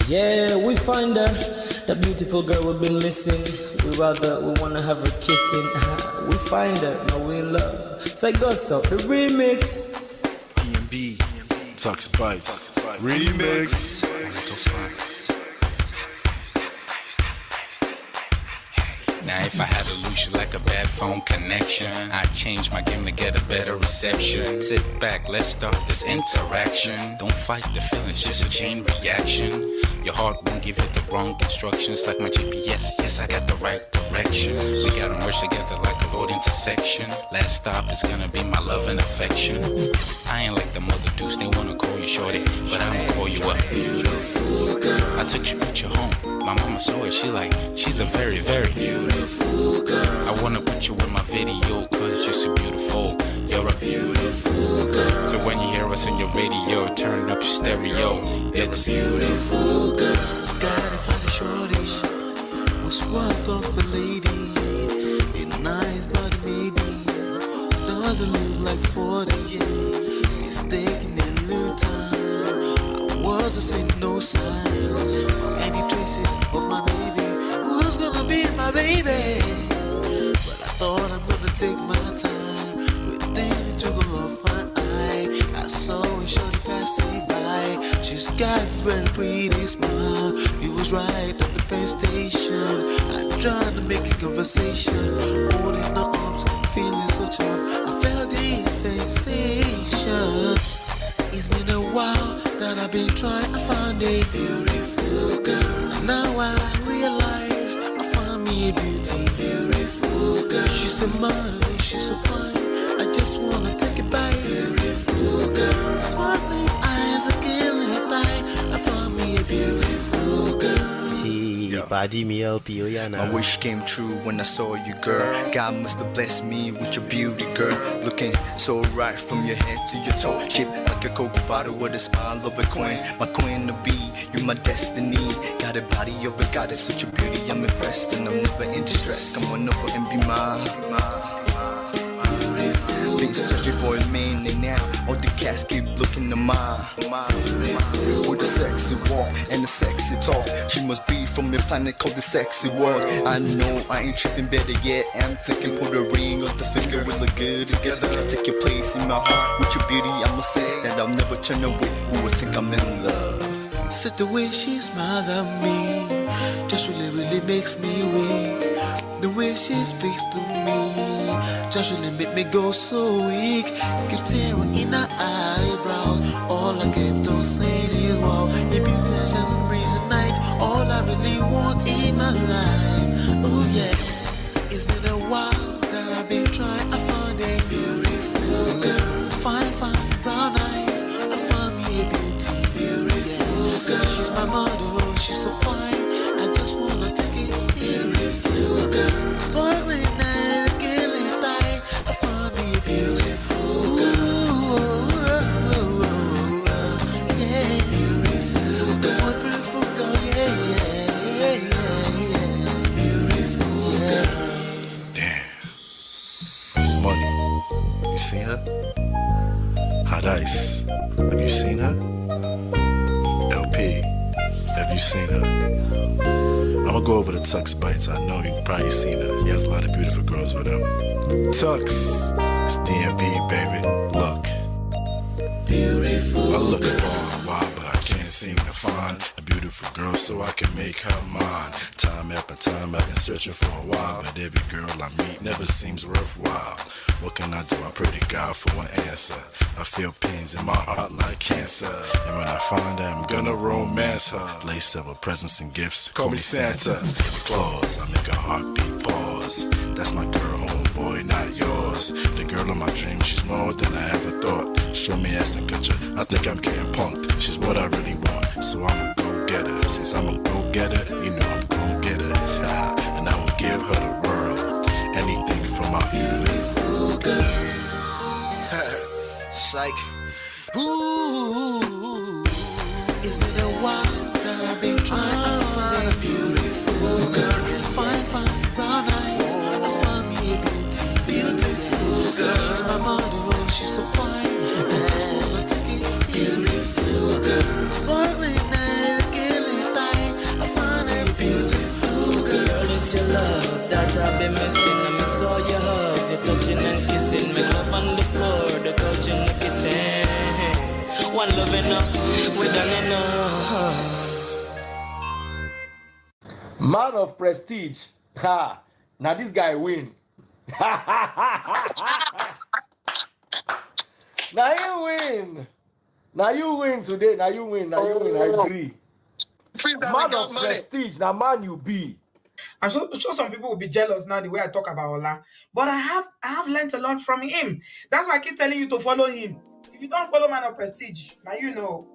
Yeah, we find her, that beautiful girl we've been missing. We wanna have her kissing. We find her, now we in love. Say GIBSON, the remix. DMB, Tux Bites, remix. Now if I had to lose you like a bad phone connection, I'd change my game to get a better reception. Sit back, let's start this interaction. Don't fight the feelings, just a chain reaction. Your heart won't give you the wrong instructions. Like my GPS, yes I got the right direction. We gotta merge together like a road intersection. Last stop is gonna be my love and affection. I ain't like the mother dudes, they wanna call you shorty, but I'ma call you a beautiful girl. I took your picture home, my mama saw it, she's a very, very beautiful girl. I wanna put you in my video, cause you're so beautiful. You're a beautiful girl. So when you hear us in your radio, turn up your stereo. It's beautiful girl. Gotta find a shorty, what's worth of a lady. It's nice but maybe doesn't look like 40. It's taking a little time. I wasn't seeing no signs, any traces of my baby. Who's gonna be my baby? But I thought I'm gonna take my time. But then it took a long fine eye. I saw a shorty passing by. She's got this very pretty smile. It was right at the bus station. I tried to make a conversation, holding her arms, feeling so charmed. I felt the sensation. It's been a while that I've been trying to find a beautiful girl. Now I realize I found me a beautiful girl. She's a model, she's so fine. I just wanna take it by. Beautiful girl, sparkling eyes, a killing thigh. I found me a beautiful girl. Body me LP, My wish came true when I saw you, girl. God must have blessed me with your beauty, girl. Looking so right from your head to your toe. Shaped like a cocoa bottle with a smile of a queen. My queen to be, you my destiny. Got a body of a goddess with your beauty. I'm impressed and I'm never in distress. Come on over and be mine. Been searching for a man and now all the cats keep looking to mine. With a sexy walk and a sexy talk, she must be from a planet called the sexy world. I know I ain't tripping, better yet I'm thinking put a ring on the finger, we look good together. Take your place in my heart with your beauty. I'ma say that I'll never turn away. Who would think I'm in love? Such the way she smiles at me just really makes me weak. The way she speaks to me just really make me go so weak. Keep staring in her eyebrows. All I kept on saying is wow. Your beauty shines and breeze at night. All I really want in my life. Oh yeah. It's been a while that I've been trying to find a beautiful girl. Fine brown eyes. I found me a beautiful girl. She's my model, she's so fine. I just wanna take it. Beautiful girl, sparkling eyes, killing thigh. I found me a beautiful girl. Yeah, beautiful girl. What beautiful girl? Yeah. Beautiful girl. Damn. Money. You seen her? Hot Ice. Have you seen her? LP. Have you seen her? I'ma go over to Tux Bites. I know you've probably seen her. He has a lot of beautiful girls with him. Tux, it's DMB, baby. Look, Beautiful. I look for a while, but I can't seem to find a beautiful girl so I can make her mine. Time after time, I've been searching for a while, but every girl I meet never seems worthwhile. What can I do? I pray to God for an answer. I feel pains in my heart like cancer, and when I find her, I'm gonna romance her. Lace up with presents and gifts, call me Santa Claus. I make a heartbeat pause. That's my girl, homeboy, not yours. The girl of my dreams, she's more than I ever thought. Show me Aston Kutcher, I think I'm getting punked. She's what I really want, so I'ma go get her. Since I'm a go getter, you know I'm gon' get her. And I will give her the world, anything for my beautiful girl. Psych. Ooh, it's been a while that I've been trying to find a beautiful girl. Fine brown eyes. I found me a beautiful girl. She's my model, she's so fine. I just wanna take it. Beautiful girl, sparkling eyes, killing thigh. touching and kissing. Make love on the floor, the couch in the kitchen. One love enough, we done enough. Man of prestige. Ha! Now this guy win. Now you win. Now you win today. Now you win. Now you win. I agree. Man of prestige. Now man you be. I'm sure some people will be jealous now the way I talk about Ola. But I have learned a lot from him. That's why I keep telling you to follow him. If you don't follow Man of Prestige, now you know.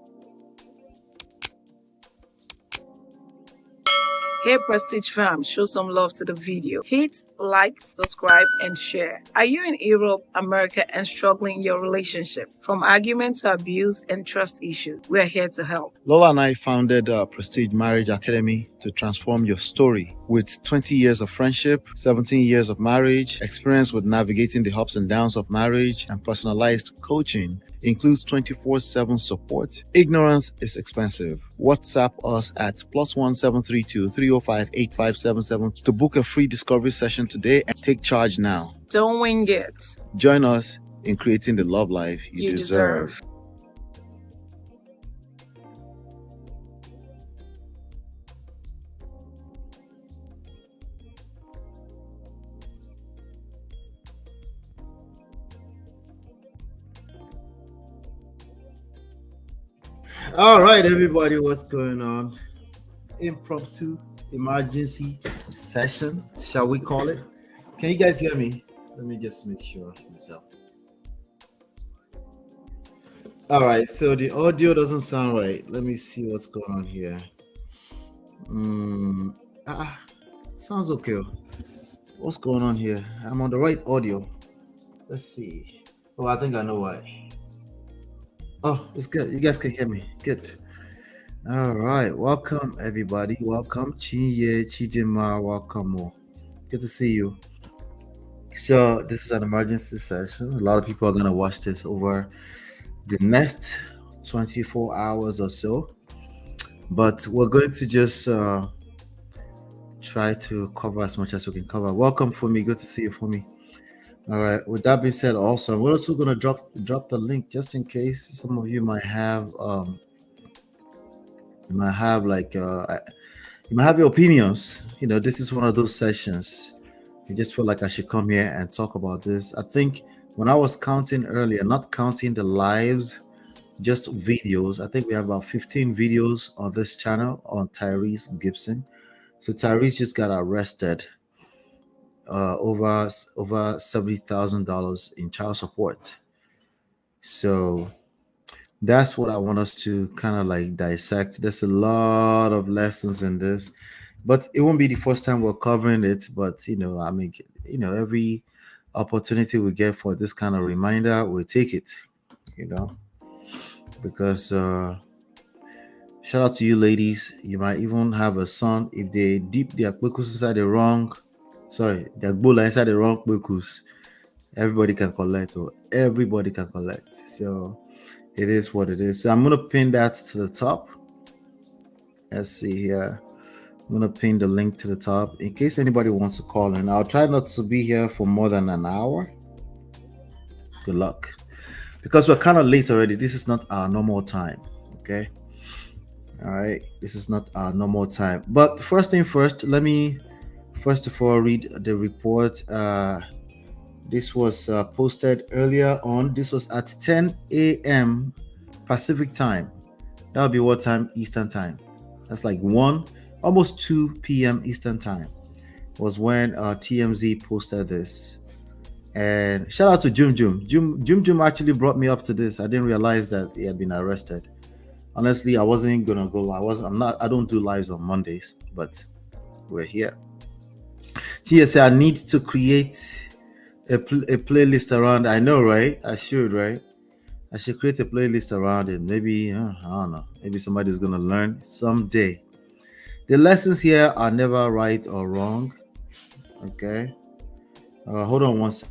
Hey Prestige fam, show some love to the video. Hit like, subscribe, and share. Are you in Europe, America, and struggling in your relationship? From argument to abuse and trust issues, we're here to help. Lola and I founded Prestige Marriage Academy to transform your story. With 20 years of friendship, 17 years of marriage, experience with navigating the ups and downs of marriage, and personalized coaching, includes 24/7 support. Ignorance is expensive. WhatsApp us at +1 732 305 8577 to book a free discovery session today and take charge now. Don't wing it. Join us in creating the love life you deserve. All right, everybody, what's going on? Impromptu emergency session, shall we call it? Can you guys hear me? Let me just make sure myself. All right, so the audio doesn't sound right. Let me see what's going on here. Sounds okay. What's going on here? I'm on the right audio. Let's see. Oh, I think I know why. Oh, it's good. You guys can hear me. Good. All right. Welcome, everybody. Welcome. Chiye, Chidima. Welcome. Good to see you. So, this is an emergency session. A lot of people are going to watch this over the next 24 hours or so. But we're going to just try to cover as much as we can cover. Welcome, Fumi. Good to see you, Fumi. All right. With that being said, also, we're also going to drop the link just in case some of you might have you might have your opinions. You know, this is one of those sessions. You just feel like I should come here and talk about this. I think when I was counting earlier, not counting the lives, just videos, I think we have about 15 videos on this channel on TYRESE GIBSON. So TYRESE just got arrested. Over $70,000 in child support. So that's what I want us to kind of like dissect. There's a lot of lessons in this, but it won't be the first time we're covering it. But every opportunity we get for this kind of reminder, we'll take it. Because shout out to you ladies. You might even have a son if they dip their quickness inside the wrong. Sorry, the bull inside the wrong because everybody can collect, or everybody can collect. So it is what it is. So I'm gonna pin that to the top. Let's see here. I'm gonna pin the link to the top in case anybody wants to call in. I'll try not to be here for more than an hour. Good luck. Because we're kind of late already. This is not our normal time. Okay. All right. This is not our normal time. But first thing first, let me first of all read the report. This was posted earlier on. This was at 10 a.m. Pacific time. That would be what time? Eastern time. That's like almost 2 p.m. Eastern time was when TMZ posted this. And shout out to Jum Jum. Jum actually brought me up to this. I didn't realize that he had been arrested. Honestly, I wasn't gonna go. I don't do lives on Mondays, but we're here. She said, I need to create a playlist around. I know, right? I should, right? I should create a playlist around it. Maybe, I don't know. Maybe somebody's going to learn someday. The lessons here are never right or wrong. Okay. Hold on one second.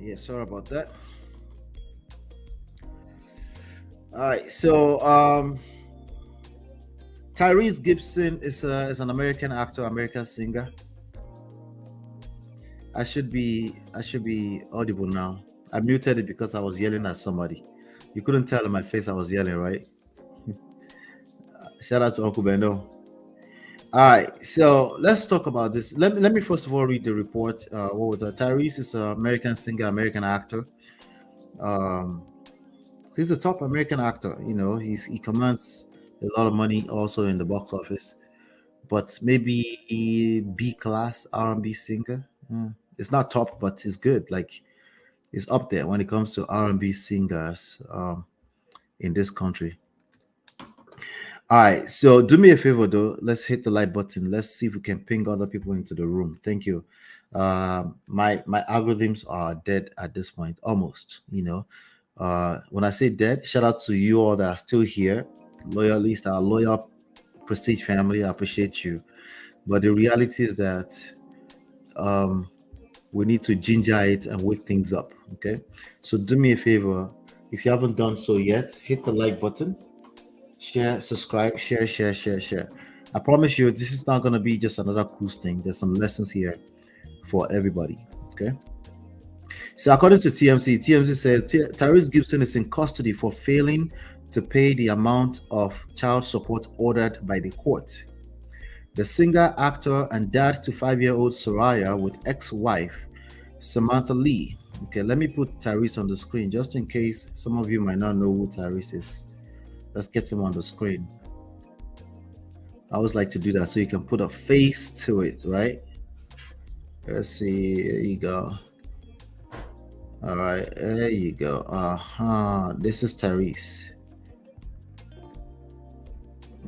Yeah, sorry about that. All right, so Tyrese Gibson is an American actor, American singer. I should be audible now. I muted it because I was yelling at somebody. You couldn't tell in my face I was yelling, right? Shout out to Uncle Beno. All right, so let's talk about this. Let me first of all read the report. What was that? Tyrese is an American singer, American actor. He's a top American actor. You know, he commands a lot of money also in the box office, but maybe a B class R&B singer. It's not top, but it's good. Like it's up there when it comes to R&B singers in this country. All right, so do me a favor though. Let's hit the like button. Let's see if we can ping other people into the room. Thank you. My algorithms are dead at this point, almost. You know, when I say dead, shout out to you all that are still here, loyalists, our loyal Prestige family. I appreciate you. But the reality is that we need to ginger it and wake things up. Okay, so do me a favor. If you haven't done so yet, hit the like button. Share, subscribe, share. I promise you, this is not going to be just another cruise thing. There's some lessons here for everybody. Okay. So, according to TMZ says Tyrese Gibson is in custody for failing to pay the amount of child support ordered by the court. The singer, actor, and dad to 5-year-old Soraya with ex-wife Samantha Lee. Okay, let me put Tyrese on the screen just in case some of you might not know who Tyrese is. Let's get him on the screen. I always like to do that so you can put a face to it, right? Let's see. There you go. All right, there you go. This is Tyrese.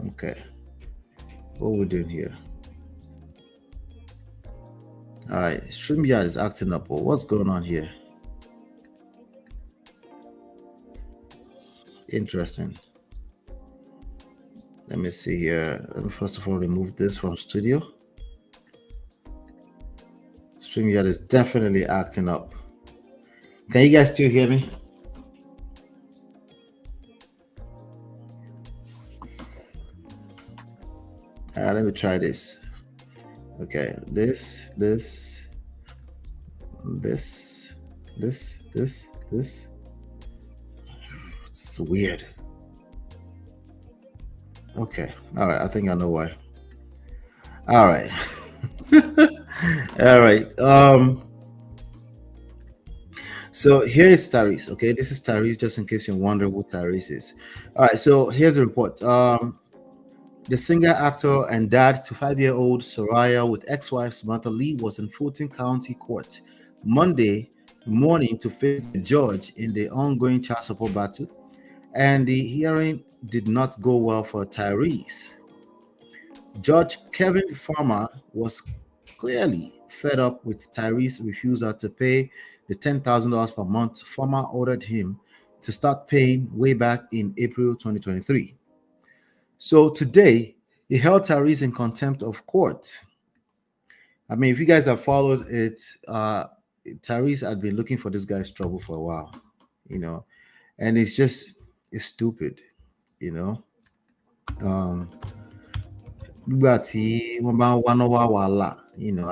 Okay. What are we doing here? All right, StreamYard is acting up. Well, what's going on here? Interesting. Let me see here. Let me first of all remove this from studio. StreamYard is definitely acting up. Can you guys still hear me? Let me try this. Okay, this. It's weird. Okay. All right. I think I know why. All right. All right. So here is Tyrese. Okay, this is Tyrese. Just in case you wonder who Tyrese is. All right. So here's the report. The singer, actor, and dad to 5-year-old Soraya with ex-wife Samantha Lee was in Fulton County Court Monday morning to face the judge in the ongoing child support battle, and the hearing did not go well for Tyrese. Judge Kevin Farmer was clearly fed up with Tyrese's refusal to pay the $10,000 per month Farmer ordered him to start paying way back in April 2023. So today, he held Tyrese in contempt of court. I mean, if you guys have followed it, Tyrese had been looking for this guy's trouble for a while, you know, and it's stupid, you know. But you know, I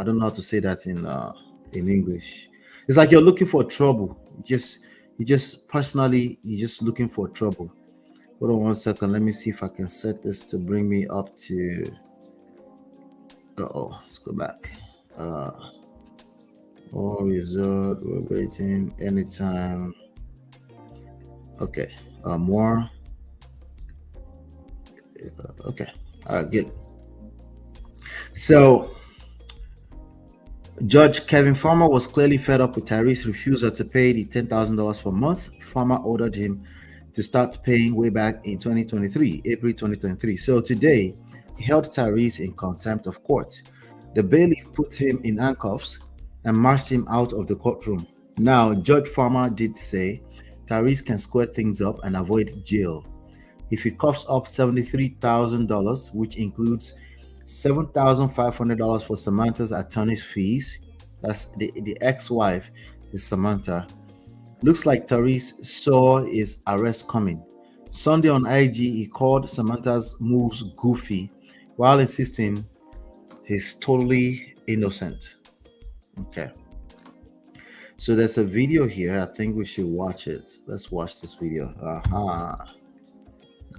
don't know how to say that in English. It's like you're looking for trouble. You just personally, you're just looking for trouble. Hold on 1 second. Let me see if I can set this to bring me up to. Let's go back. All result, we're waiting anytime. Okay. More. Okay. All right. Good. So, Judge Kevin Farmer was clearly fed up with Tyrese's refusal to pay the $10,000 per month. Farmer ordered him to start paying way back in April 2023. So today, he held Tyrese in contempt of court. The bailiff put him in handcuffs and marched him out of the courtroom. Now, Judge Farmer did say Tyrese can square things up and avoid jail if he coughs up $73,000, which includes $7,500 for Samantha's attorney's fees. That's the ex-wife, is Samantha. Looks like Tyrese saw his arrest coming. Sunday on IG, he called Samantha's moves goofy while insisting he's totally innocent. Okay. So there's a video here. I think we should watch it. Let's watch this video. I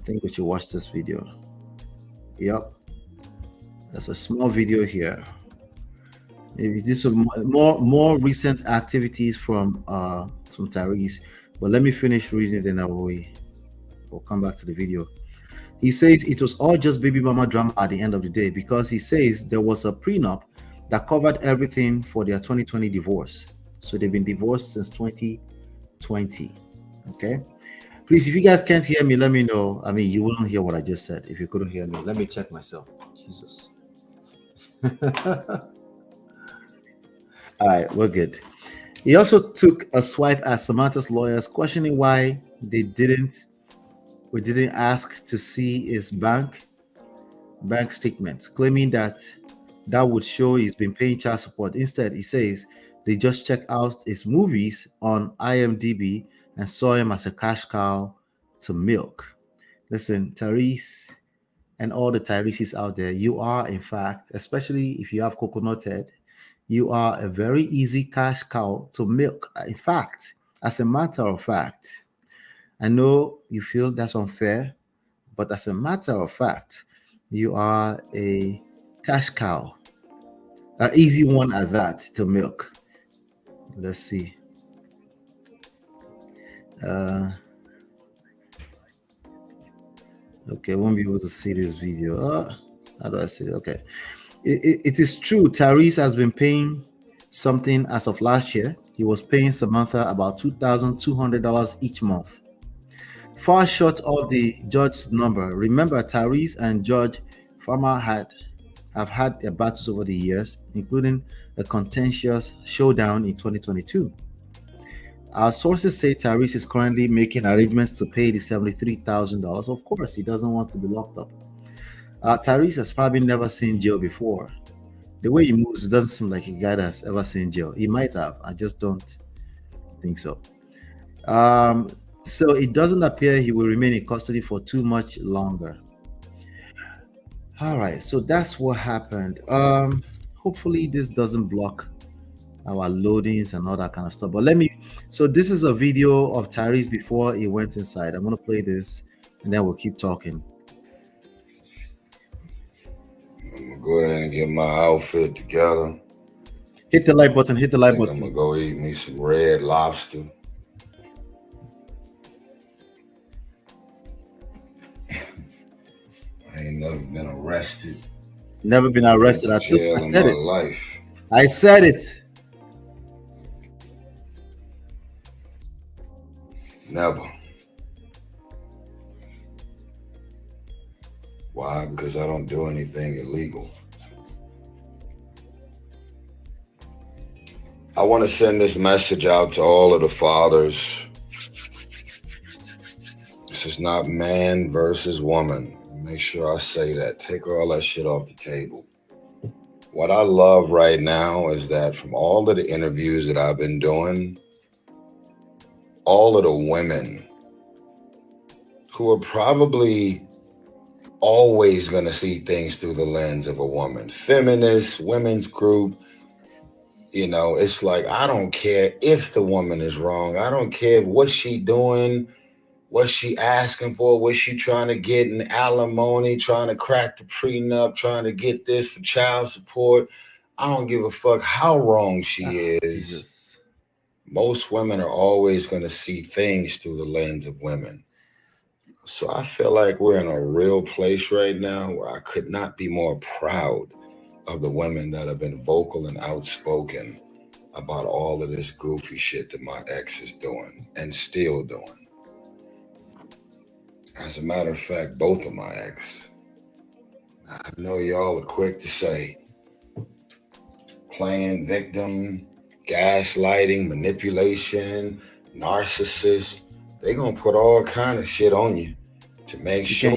think we should watch this video. Yep. There's a small video here. Maybe this is more recent activities from Tyrese. But let me finish reading it and I will come back to the video. He says it was all just baby mama drama at the end of the day, because he says there was a prenup that covered everything for their 2020 divorce. So they've been divorced since 2020. Okay. Please, if you guys can't hear me, let me know. I mean, you wouldn't hear what I just said if you couldn't hear me. Let me check myself. Jesus. All right, we're good. He also took a swipe at Samantha's lawyers, questioning why they didn't ask to see his bank statements, claiming that would show he's been paying child support. Instead, he says they just checked out his movies on IMDb and saw him as a cash cow to milk. Listen, Tyrese and all the Tyreses out there, you are, in fact, especially if you have coconut head, you are a very easy cash cow to milk. In fact, as a matter of fact, I know you feel that's unfair, but as a matter of fact, you are a cash cow, an easy one at that to milk. Let's see. Okay, I won't be able to see this video. How do I say it? Okay. It is true. Tyrese has been paying something as of last year. He was paying Samantha about $2,200 each month. Far short of the judge's number. Remember, Tyrese and Judge Farmer have had their battles over the years, including a contentious showdown in 2022. Our sources say Tyrese is currently making arrangements to pay the $73,000. Of course, he doesn't want to be locked up. Tyrese has probably never seen jail before. The way he moves, it doesn't seem like a guy that's ever seen jail. He might have. I just don't think so. So it doesn't appear he will remain in custody for too much longer. All right, so that's what happened. Hopefully this doesn't block our loadings and all that kind of stuff. But so this is a video of Tyrese before he went inside. I'm going to play this and then we'll keep talking. I'm gonna go ahead and get my outfit together. Hit the like button. Hit the like button. I'm gonna go eat me some red lobster. I ain't never been arrested. Never been arrested. I said it. Life. I said it. Never. Why? Because I don't do anything illegal. I want to send this message out to all of the fathers. This is not man versus woman. Make sure I say that. Take all that shit off the table. What I love right now is that from all of the interviews that I've been doing, all of the women who are probably always going to see things through the lens of a woman, feminist, women's group, you know, it's like, I don't care if the woman is wrong. I don't care what she doing, what she asking for, what she trying to get in alimony, trying to crack the prenup, trying to get this for child support. I don't give a fuck how wrong she is. Jesus. Most women are always going to see things through the lens of women. So I feel like we're in a real place right now where I could not be more proud of the women that have been vocal and outspoken about all of this goofy shit that my ex is doing and still doing. As a matter of fact, both of my ex. I know y'all are quick to say playing victim, gaslighting, manipulation, narcissist. They're going to put all kind of shit on you to make sure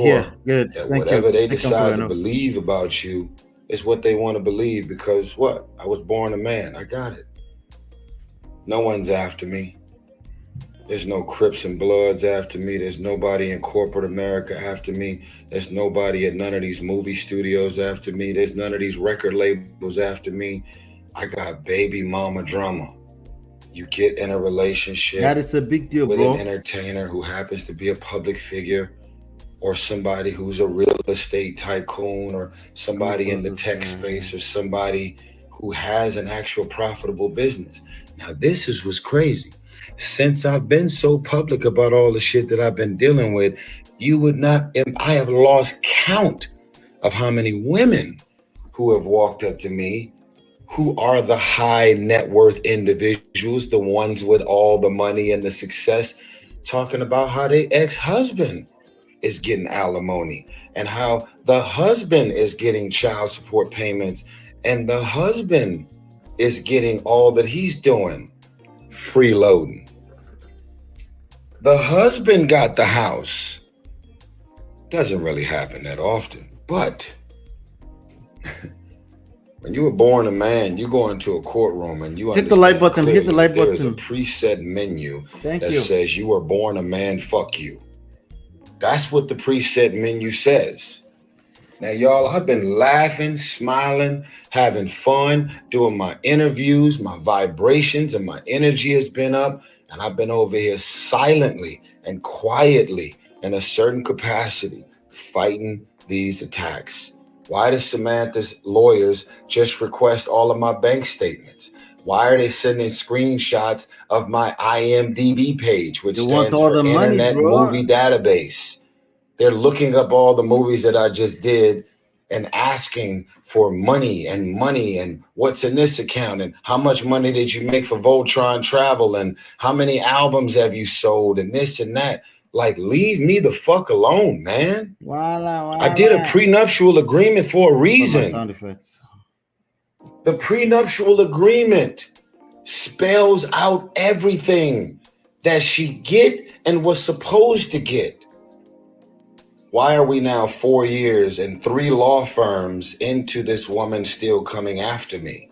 that whatever they decide to believe about you is what they want to believe, because what? I was born a man. I got it. No one's after me. There's no Crips and Bloods after me. There's nobody in corporate America after me. There's nobody at none of these movie studios after me. There's none of these record labels after me. I got baby mama drama. You get in a relationship That is a big deal, with bro. an entertainer who happens to be a public figure, or somebody who's a real estate tycoon, or somebody in the tech space, or somebody who has an actual profitable business. Now, this is what's crazy. Since I've been so public about all the shit that I've been dealing with, you would not, I have lost count of how many women who have walked up to me who are the high net worth individuals, the ones with all the money and the success, talking about how their ex-husband is getting alimony and how the husband is getting child support payments and the husband is getting all that he's doing freeloading. The husband got the house. Doesn't really happen that often, but when you were born a man, you go into a courtroom and you hit the like button. Hit the like there's button. a preset menu Thank that you. says you were born a man. Fuck you. That's what the preset menu says. Now, y'all, I've been laughing, smiling, having fun, doing my interviews, my vibrations and my energy has been up. And I've been over here silently and quietly in a certain capacity fighting these attacks. Why does Samantha's lawyers just request all of my bank statements? Why are they sending screenshots of my IMDb page, which stands for Internet Movie Database? They're looking up all the movies that I just did and asking for money and what's in this account and how much money did you make for Voltron Travel and how many albums have you sold and this and that. Like, leave me the fuck alone, man. I did a prenuptial agreement for a reason. Sound effects. The prenuptial agreement spells out everything that she get and was supposed to get. Why are we now 4 years and 3 law firms into this woman still coming after me?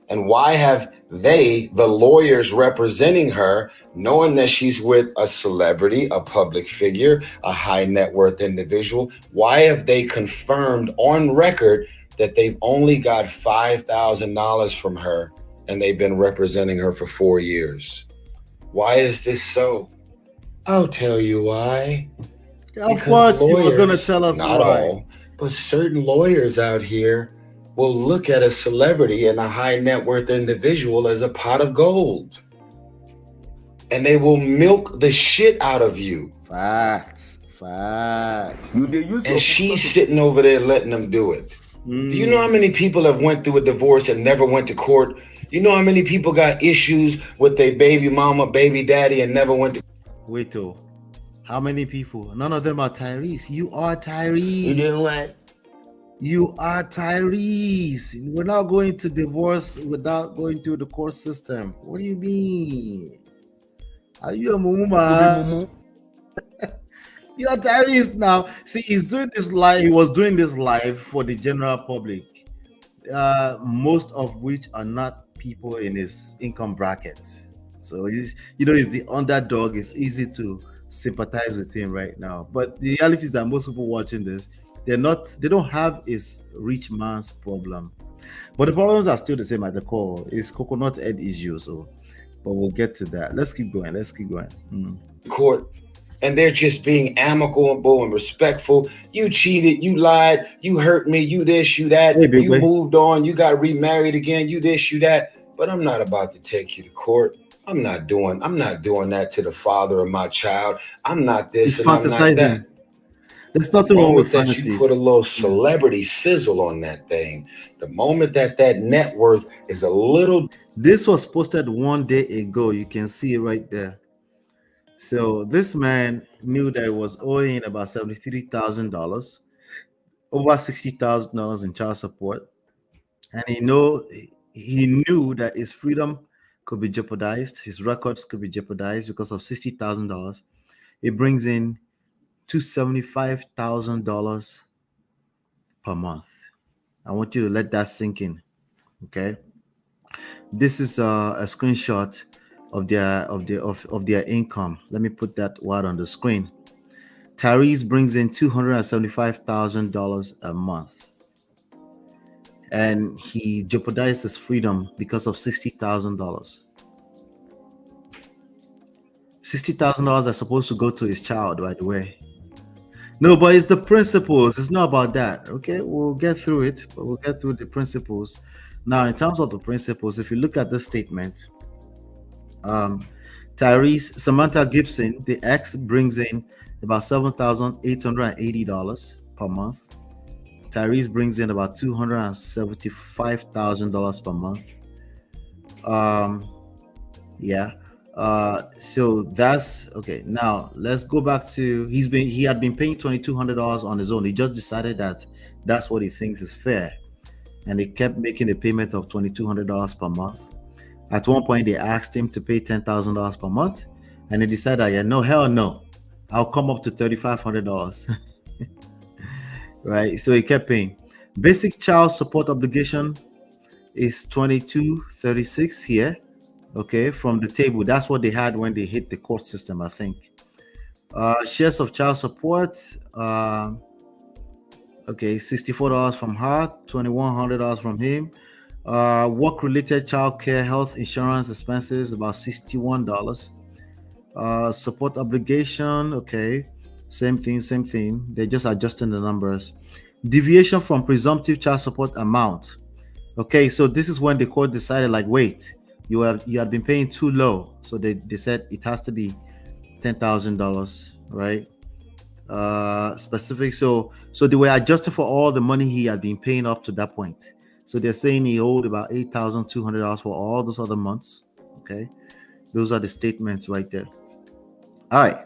And why have they, the lawyers representing her, knowing that she's with a celebrity, a public figure, a high net worth individual, why have they confirmed on record that they've only got $5,000 from her and they've been representing her for 4 years? Why is this so? I'll tell you why. Of course, you were going to tell us not why. all, but certain lawyers out here will look at a celebrity and a high net worth individual as a pot of gold. And they will milk the shit out of you. Facts. And she's sitting over there letting them do it. Do you know how many people have went through a divorce and never went to court? You know how many people got issues with their baby mama, baby daddy, and never went to... Wait, how many people? None of them are Tyrese. You are Tyrese. You doing what? You are Tyrese. We're not going to divorce without going through the court system. What do you mean? Are you a muma? You are Tyrese now. See, he's doing this live. He was doing this live for the general public, most of which are not people in his income bracket. So he's the underdog. It's easy to sympathize with him right now. But the reality is that most people watching this, they don't have his rich man's problem. But the problems are still the same at the core. It's coconut head issue. But we'll get to that. Let's keep going. Court. And they're just being amicable and respectful. You cheated, you lied, you hurt me, you this, you that, you moved on, you got remarried again, you this, you that. But I'm not about to take you to court. I'm not doing that to the father of my child. I'm not this and I'm not that. There's nothing wrong with that fantasies. You put a little celebrity sizzle on that thing. The moment that net worth is a little... This was posted 1 day ago. You can see it right there. So this man knew that he was owing about $73,000, over $60,000 in child support. And he knew that his freedom could be jeopardized. His records could be jeopardized because of $60,000. It brings in $275,000 per month. I want you to let that sink in. Okay. This is a screenshot of their income. Let me put that word on the screen. Tyrese brings in $275,000 a month, and he jeopardized his freedom because of $60,000. $60,000 are supposed to go to his child, by the way. No, but it's the principles. It's not about that. Okay, we'll get through it, but we'll get through the principles. Now, in terms of the principles, if you look at this statement, Samantha Gibson, the ex, brings in about $7,880 per month. Tyrese brings in about $275,000 per month. So that's okay. Now let's go back to he had been paying $2,200 on his own. He just decided that that's what he thinks is fair, and he kept making a payment of $2,200 per month. At one point, they asked him to pay $10,000 per month, and he decided, yeah, no, hell no, I'll come up to $3,500. Right? So he kept paying. Basic child support obligation is $22.36 here. Okay, from the table. That's what they had when they hit the court system, I think. Shares of child support. Okay, $64 from her, $2,100 from him. Work-related child care, health insurance expenses, about $61. Support obligation, okay, same thing. They're just adjusting the numbers. Deviation from presumptive child support amount. Okay, so this is when the court decided, like, wait, you had been paying too low, so they said it has to be $10,000, right? Specific. So they were adjusting for all the money he had been paying up to that point. So they're saying he owed about $8,200 for all those other months. Okay, those are the statements right there. All right, I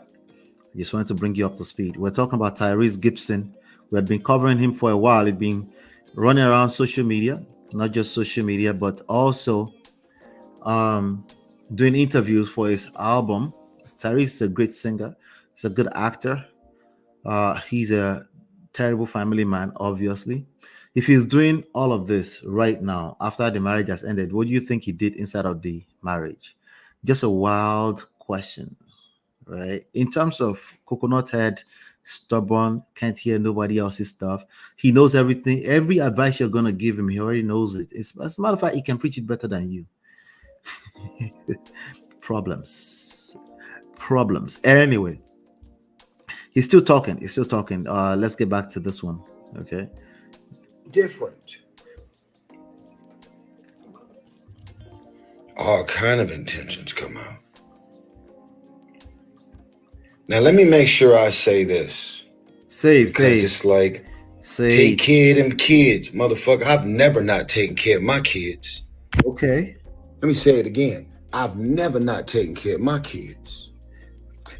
just wanted to bring you up to speed. We're talking about Tyrese Gibson. We had been covering him for a while. He'd been running around social media, not just social media, but also doing interviews for his album. Tyrese is a great singer. He's a good actor. He's a terrible family man, obviously. If he's doing all of this right now after the marriage has ended, what do you think he did inside of the marriage? Just a wild question, right? In terms of coconut head, stubborn, can't hear nobody else's stuff. He knows everything. Every advice you're going to give him, he already knows it. As a matter of fact, he can preach it better than you. Problems. Anyway, he's still talking. Let's get back to this one. Okay. Different. All kind of intentions come out. Now let me make sure I say this. It's like, take care of them kids, motherfucker. I've never not taken care of my kids. Okay. Let me say it again. I've never not taken care of my kids.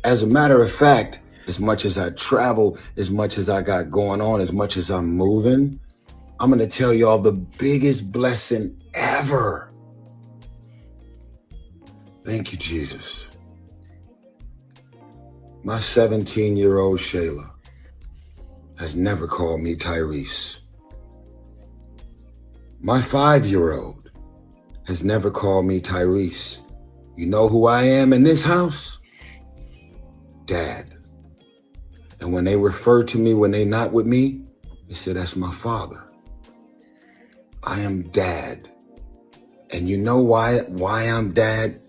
As a matter of fact, as much as I travel, as much as I got going on, as much as I'm moving, I'm going to tell y'all the biggest blessing ever. Thank you, Jesus. My 17-year-old Shayla has never called me Tyrese. My 5-year-old has never called me Tyrese. You know who I am in this house? Dad. And when they refer to me, when they not with me, they say that's my father. I am dad. And you know why I'm dad?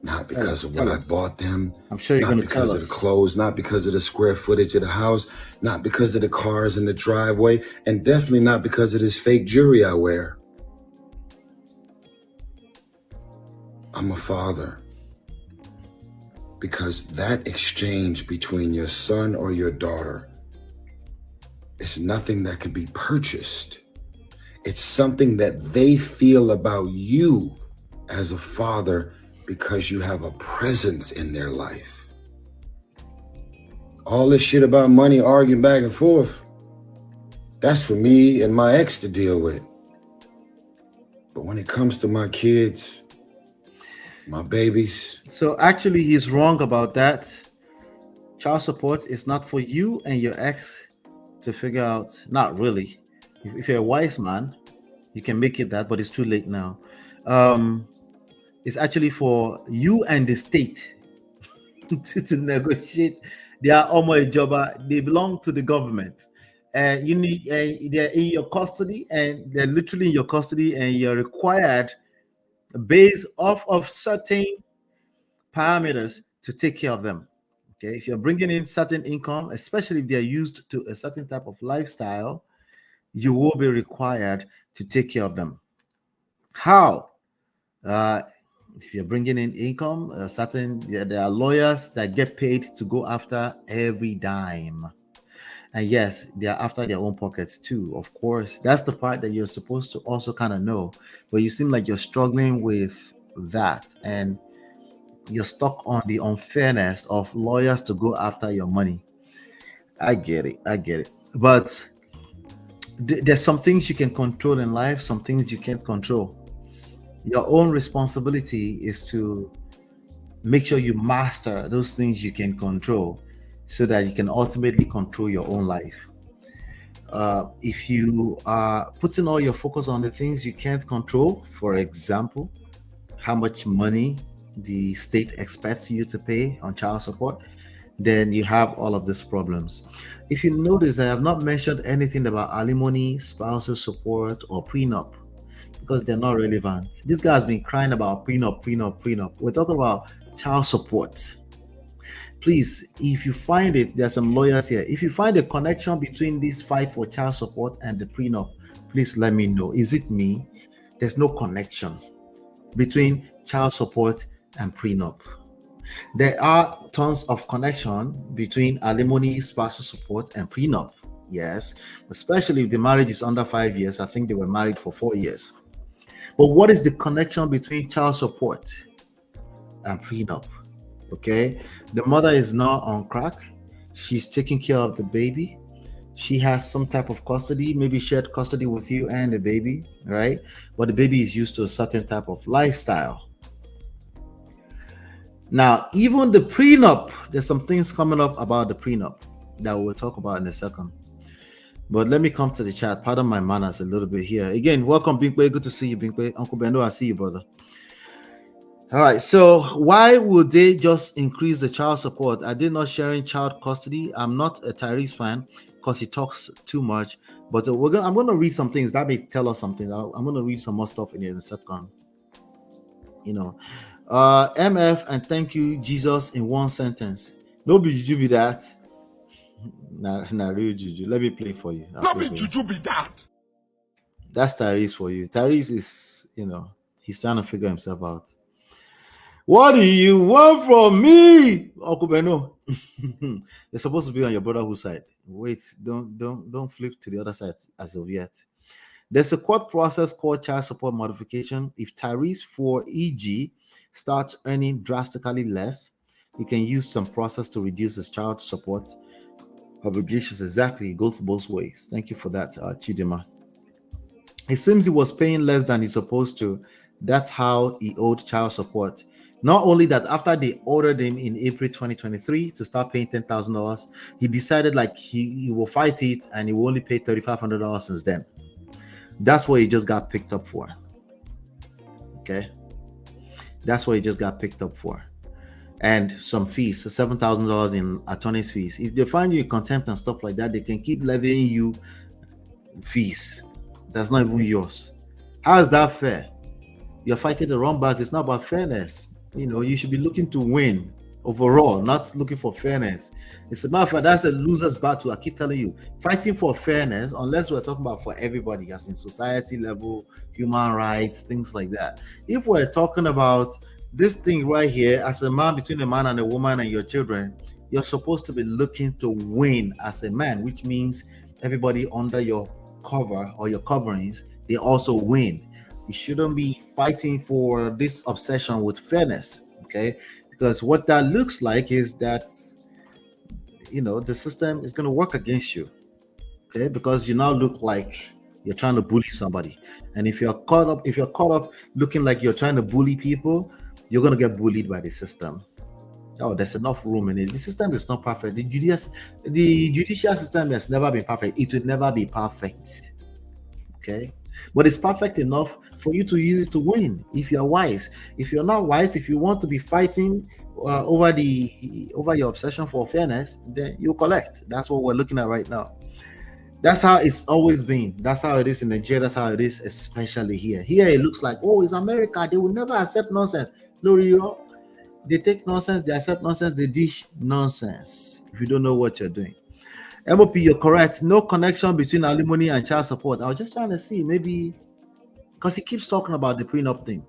Not because of what I bought them. I'm sure you're going to tell us. Not because of the clothes, not because of the square footage of the house, not because of the cars in the driveway, and definitely not because of this fake jewelry I wear. I'm a father. Because that exchange between your son or your daughter is nothing that could be purchased. It's something that they feel about you as a father because you have a presence in their life. All this shit about money, arguing back and forth, that's for me and my ex to deal with. But when it comes to my kids, my babies. So actually, he's wrong about that. Child support is not for you and your ex to figure out. Not really. If you're a wise man, you can make it that, but it's too late now. It's actually for you and the state to negotiate. They are almost a jobber. They belong to the government. And you need, they're in your custody, and they're literally in your custody, and you're required, based off of certain parameters, to take care of them. Okay, if you're bringing in certain income, especially if they're used to a certain type of lifestyle, you will be required to take care of them. How? If you're bringing in income, there are lawyers that get paid to go after every dime. And yes, they are after their own pockets too, of course. That's the part that you're supposed to also kind of know. But you seem like you're struggling with that, and you're stuck on the unfairness of lawyers to go after your money. I get it. But there's some things you can control in life, some things you can't control. Your own responsibility is to make sure you master those things you can control, so that you can ultimately control your own life. If you are putting all your focus on the things you can't control, for example, how much money the state expects you to pay on child support, then you have all of these problems. If you notice, I have not mentioned anything about alimony, spousal support, or prenup, because they're not relevant. This guy has been crying about prenup. We're talking about child support. Please, if you find it, there's some lawyers here. If you find a connection between this fight for child support and the prenup, please let me know. Is it me? There's no connection between child support and prenup. There are tons of connection between alimony, spousal support, and prenup. Yes, especially if the marriage is under 5 years. I think they were married for 4 years. But what is the connection between child support and prenup? Okay, the mother is now on crack. She's taking care of the baby. She has some type of custody, maybe shared custody with you and the baby, right? But the baby is used to a certain type of lifestyle. Now, even the prenup, there's some things coming up about the prenup that we'll talk about in a second. But let me come to the chat. Pardon my manners a little bit here. Again, welcome, Binkwe. Good to see you, Binkwe. Uncle Bendo, I see you, brother. All right, so why would they just increase the child support? Are they not sharing child custody? I'm not a Tyrese fan because he talks too much, but I'm going to read some things that may tell us something. I'm going to read some more stuff in here in a second. MF and thank you, Jesus, in one sentence. No be juju be that. Nah, real juju. Let me play for you. No be juju be that. That's Tyrese for you. Tyrese is, he's trying to figure himself out. What do you want from me, Uncle Beno? You're supposed to be on your brotherhood side. Wait, don't flip to the other side as of yet. There's a court process called child support modification. If Tyrese, for e.g., starts earning drastically less, he can use some process to reduce his child support obligations. Exactly, it goes both ways. Thank you for that, Chidima. It seems he was paying less than he's supposed to. That's how he owed child support. Not only that, after they ordered him in April 2023 to start paying $10,000, he decided like he will fight it and he will only pay $3,500 since then. That's what he just got picked up for. Okay. That's what he just got picked up for. And some fees, so $7,000 in attorney's fees. If they find you in contempt and stuff like that, they can keep levying you fees. That's not even yours. How is that fair? You're fighting the wrong battle. It's not about fairness. You should be looking to win overall, not looking for fairness. It's a matter of fact, that's a loser's battle. I keep telling you, fighting for fairness, unless we're talking about for everybody, as in society level, human rights, things like that. If we're talking about this thing right here, as a man, between a man and a woman and your children, you're supposed to be looking to win as a man, which means everybody under your cover or your coverings, they also win. You shouldn't be fighting for this obsession with fairness, okay? Because what that looks like is that, the system is going to work against you, okay? Because you now look like you're trying to bully somebody. And if you're caught up looking like you're trying to bully people, you're going to get bullied by the system. Oh, there's enough room in it. The system is not perfect. The judicial system has never been perfect. It will never be perfect, okay? but it's perfect enough for you to use it to win if you're wise. If you're not wise, if you want to be fighting over your obsession for fairness, then you collect. That's what we're looking at right now. That's how it's always been. That's how it is in Nigeria. That's how it is, especially here. Here it looks like, oh, it's America. They will never accept nonsense. No, you know, they take nonsense, they accept nonsense, they dish nonsense. If you don't know what you're doing. MOP, you're correct. No connection between alimony and child support. I was just trying to see, maybe, because he keeps talking about the prenup thing.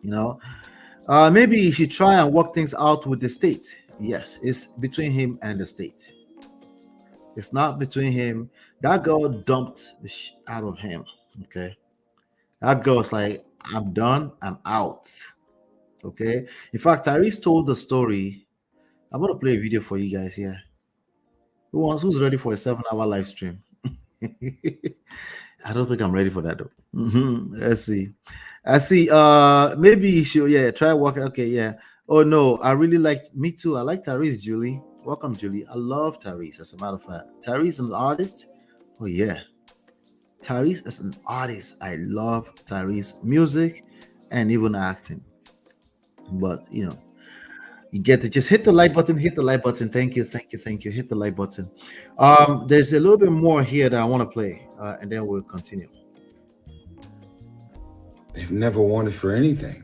You know, maybe he should try and work things out with the state. Yes, it's between him and the state. It's not between him. That girl dumped the out of him. Okay. That girl's like, I'm done. I'm out. Okay. In fact, TYRESE told the story. I'm going to play a video for you guys here. Who's ready for a 7-hour live stream? I don't think I'm ready for that though. Let's see. I see. Maybe you should, try working. Okay, yeah. Oh no, I really liked me too. I like TYRESE, Julie. Welcome, Julie. I love TYRESE, as a matter of fact. TYRESE is an artist. Oh, yeah. TYRESE is an artist. I love TYRESE music and even acting. But, you know, you get to just hit the like button, hit the like button. Thank you, thank you, thank you. Hit the like button. There's a little bit more here that I want to play, and then we'll continue. They've never wanted for anything.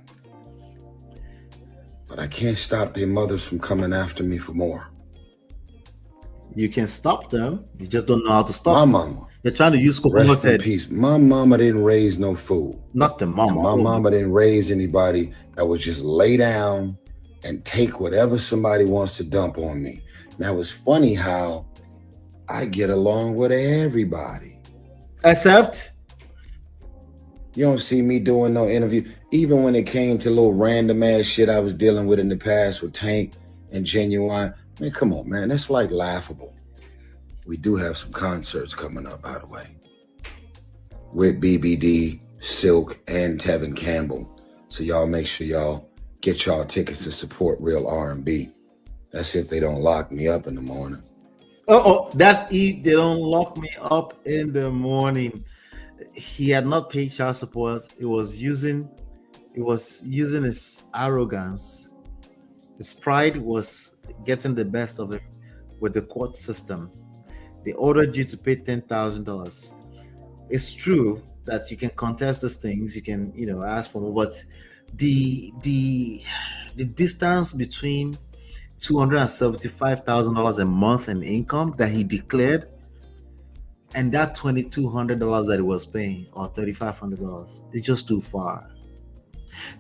But I can't stop their mothers from coming after me for more. You can stop them. You just don't know how to stop my them. Mama. You're trying to use coconut Rest in head. peace. My mama didn't raise no fool. Not the mama. And my mama didn't raise anybody that would just lay down and take whatever somebody wants to dump on me. Now it's funny how I get along with everybody. Except you don't see me doing no interview. Even when it came to little random ass shit I was dealing with in the past with Tank and Genuine. Man, come on, man. That's like laughable. We do have some concerts coming up, by the way, with BBD, Silk, and Tevin Campbell. So y'all make sure y'all get y'all tickets to support real R&B. That's if they don't lock me up in the morning. That's if they don't lock me up in the morning. He had not paid child support. It was using his arrogance. His pride was getting the best of him with the court system. They ordered you to pay $10,000. It's true that you can contest these things. You can, ask for more, but the distance between $275,000 a month in income that he declared and that $2,200 that he was paying, or $3,500, it's just too far.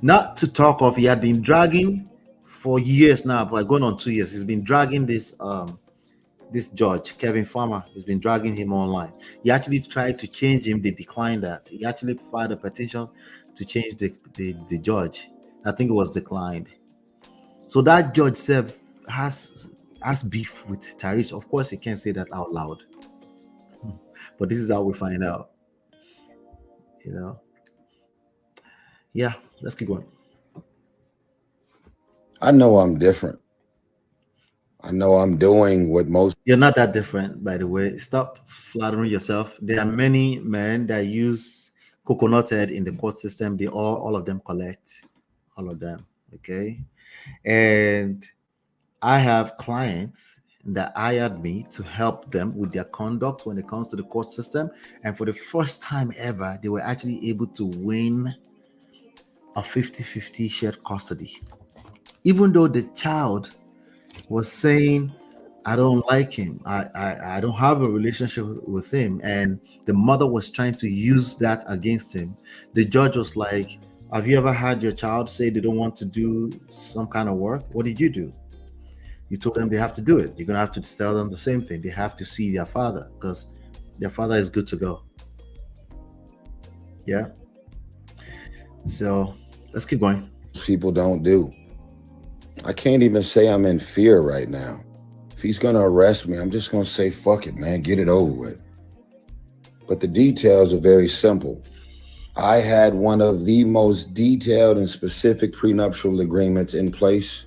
Not to talk of, he had been dragging for years now, like going on 2 years. He's been dragging this judge, Kevin Farmer. He's been dragging him online. He actually tried to change him. They declined that. He actually filed a petition to change the judge. I think it was declined. So that judge has beef with TYRESE. Of course, he can't say that out loud. But this is how we find out. Yeah, let's keep going. I know I'm different. I know I'm doing what most... You're not that different, by the way. Stop flattering yourself. There are many men that use coconut head in the court system. They all of them collect. All of them. Okay. And I have clients that hired me to help them with their conduct when it comes to the court system. And for the first time ever, they were actually able to win a 50-50 shared custody. Even though the child was saying, I don't like him. I don't have a relationship with him. And the mother was trying to use that against him. The judge was like, have you ever had your child say they don't want to do some kind of work? What did you do? You told them they have to do it. You're going to have to tell them the same thing. They have to see their father because their father is good to go. Yeah. So let's keep going. People don't do. I can't even say I'm in fear right now. If he's going to arrest me, I'm just going to say, fuck it, man, get it over with. But the details are very simple. I had one of the most detailed and specific prenuptial agreements in place.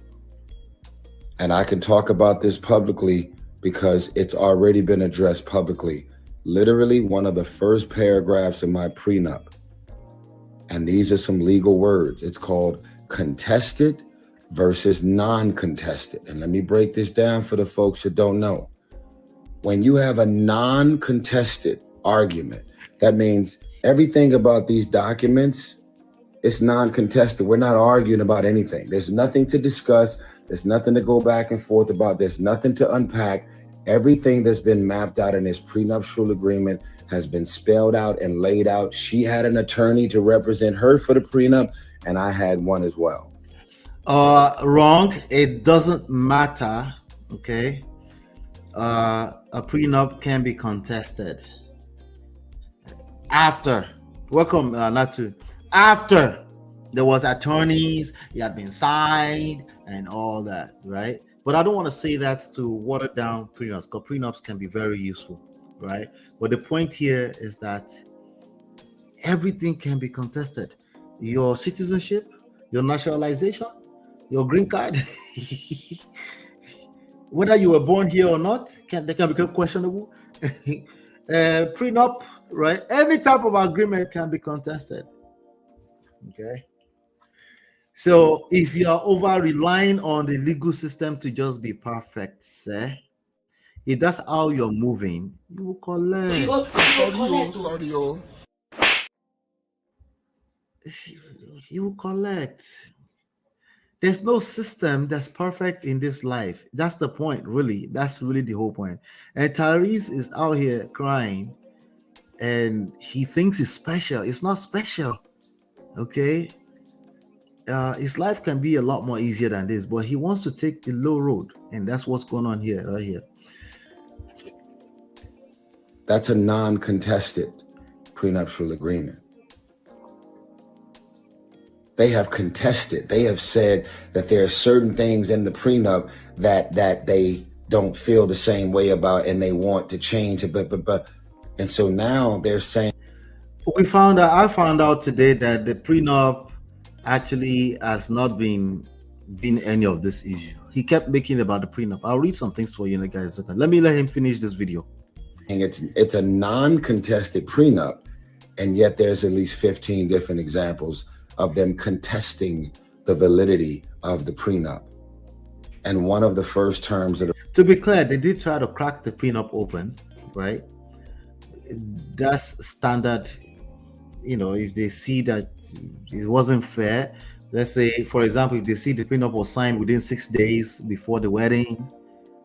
And I can talk about this publicly because it's already been addressed publicly. literally one of the first paragraphs in my prenup. And these are some legal words. It's called contested versus non-contested. And let me break this down for the folks that don't know. When you have a non-contested argument, that means everything about these documents is non-contested. We're not arguing about anything. There's nothing to discuss. There's nothing to go back and forth about. There's nothing to unpack. Everything that's been mapped out in this prenuptial agreement has been spelled out and laid out. She had an attorney to represent her for the prenup, and I had one as well. Wrong. It doesn't matter. Okay. A prenup can be contested after. Welcome, Natu. After there was attorneys, it had been signed and all that, right? But I don't want to say that to water down prenups, because prenups can be very useful, right? But the point here is that everything can be contested. Your citizenship, your naturalization, your green card, whether you were born here or not, they can become questionable. Prenup, right? Any type of agreement can be contested. Okay. So if you are over relying on the legal system to just be perfect, if that's how you're moving, you will collect. You will collect. There's no system that's perfect in this life. That's the point, really. That's really the whole point. And Tyrese is out here crying, and he thinks it's special. It's not special. Okay. His life can be a lot more easier than this, but he wants to take the low road, and that's what's going on here, right here. That's a non-contested prenuptial agreement. They have contested. They have said that there are certain things in the prenup that they don't feel the same way about, and they want to change it. But and so now they're saying. I found out today that the prenup actually has not been any of this issue. He kept making about the prenup. I'll read some things for you guys. Let him finish this video. And it's a non-contested prenup, and yet there's at least 15 different examples of them contesting the validity of the prenup. And one of the first terms of the... To be clear, they did try to crack the prenup open, right? That's standard. You know, if they see that it wasn't fair, let's say, for example, if they see the prenup was signed within 6 days before the wedding,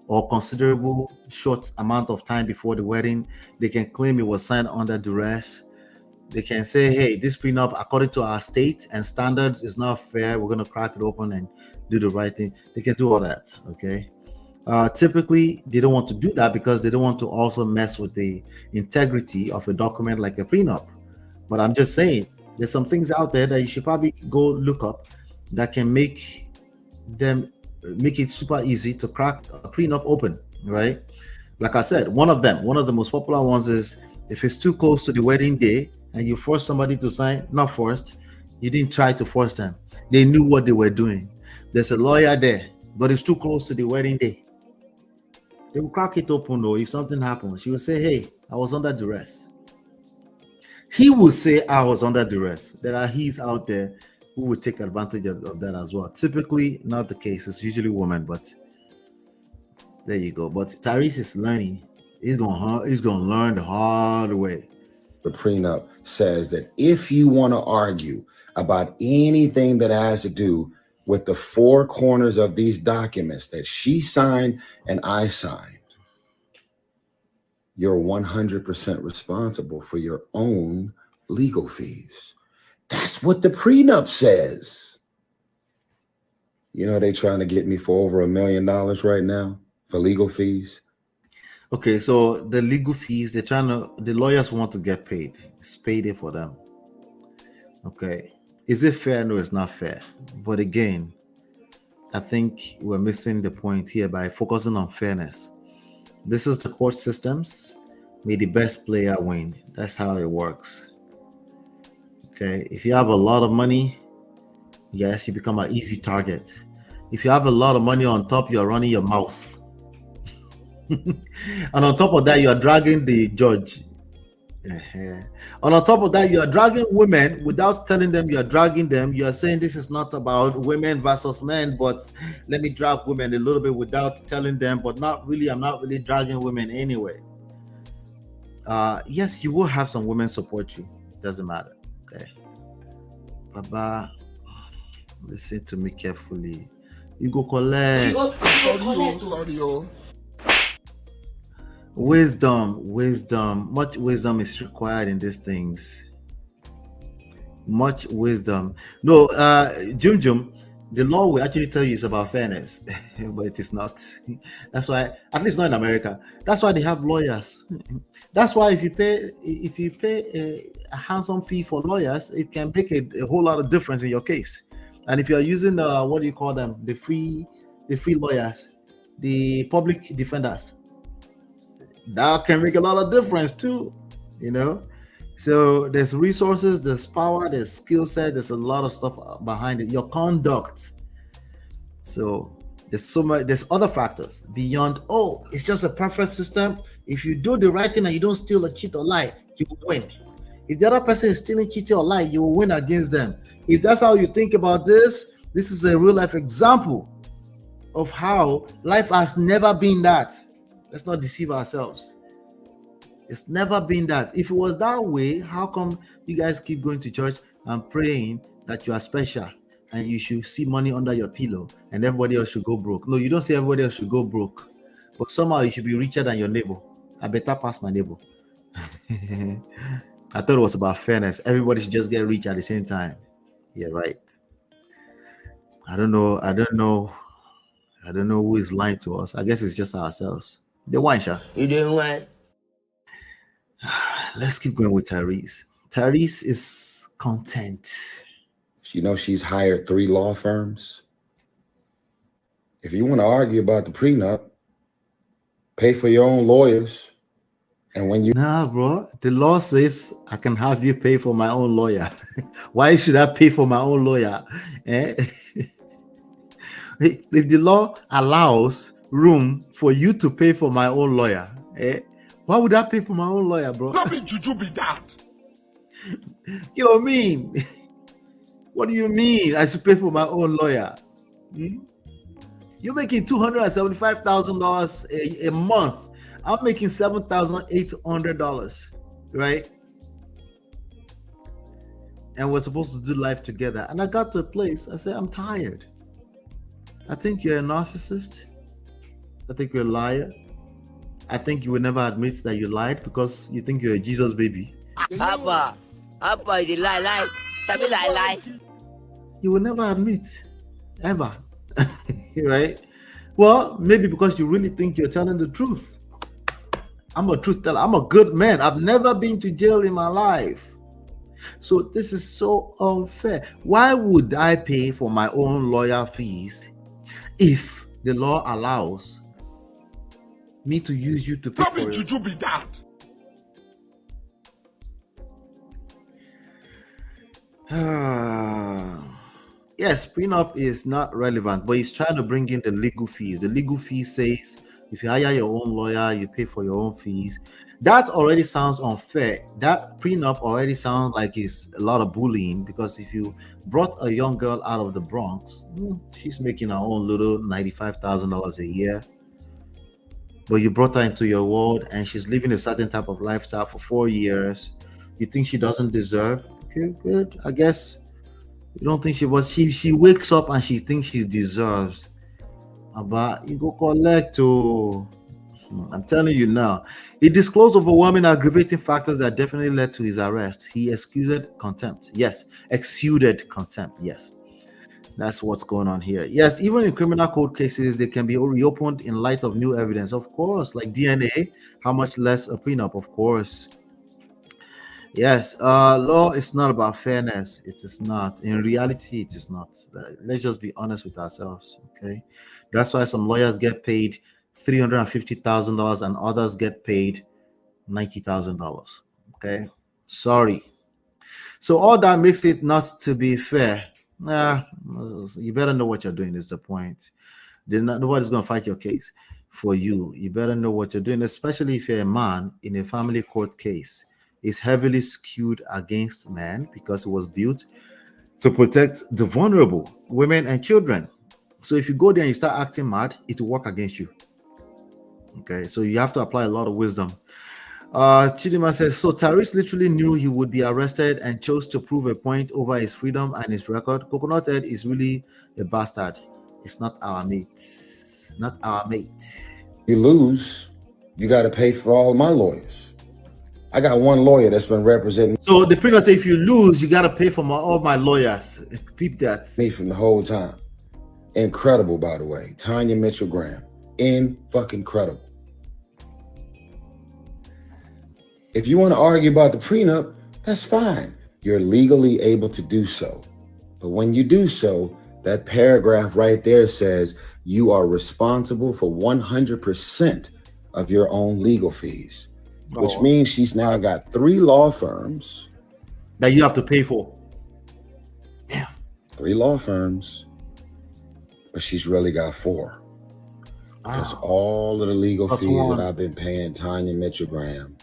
or considerable short amount of time before the wedding, they can claim it was signed under duress. They can say, hey, this prenup, according to our state and standards, is not fair. We're going to crack it open and do the right thing. They can do all that, okay? Typically, they don't want to do that because they don't want to also mess with the integrity of a document like a prenup. But I'm just saying, there's some things out there that you should probably go look up that can make it super easy to crack a prenup open, right? Like I said, one of the most popular ones is if it's too close to the wedding day and you force somebody to sign, not forced, you didn't try to force them. They knew what they were doing. There's a lawyer there, but it's too close to the wedding day. They will crack it open though. If something happens, she will say, hey, I was under duress. He will say, I was under duress. There are he's out there who would take advantage of that as well. Typically, not the case. It's usually women, but there you go. But Tyrese is learning. He's gonna learn the hard way. The prenup says that if you want to argue about anything that has to do with the four corners of these documents that she signed and I signed, you're 100% responsible for your own legal fees. That's what the prenup says. You know, they trying to get me for over $1 million right now for legal fees. Okay, so the legal fees, the lawyers want to get paid. It's payday for them. Okay. Is it fair? No, it's not fair. But again, I think we're missing the point here by focusing on fairness. This is the court systems. May the best player win. That's how it works. Okay. If you have a lot of money, yes, you become an easy target. If you have a lot of money on top, you're running your mouth. And on top of that, you are dragging the judge. And on top of that, you are dragging women without telling them you are dragging them. You are saying this is not about women versus men, but let me drag women a little bit without telling them, but not really. I'm not really dragging women anyway. Yes, you will have some women support you. Doesn't matter. Okay. Baba, listen to me carefully. You go collect. Sorry. Wisdom. Much wisdom is required in these things. Much wisdom. No, Jum, the law will actually tell you it's about fairness, but it is not. That's why, at least not in America. That's why they have lawyers. That's why if you pay a handsome fee for lawyers, it can make a whole lot of difference in your case. And if you are using what do you call them, the free lawyers, the public defenders, that can make a lot of difference too. So there's resources, there's power, there's skill set, there's a lot of stuff behind it. Your conduct. So there's other factors beyond, it's just a perfect system. If you do the right thing and you don't steal or cheat or lie, you will win. If the other person is stealing, cheating or lie, you will win against them. If that's how you think about this is a real life example of how life has never been that. Let's not deceive ourselves. It's never been that. If it was that way, how come you guys keep going to church and praying that you are special and you should see money under your pillow and everybody else should go broke? No, you don't say everybody else should go broke, but somehow you should be richer than your neighbor. I better pass my neighbor. I thought it was about fairness. Everybody should just get rich at the same time. Yeah, right. I don't know who is lying to us. I guess it's just ourselves. The wine shop. You doing what? Let's keep going with TYRESE. TYRESE is content. She's hired 3 law firms. If you want to argue about the prenup, pay for your own lawyers. And when you... Nah, bro. The law says I can have you pay for my own lawyer. Why should I pay for my own lawyer? If the law allows room for you to pay for my own lawyer, why would I pay for my own lawyer, bro? Not be juju be that. You know what I mean? What do you mean I should pay for my own lawyer? You're making $275,000 a month. I'm making $7,800, right? And we're supposed to do life together. And I got to a place, I said, I'm tired. I think you're a narcissist. I think you're a liar. I think you will never admit that you lied because you think you're a Jesus baby. Abba, you lie. Sabi lie. You will never admit, ever, right? Well, maybe because you really think you're telling the truth. I'm a truth teller. I'm a good man. I've never been to jail in my life. So this is so unfair. Why would I pay for my own lawyer fees if the law allows me to use you to pay for it? Juju be that. Yes, prenup is not relevant, but he's trying to bring in the legal fees. The legal fee says if you hire your own lawyer, you pay for your own fees. That already sounds unfair. That prenup already sounds like it's a lot of bullying, because if you brought a young girl out of the Bronx, she's making her own little $95,000 a year. But you brought her into your world and she's living a certain type of lifestyle for 4 years. You think she doesn't deserve? Okay, good. I guess you don't think she was. She wakes up and she thinks she deserves. But you go collect to. I'm telling you now. He disclosed overwhelming aggravating factors that definitely led to his arrest. He exuded contempt. Yes. Exuded contempt. Yes. That's what's going on here. Yes, even in criminal court cases, they can be reopened in light of new evidence. Of course, like DNA, how much less a prenup, of course. Yes, law is not about fairness. It is not. In reality, it is not. Let's just be honest with ourselves, okay? That's why some lawyers get paid $350,000 and others get paid $90,000, okay? Sorry. So all that makes it not to be fair. You better know what you're doing is the point. Nobody's going to fight your case. for you. You better know what you're doing, especially if you're a man in a family court case. It's heavily skewed against men because it was built to protect the vulnerable, women and children. So if you go there and you start acting mad, it will work against you. Okay, so you have to apply a lot of wisdom. Chidima says, so Tyrese literally knew he would be arrested and chose to prove a point over his freedom and his record. Coconut Head is really a bastard. It's not our mate. Not our mate. You lose, you got to pay for all my lawyers. I got one lawyer that's been representing. So the previous, if you lose, you got to pay for all my lawyers. Peep that. Me from the whole time. Incredible, by the way. Tanya Mitchell Graham. Fucking-credible. If you want to argue about the prenup, that's fine. You're legally able to do so. But when you do so, that paragraph right there says you are responsible for 100% of your own legal fees, which means she's now got 3 law firms that you have to pay for. Yeah. 3 law firms, but she's really got 4. Because all of the legal fees that I've been paying Tanya Mitchell Graham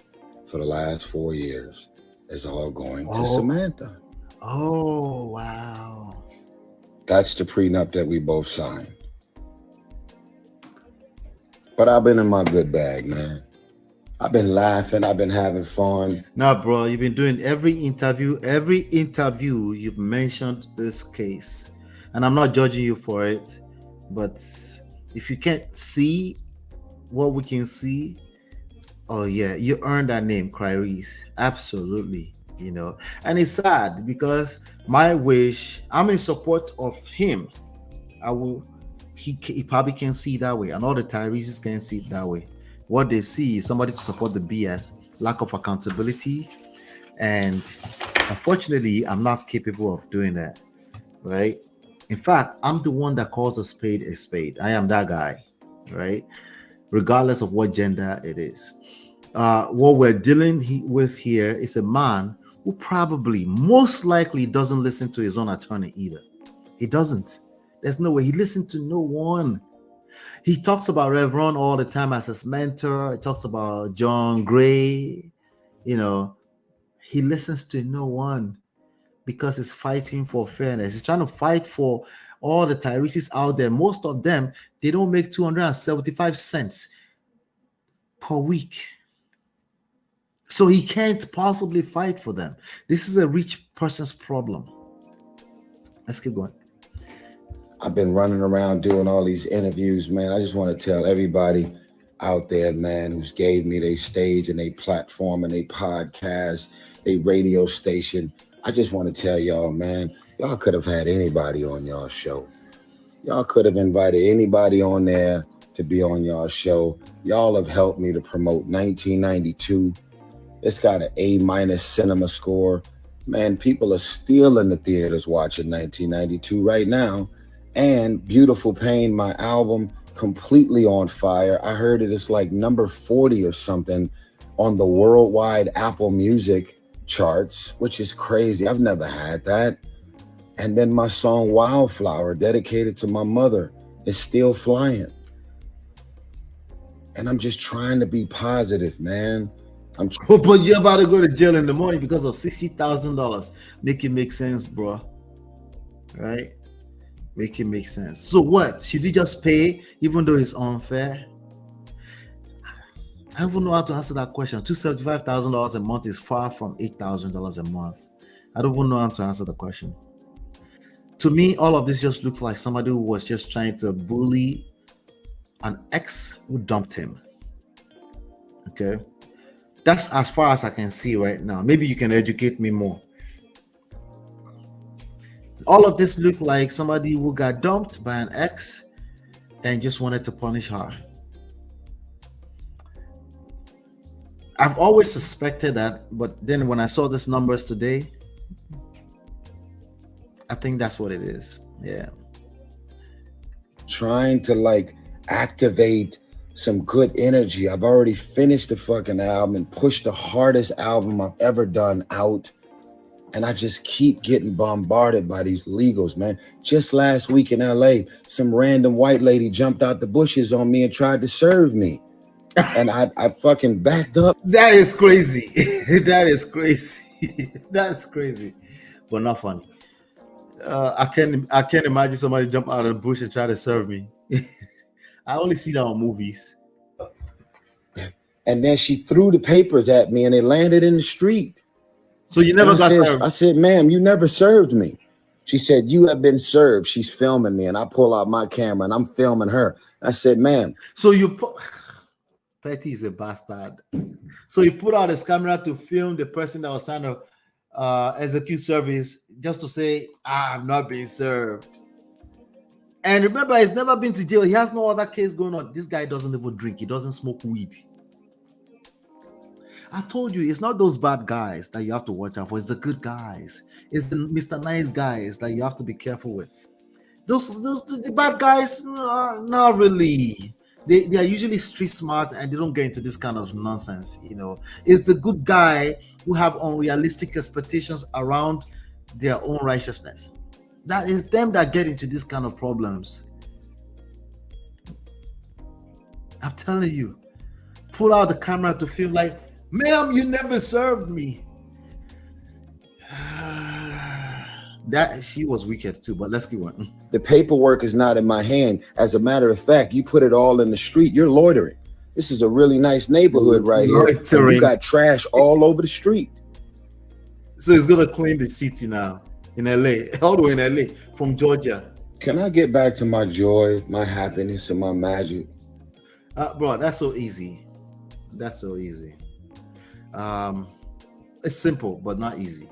for the last 4 years is all going to Samantha. Oh, wow. That's the prenup that we both signed. But I've been in my good bag, man. I've been laughing. I've been having fun. Nah, bro, you've been doing every interview you've mentioned this case. And I'm not judging you for it. But if you can't see what we can see, oh yeah, you earned that name, TYRESE. Absolutely. You know, and it's sad because my wish, I'm in support of him. He probably can see it that way, and all the Tyreses can see it that way. What they see is somebody to support the BS, lack of accountability, and unfortunately, I'm not capable of doing that, right? In fact, I'm the one that calls a spade a spade. I am that guy, right? Regardless of what gender it is. What we're dealing with here is a man who probably most likely doesn't listen to his own attorney either. He doesn't. There's no way. He listens to no one. He talks about Reverend all the time as his mentor. He talks about John Gray. You know, he listens to no one because he's fighting for fairness. He's trying to fight for all the Tyreses out there. Most of them, they don't make 275 cents per week. So he can't possibly fight for them. This is a rich person's problem. Let's keep going. I've been running around doing all these interviews, man. I just want to tell everybody out there, man, who's gave me their stage and their platform and their podcast, their radio station. I just want to tell y'all, man, y'all could have had anybody on y'all show. Y'all could have invited anybody on there to be on y'all show. Y'all have helped me to promote 1992. It's got an A- cinema score. Man, people are still in the theaters watching 1992 right now. And Beautiful Pain, my album, completely on fire. I heard it is like number 40 or something on the worldwide Apple Music charts, which is crazy. I've never had that. And then my song Wildflower, dedicated to my mother, is still flying. And I'm just trying to be positive, man. But you're about to go to jail in the morning because of $60,000. Make it make sense, bro. Right? Make it make sense. So what? Should you just pay even though it's unfair? I don't even know how to answer that question. $275,000 a month is far from $8,000 a month. I don't even know how to answer the question. To me, all of this just looks like somebody who was just trying to bully an ex who dumped him. Okay? That's as far as I can see right now. Maybe you can educate me more. All of this looked like somebody who got dumped by an ex and just wanted to punish her. I've always suspected that, but then when I saw these numbers today, I think that's what it is. Yeah. Trying to like activate some good energy. I've already finished the fucking album and pushed the hardest album I've ever done out. And I just keep getting bombarded by these legals, man. Just last week in LA, some random white lady jumped out the bushes on me and tried to serve me. And I fucking backed up. That is crazy. That is crazy. That's crazy, but not funny. I can't imagine somebody jump out of the bush and try to serve me. I only see that on movies. And then she threw the papers at me and they landed in the street. So you never got served? I said, ma'am, you never served me. She said, you have been served. She's filming me. And I pull out my camera and I'm filming her. I said, ma'am. So you put... Petty is a bastard. So he put out his camera to film the person that was trying to execute service just to say, I'm not being served. And remember, he's never been to jail. He has no other case going on. This guy doesn't even drink. He doesn't smoke weed. I told you, it's not those bad guys that you have to watch out for. It's the good guys. It's the Mr. Nice guys that you have to be careful with. The bad guys, not really. They are usually street smart and they don't get into this kind of nonsense. You know, it's the good guy who have unrealistic expectations around their own righteousness. That is them that get into this kind of problems. I'm telling you, pull out the camera to film like, ma'am, you never served me. That she was wicked too, but let's keep on. The paperwork is not in my hand. As a matter of fact, you put it all in the street. You're loitering. This is a really nice neighborhood right here. You got trash all over the street. So he's gonna clean the city now in LA, all the way in LA from Georgia. Can I get back to my joy, my happiness, and my magic? Bro, that's so easy. That's so easy. It's simple but not easy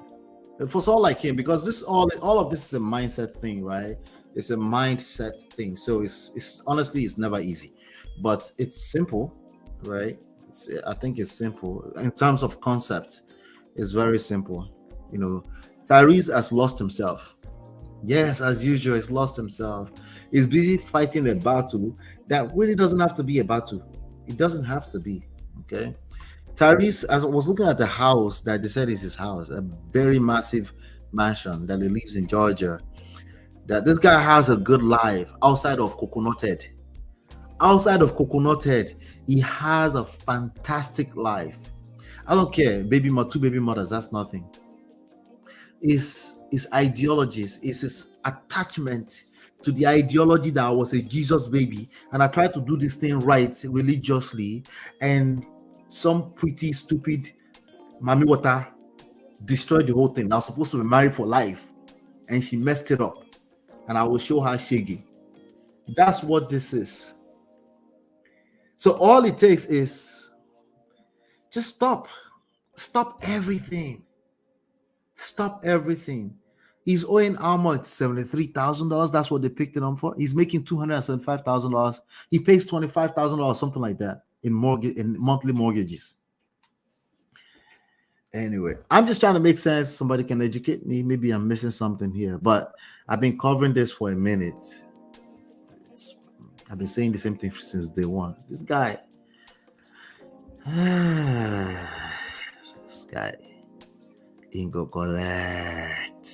for someone like him, because this all of this is a mindset thing, right? It's a mindset thing. So it's honestly, it's never easy, but it's simple, right? I think it's simple in terms of concept. It's very simple. You know, Tyrese has lost himself. Yes, as usual, he's lost himself. He's busy fighting a battle that really doesn't have to be a battle. It doesn't have to be. Okay. Tyrese, as I was looking at the house that they said is his house, a very massive mansion that he lives in Georgia, that this guy has a good life outside of Coconut Head. Outside of Coconut Head, he has a fantastic life. I don't care, two baby mothers, that's nothing. His ideologies, is his attachment to the ideology that I was a Jesus baby and I tried to do this thing right religiously, and some pretty stupid Mami Wata destroyed the whole thing. I was supposed to be married for life and she messed it up, and I will show her shaggy. That's what this is. So all it takes is just stop everything. Stop everything. He's owing how much? $73,000. That's what they picked it up for. He's making $275,000. He pays $25,000, something like that, in monthly mortgages. Anyway, I'm just trying to make sense. Somebody can educate me. Maybe I'm missing something here, but I've been covering this for a minute. I've been saying the same thing since day one. This guy, ain't go collect.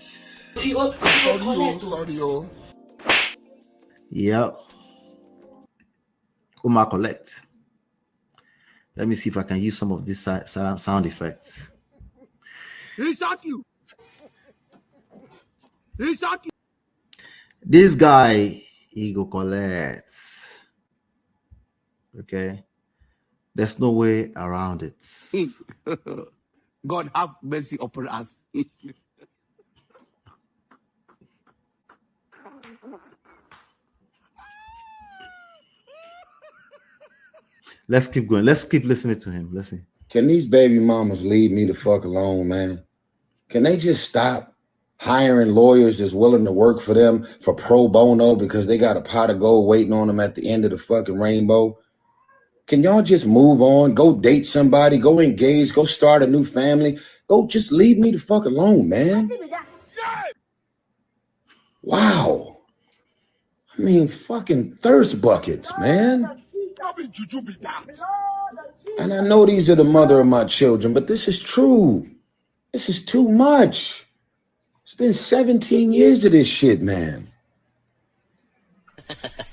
Yep. Uma collect. Let me see if I can use some of this sound effects. He shot you. He shot you. This guy, he go collect. Okay. There's no way around it. God have mercy upon us. Let's keep going. Let's keep listening to him. Let's see. Can these baby mamas leave me the fuck alone, man? Can they just stop hiring lawyers that's willing to work for them for pro bono because they got a pot of gold waiting on them at the end of the fucking rainbow? Can y'all just move on? Go date somebody, go engage, go start a new family. Go just leave me the fuck alone, man. Wow. I mean, fucking thirst buckets, man. And I know these are the mother of my children, but this is true. This is too much. It's been 17 years of this shit, man.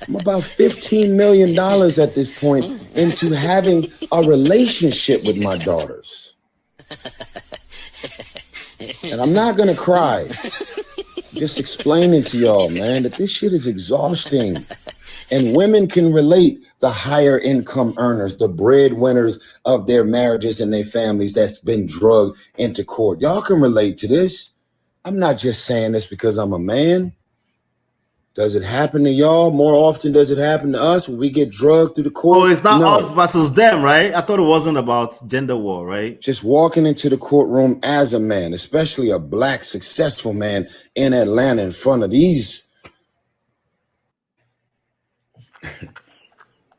I'm about $15 million at this point into having a relationship with my daughters. And I'm not gonna cry. Just explaining to y'all, man, that this shit is exhausting. And women can relate, the higher income earners, the breadwinners of their marriages and their families that's been drugged into court. Y'all can relate to this. I'm not just saying this because I'm a man. Does it happen to y'all? More often does it happen to us when we get drugged through the court? Oh, it's not No. us versus them, right? I thought it wasn't about gender war, right? Just walking into the courtroom as a man, especially a black successful man in Atlanta in front of these.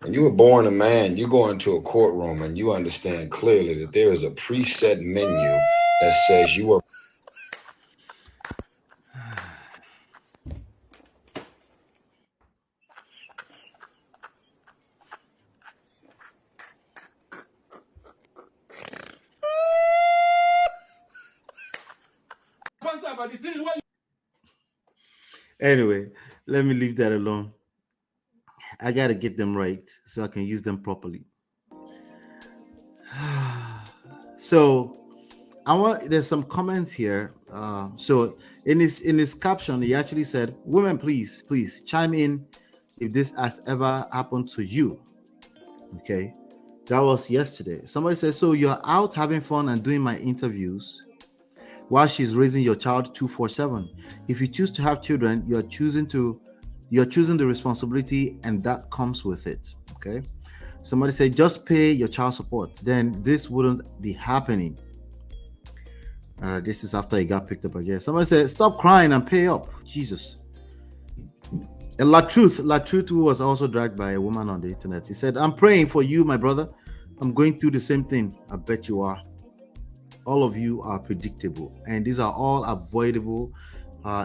When you were born a man, you go into a courtroom and you understand clearly that there is a preset menu that says you are. Anyway, let me leave that alone. I gotta get them right so I can use them properly. So there's some comments here. So in his caption, he actually said, "Women, please chime in if this has ever happened to you." Okay, that was yesterday. Somebody said, "So you're out having fun and doing my interviews while she's raising your child 24/7. If you choose to have children, you're choosing the responsibility, and that comes with it." Okay. Somebody said, "Just pay your child support, then this wouldn't be happening." This is after he got picked up again. Somebody said, "Stop crying and pay up." Jesus. And La Truth, who was also dragged by a woman on the internet, he said, "I'm praying for you, my brother. I'm going through the same thing. I bet you are. All of you are predictable, and these are all avoidable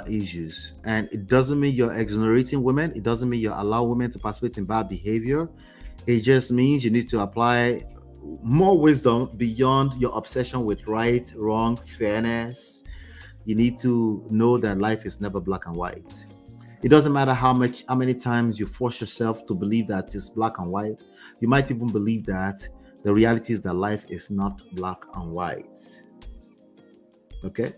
issues. And it doesn't mean you're exonerating women. It doesn't mean you allow women to participate in bad behavior. It just means you need to apply more wisdom beyond your obsession with right, wrong, fairness. You need to know that life is never black and white. It doesn't matter how many times you force yourself to believe that it's black and white. You might even believe that the reality is that life is not black and white. Okay?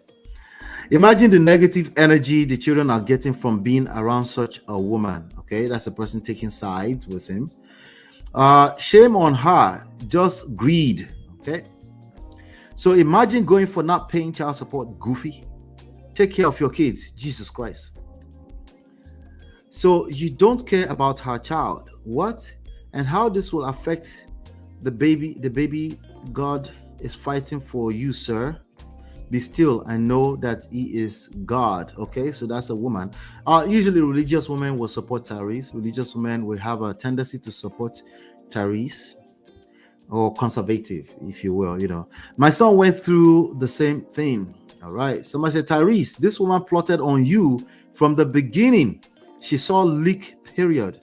Imagine the negative energy the children are getting from being around such a woman. Okay? That's a person taking sides with him. Shame on her. Just greed. Okay? So imagine going for not paying child support, goofy. Take care of your kids. Jesus Christ. So you don't care about her child. What? And how this will affect the baby God is fighting for you, sir. Be still and know that he is God. Okay, so that's a woman. Usually religious women will support TYRESE. Religious women will have a tendency to support TYRESE, or conservative, if you will. You know, my son went through the same thing. All right, somebody said, "TYRESE, this woman plotted on you from the beginning. She saw leak, period,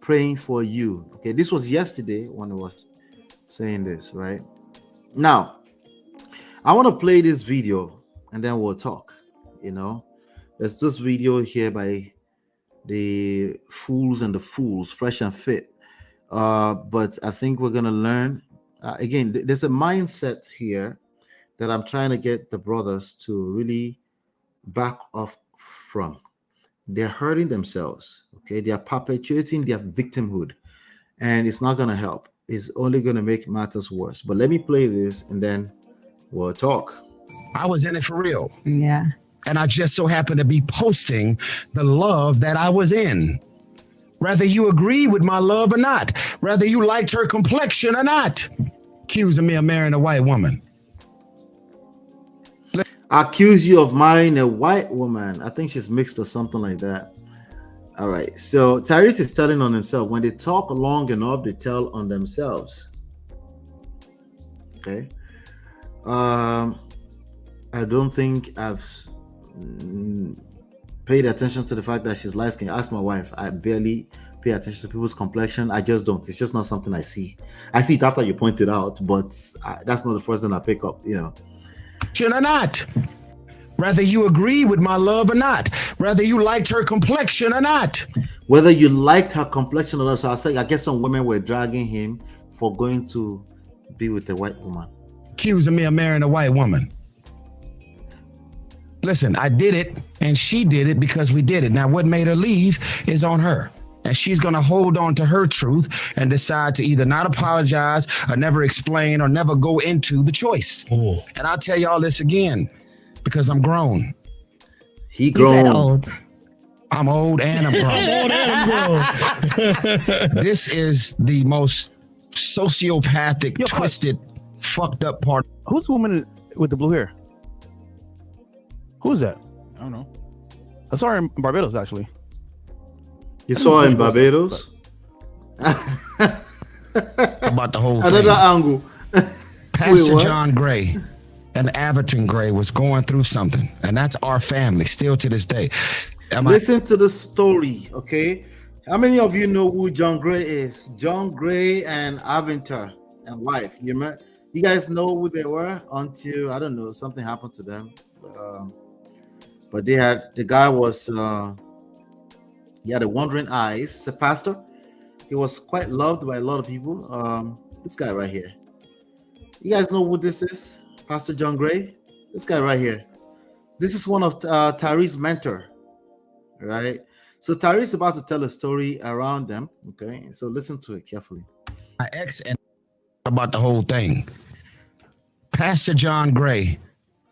praying for you." Okay, this was yesterday when I was saying this, right? Now, I want to play this video and then we'll talk. You know, there's this video here by the Fools and the Fools, Fresh and Fit. But I think we're going to learn. Again, there's a mindset here that I'm trying to get the brothers to really back off from. They're hurting themselves. Okay, they are perpetuating their victimhood, and it's not going to help. It's only going to make matters worse. But let me play this and then we'll talk. I was in it for real. Yeah. And I just so happened to be posting the love that I was in. Whether you agree with my love or not, whether you liked her complexion or not, accusing me of marrying a white woman. Accuse you of marrying a white woman. I think she's mixed or something like that. All right. So TYRESE is telling on himself. When they talk long enough, they tell on themselves. Okay. I don't think I've paid attention to the fact that she's light skinned. Ask my wife. I barely pay attention to people's complexion. I just don't. It's just not something I see. I see it after you point it out, but that's not the first thing I pick up, you know. Or not. whether you agree with my love or not, whether you liked her complexion or not. Whether you liked her complexion or not. So I guess some women were dragging him for going to be with a white woman. Accusing me of marrying a white woman. Listen, I did it and she did it because we did it. Now, what made her leave is on her. And she's going to hold on to her truth and decide to either not apologize or never explain or never go into the choice. Ooh. And I'll tell y'all this again because I'm grown. He grown. Old. I'm old and I'm grown. This is the most sociopathic, twisted, fucked up part. Who's the woman with the blue hair? Who is that? I don't know. I saw her in Barbados, actually. You saw her in Barbados? About the whole Another thing. angle. Pastor John Gray and Everton Gray was going through something, and that's our family still to this day. Listen to the story, okay? How many of you know who John Gray is? John Gray and Avinter and wife. You guys know who they were until, I don't know, something happened to them. But they had, the guy was, he had a wandering eyes. He's a pastor. He was quite loved by a lot of people. This guy right here. You guys know who this is? Pastor John Gray? This guy right here. This is one of TYRESE's mentor, right? So TYRESE is about to tell a story around them, okay? So listen to it carefully. My ex and about the whole thing. Pastor John Gray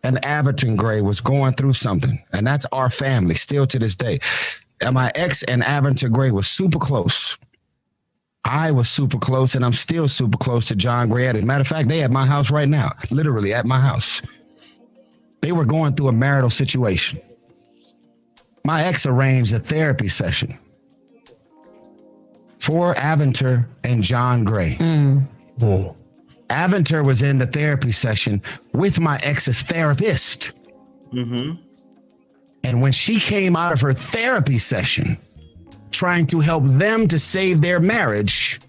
and Everton Gray was going through something, and that's our family still to this day. And my ex and Everton Gray was super close. I was super close, and I'm still super close to John Gray. As a matter of fact, they at my house right now, literally at my house. They were going through a marital situation. My ex arranged a therapy session for Avinter and John Gray. Avinter was in the therapy session with my ex's therapist. And when she came out of her therapy session, trying to help them to save their marriage,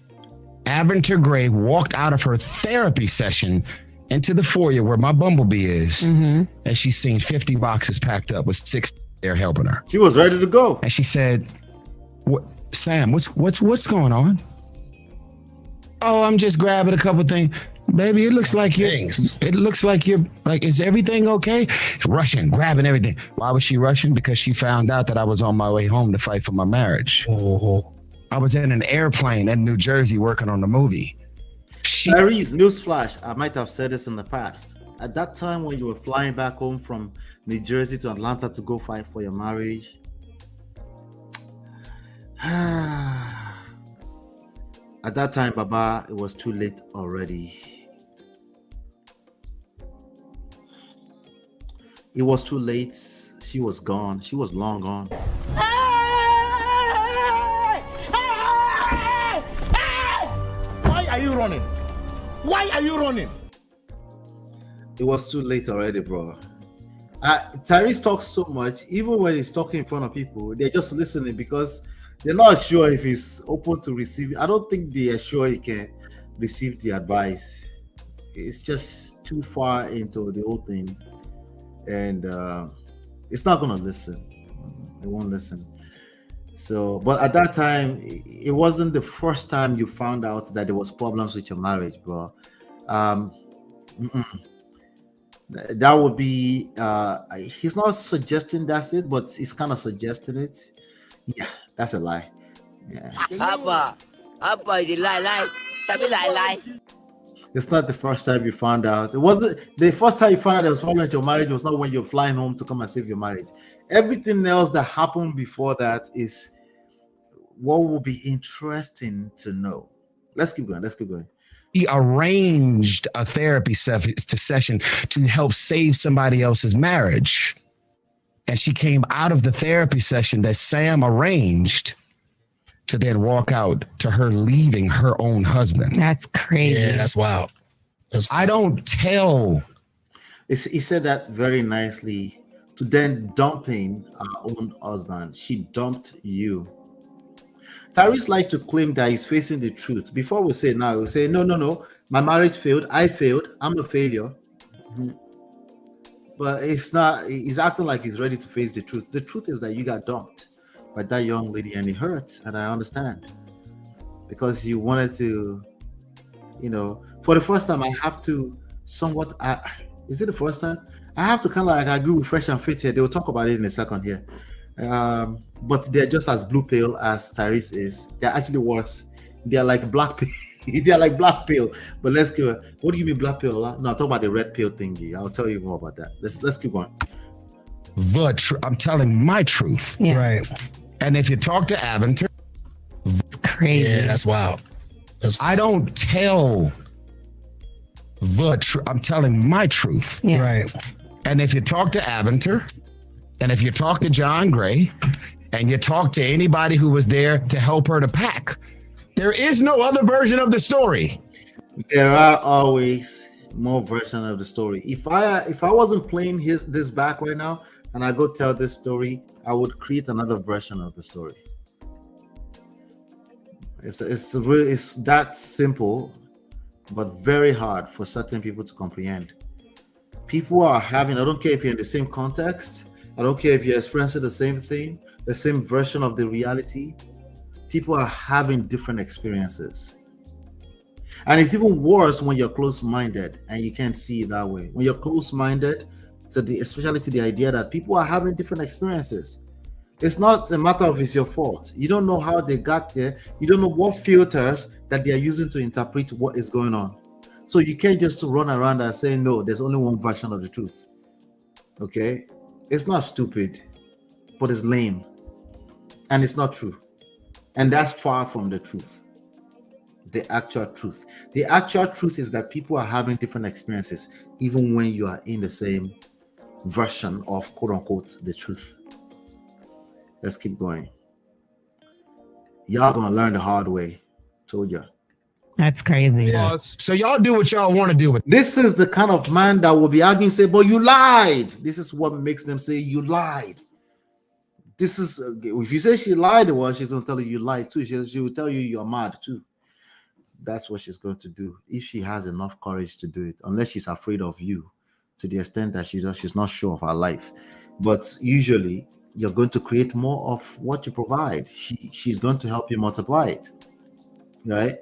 Avinter Gray walked out of her therapy session into the foyer where my bumblebee is, and she's seen 50 boxes packed up with 6 there helping her. She was ready to go. And she said, "What, Sam, what's going on?" "Oh, I'm just grabbing a couple things." "Baby, it looks like you're like, is everything okay?" Rushing, grabbing everything. Why was she rushing? Because she found out that I was on my way home to fight for my marriage. I was in an airplane in New Jersey working on the movie. TYRESE, newsflash, I might have said this in the past. At that time when you were flying back home from New Jersey to Atlanta to go fight for your marriage, at that time, Baba, it was too late already. It was too late. She was gone. She was long gone. Why are you running? Why are you running? It was too late already, bro. TYRESE talks so much, even when he's talking in front of people, they're just listening because they're not sure if he's open to receive. I don't think they are sure he can receive the advice. It's just too far into the whole thing. And it's not going to listen. It won't listen. So, but at that time, it wasn't the first time you found out that there was problems with your marriage, bro. That would be, he's not suggesting that's it, but he's kind of suggesting it. Yeah, that's a lie. Yeah. Apa, the lie. Sabi lie. It's not the first time you found out. It wasn't the first time you found out there was problems with your marriage. Was not when you're flying home to come and save your marriage. Everything else that happened before that is what will be interesting to know. Let's keep going. He arranged a therapy session to help save somebody else's marriage. And she came out of the therapy session that Sam arranged to then walk out to her leaving her own husband. That's crazy. Yeah, that's wild. I don't tell. He said that very nicely. To then dumping her own husband. She dumped you. TYRESE like to claim that he's facing the truth. Before we say now, we say, no. My marriage failed. I failed. I'm a failure. But it's not. He's acting like he's ready to face the truth. The truth is that you got dumped by that young lady, and it hurts, and I understand because you wanted to, for the first time, I have to somewhat. Is it the first time? I have to kind of like agree with Fresh and Fit here. They will talk about it in a second here. But they're just as blue pill as Tyrese is. They're actually worse. They're like black pill. They're like black pill. But let's keep. What do you mean black pill? No, I'm talking about the red pill thingy. I'll tell you more about that. Let's keep going. I'm telling my truth. Yeah. Right. And if you talk to Aventer, Crazy. Yeah, that's wild. I don't tell the truth. I'm telling my truth. Yeah. Right. And if you talk to Aventer, and if you talk to John Gray, and you talk to anybody who was there to help her to pack, there is no other version of the story. There are always more versions of the story. If I wasn't playing this back right now, and I go tell this story, I would create another version of the story. It's that simple, but very hard for certain people to comprehend. People are having, I don't care if you're in the same context, I don't care if you're experiencing the same thing, the same version of the reality. People are having different experiences. And it's even worse when you're close-minded and you can't see it that way. When you're close-minded, especially to the idea that people are having different experiences. It's not a matter of it's your fault. You don't know how they got there. You don't know what filters that they are using to interpret what is going on. So you can't just run around and say, no, there's only one version of the truth. Okay? It's not stupid, but it's lame. And it's not true. And that's far from the truth. The actual truth. The actual truth is that people are having different experiences, even when you are in the same version of quote unquote the truth. Let's keep going. Y'all gonna learn the hard way. Told ya. That's crazy. Yeah. So y'all do what y'all want to do with. This is the kind of man that will be arguing, say, but you lied. This is what makes them say you lied. This is if you say she lied, well, she's gonna tell you lied too. She will tell you you're mad too. That's what she's going to do if she has enough courage to do it, unless she's afraid of you to the extent that she's not sure of her life. But usually you're going to create more of what you provide. She's going to help you multiply it, right?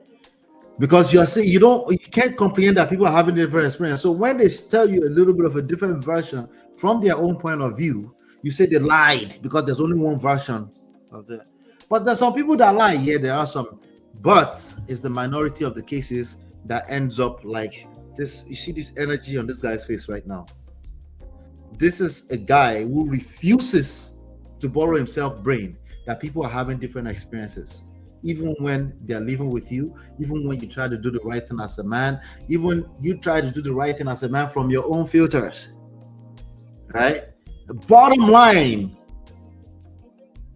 Because you're saying you can't comprehend that people are having a different experience. So when they tell you a little bit of a different version from their own point of view, you say they lied because there's only one version of that. But there's some people that lie. Yeah, there are some, but it's the minority of the cases that ends up like this. You see this energy on this guy's face right now. This is a guy who refuses to borrow himself brain that people are having different experiences. Even when they're living with you, even when you try to do the right thing as a man, even you try to do the right thing as a man from your own filters, right? Bottom line,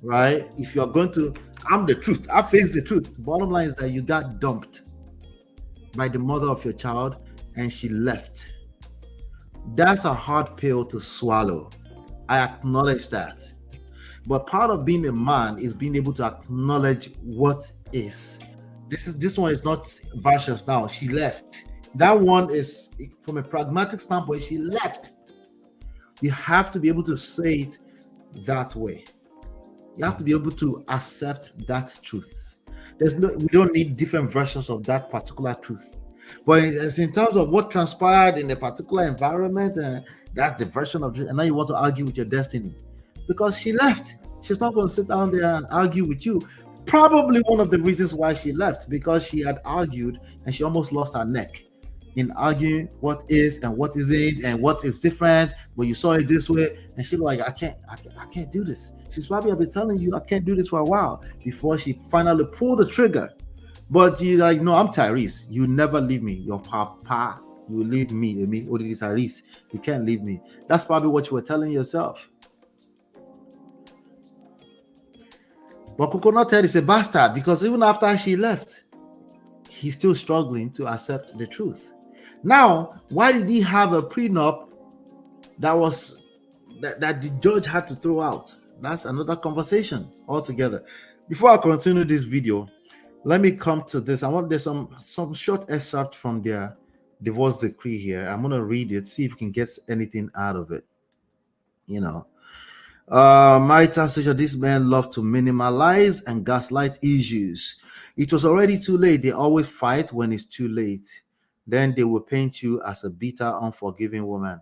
right? If you're going to, I'm the truth, I face the truth. The bottom line is that you got dumped by the mother of your child and she left. That's a hard pill to swallow. I acknowledge that. But part of being a man is being able to acknowledge what is. This one is not versus now. She left. That one is from a pragmatic standpoint. She left. You have to be able to say it that way. You have to be able to accept that truth. We don't need different versions of that particular truth. But it's in terms of what transpired in a particular environment, that's the version of it. And now you want to argue with your destiny. Because she left. She's not going to sit down there and argue with you. Probably one of the reasons why she left, because she had argued and she almost lost her neck in arguing what is and what isn't and what is different, but you saw it this way, and she was like, I can't do this. She's probably been telling you I can't do this for a while before she finally pulled the trigger. But you're like, no, I'm Tyrese. You never leave me. Your papa, you leave me. What is Tyrese? You can't leave me. That's probably what you were telling yourself. But Coconut Head is a bastard because even after she left, he's still struggling to accept the truth. Now, why did he have a prenup that the judge had to throw out? That's another conversation altogether. Before I continue this video, let me come to this. There's some short excerpt from their divorce decree here. I'm gonna read it, see if you can get anything out of it. You know, marital social. These men love to minimalize and gaslight issues. It was already too late. They always fight when it's too late. Then they will paint you as a bitter, unforgiving woman.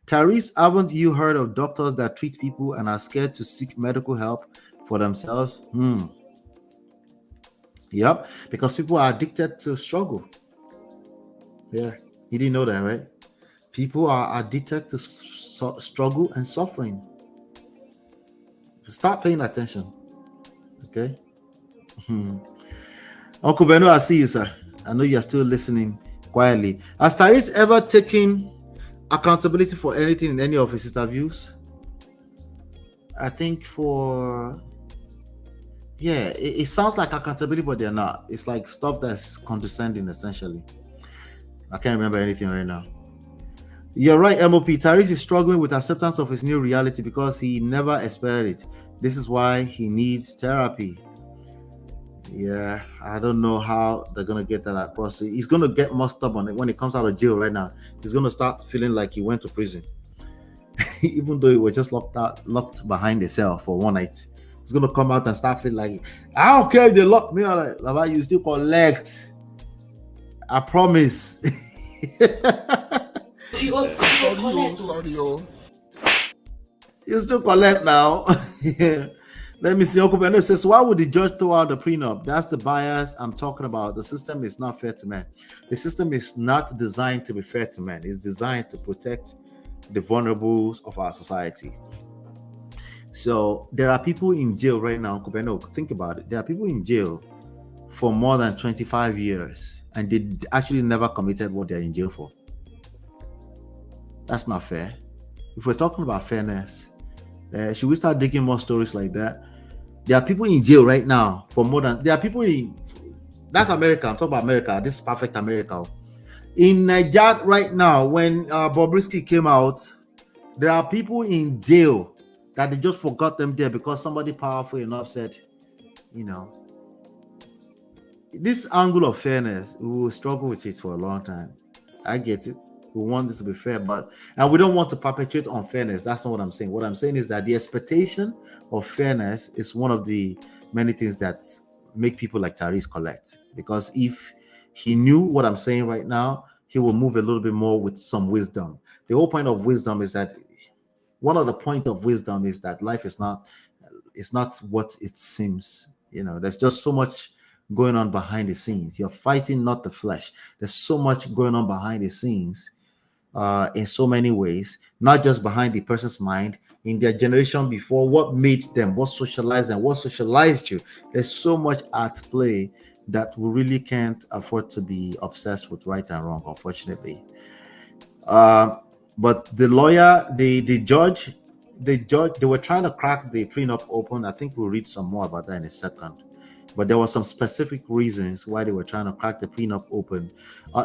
Tyrese, haven't you heard of doctors that treat people and are scared to seek medical help for themselves? Yep, because people are addicted to struggle. Yeah, you didn't know that, right? People are addicted to struggle and suffering. Start paying attention. Okay. Uncle Beno, I see you, sir. I know you're still listening quietly. Has Tyrese ever taken accountability for anything in any of his interviews? I think it sounds like accountability, but they're not. It's like stuff that's condescending, essentially. I can't remember anything right now. You're right, MOP. Tyrese is struggling with acceptance of his new reality because he never expected it. This is why he needs therapy. Yeah, I don't know how they're going to get that across. He's going to get more stubborn when he comes out of jail right now. He's going to start feeling like he went to prison. Even though he was just locked behind a cell for one night. He's going to come out and start feeling like, I don't care if they lock me out. Like, you still collect. I promise. You still collect now. Yeah. Let me see. Uncle Beno says, why would the judge throw out the prenup? That's the bias I'm talking about. The system is not fair to men. The system is not designed to be fair to men. It's designed to protect the vulnerables of our society. So there are people in jail right now, Uncle Beno. Think about it. There are people in jail for more than 25 years and they actually never committed what they're in jail for. That's not fair. If we're talking about fairness, should we start digging more stories like that? There are people in jail right now for more than... There are people in... That's America. I'm talking about America. This is perfect America. In Nigeria right now, when Bobrisky came out, there are people in jail that they just forgot them there because somebody powerful enough said, you know, this angle of fairness, we will struggle with it for a long time. I get it. We want this to be fair, and we don't want to perpetuate unfairness. That's not what I'm saying. What I'm saying is that the expectation of fairness is one of the many things that make people like Tyrese collect. Because if he knew what I'm saying right now, he will move a little bit more with some wisdom. The whole point of wisdom is that life is not what it seems. You know, there's just so much going on behind the scenes. You're fighting not the flesh. There's so much going on behind the scenes. In so many ways, not just behind the person's mind, in their generation before, what made them, what socialized them, what socialized you. There's so much at play that we really can't afford to be obsessed with right and wrong, unfortunately. But the lawyer, the judge, they were trying to crack the prenup open. I think we'll read some more about that in a second. But there were some specific reasons why they were trying to crack the prenup open.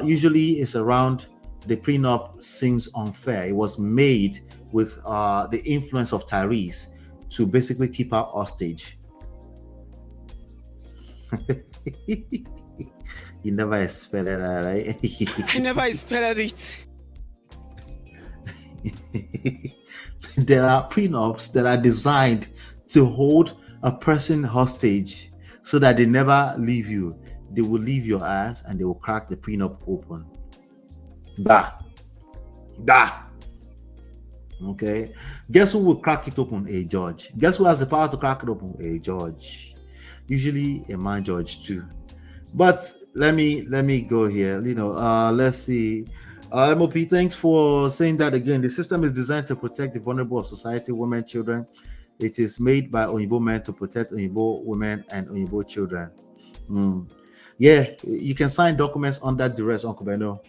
Usually it's around the prenup seems unfair. It was made with the influence of Tyrese to basically keep her hostage. You never expected that, right? I never expected it. There are prenups that are designed to hold a person hostage so that they never leave you. They will leave your ass and they will crack the prenup open. Da. Okay. Guess who will crack it open? A judge. Guess who has the power to crack it open? A judge. Usually a man judge too. But let me go here. You know, let's see. MOP, thanks for saying that again. The system is designed to protect the vulnerable of society, women, children. It is made by Oyibo men to protect Oyibo women and Oyibo children. Yeah, you can sign documents under duress, Uncle Beno.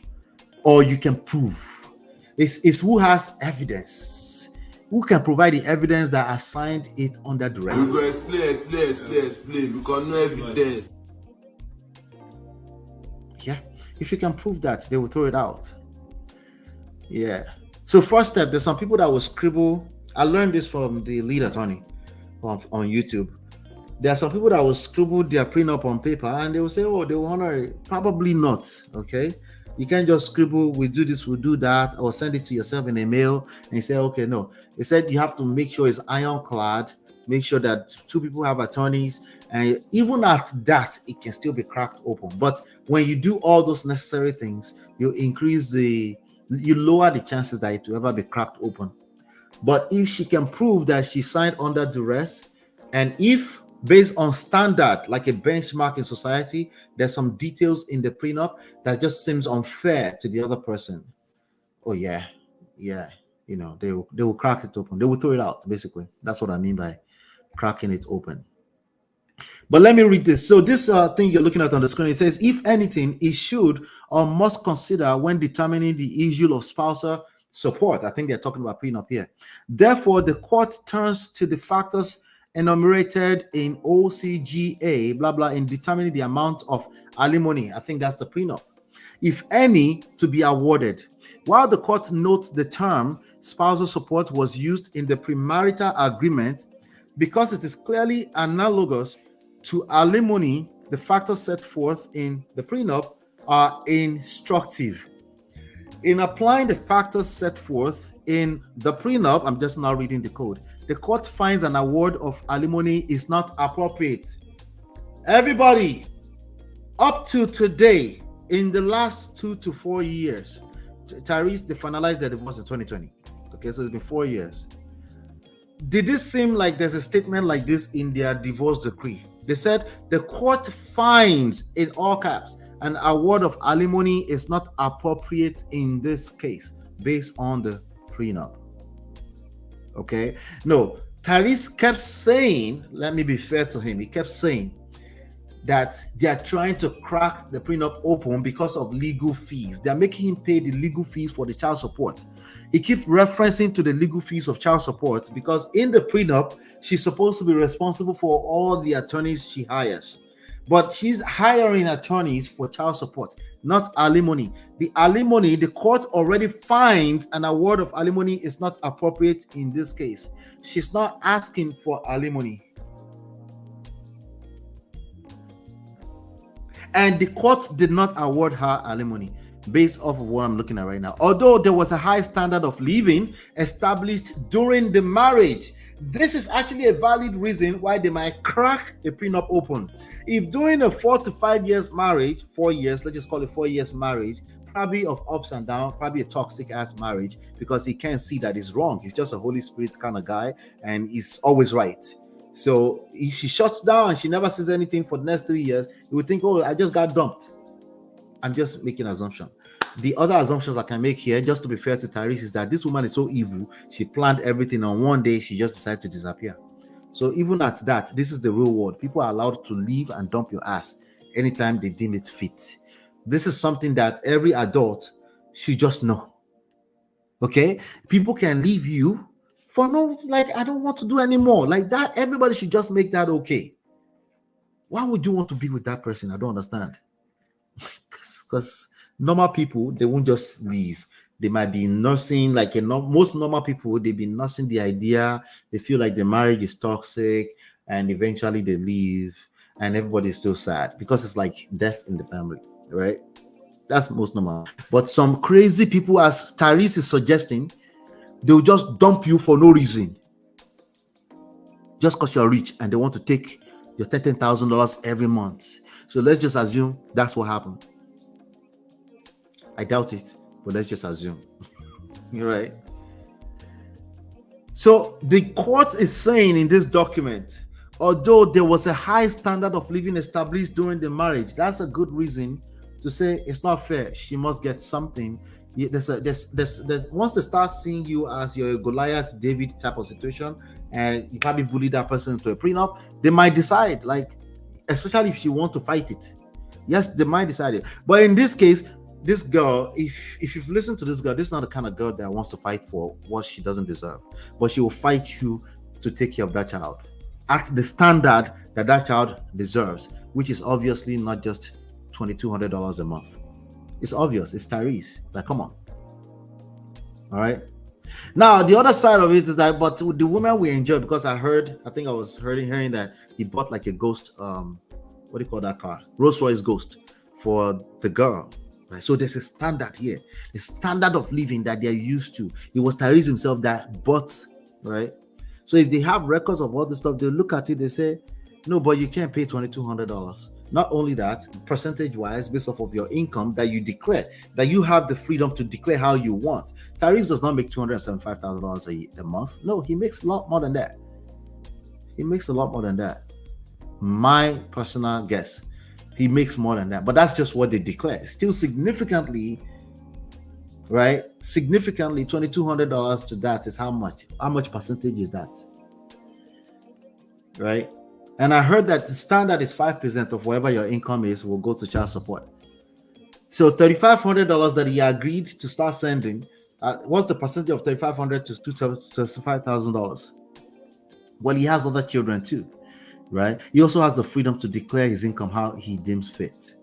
Or you can prove. It's who has evidence. Who can provide the evidence that has signed it under duress? We go explain. Because no evidence. Yeah. If you can prove that, they will throw it out. Yeah. So first step, there's some people that will scribble. I learned this from the lead attorney on YouTube. There are some people that will scribble their prenup on paper and they will say, oh, they will honor it. Probably not. Okay. You can't just scribble, we do this, we'll do that, or send it to yourself in a mail and you say, okay, no. They said you have to make sure it's ironclad, make sure that two people have attorneys, and even at that, it can still be cracked open. But when you do all those necessary things, you lower the chances that it will ever be cracked open. But if she can prove that she signed under duress, and if based on standard, like a benchmark in society, there's some details in the prenup that just seems unfair to the other person. Oh yeah, you know, they will crack it open. They will throw it out. Basically, that's what I mean by cracking it open. But let me read this. So this thing you're looking at on the screen, it says, if anything, it should or must consider when determining the issue of spousal support. I think they're talking about prenup here. Therefore, the court turns to the factors enumerated in OCGA, blah, blah, in determining the amount of alimony. I think that's the prenup, if any, to be awarded. While the court notes the term spousal support was used in the premarital agreement, because it is clearly analogous to alimony, the factors set forth in the prenup are instructive. In applying the factors set forth in the prenup, I'm just now reading the code, the court finds an award of alimony is not appropriate. Everybody, up to today, in the last 2 to 4 years, TYRESE, they finalized their divorce in 2020. Okay, so it's been 4 years. Did it seem like there's a statement like this in their divorce decree? They said the court finds, in all caps, an award of alimony is not appropriate in this case based on the prenup. Okay, no, TYRESE kept saying, let me be fair to him, he kept saying that they are trying to crack the prenup open because of legal fees. They are making him pay the legal fees for the child support. He keeps referencing to the legal fees of child support because in the prenup, she's supposed to be responsible for all the attorneys she hires. But she's hiring attorneys for child support, not alimony. The alimony, the court already finds an award of alimony is not appropriate in this case. She's not asking for alimony. And the court did not award her alimony based off of what I'm looking at right now. Although there was a high standard of living established during the marriage, this is actually a valid reason why they might crack a prenup open. If during a 4 to 5 years marriage, 4 years, let's just call it 4 years marriage, probably of ups and downs, probably a toxic ass marriage because he can't see that it's wrong. He's just a Holy Spirit kind of guy and he's always right. So if she shuts down and she never says anything for the next 3 years, you would think, oh, I just got dumped. I'm just making an assumption. The other assumptions I can make here, just to be fair to TYRESE, is that this woman is so evil. She planned everything on one day. She just decided to disappear. So even at that, this is the real world. People are allowed to leave and dump your ass anytime they deem it fit. This is something that every adult should just know. Okay? People can leave you for no, like, I don't want to do anymore. Like that, everybody should just make that okay. Why would you want to be with that person? I don't understand. Because normal people, they won't just leave. They might be nursing, like most normal people, they've been nursing the idea. They feel like the marriage is toxic, and eventually they leave, and everybody's still sad because it's like death in the family, right? That's most normal. But some crazy people, as TYRESE is suggesting, they'll just dump you for no reason. Just because you're rich and they want to take your $10,000 every month. So let's just assume that's what happened. I doubt it, but let's just assume. You're right. So the court is saying in this document, although there was a high standard of living established during the marriage, that's a good reason to say it's not fair. She must get something. There's once they start seeing you as your Goliath David type of situation, and you probably bully that person into a prenup, they might decide, like, especially if you want to fight it. Yes, they might decide it. But in this case, this girl, if you've listened to this girl, this is not the kind of girl that wants to fight for what she doesn't deserve. But she will fight you to take care of that child at the standard that that child deserves, which is obviously not just $2,200 a month. It's obvious. It's TYRESE. Like, come on. All right. Now, the other side of it is that, but the woman we enjoy, because I think I was hearing that he bought like a ghost, what do you call that car? Rolls Royce Ghost for the girl. Right? So there's a standard here, the standard of living that they're used to. It was Tyrese himself that bought, right? So if they have records of all this stuff, they look at it, they say, no, but you can't pay $2,200. Not only that, percentage-wise, based off of your income that you declare, that you have the freedom to declare how you want. Tyrese does not make $275,000 a month. No, he makes a lot more than that. He makes a lot more than that. My personal guess, he makes more than that. But that's just what they declare. Still significantly, right? Significantly, $2,200 to that is how much? How much percentage is that? Right? And I heard that the standard is 5% of whatever your income is will go to child support. So $3,500 that he agreed to start sending, what's the percentage of $3,500 to $5,000? Well, he has other children too, right? He also has the freedom to declare his income how he deems fit.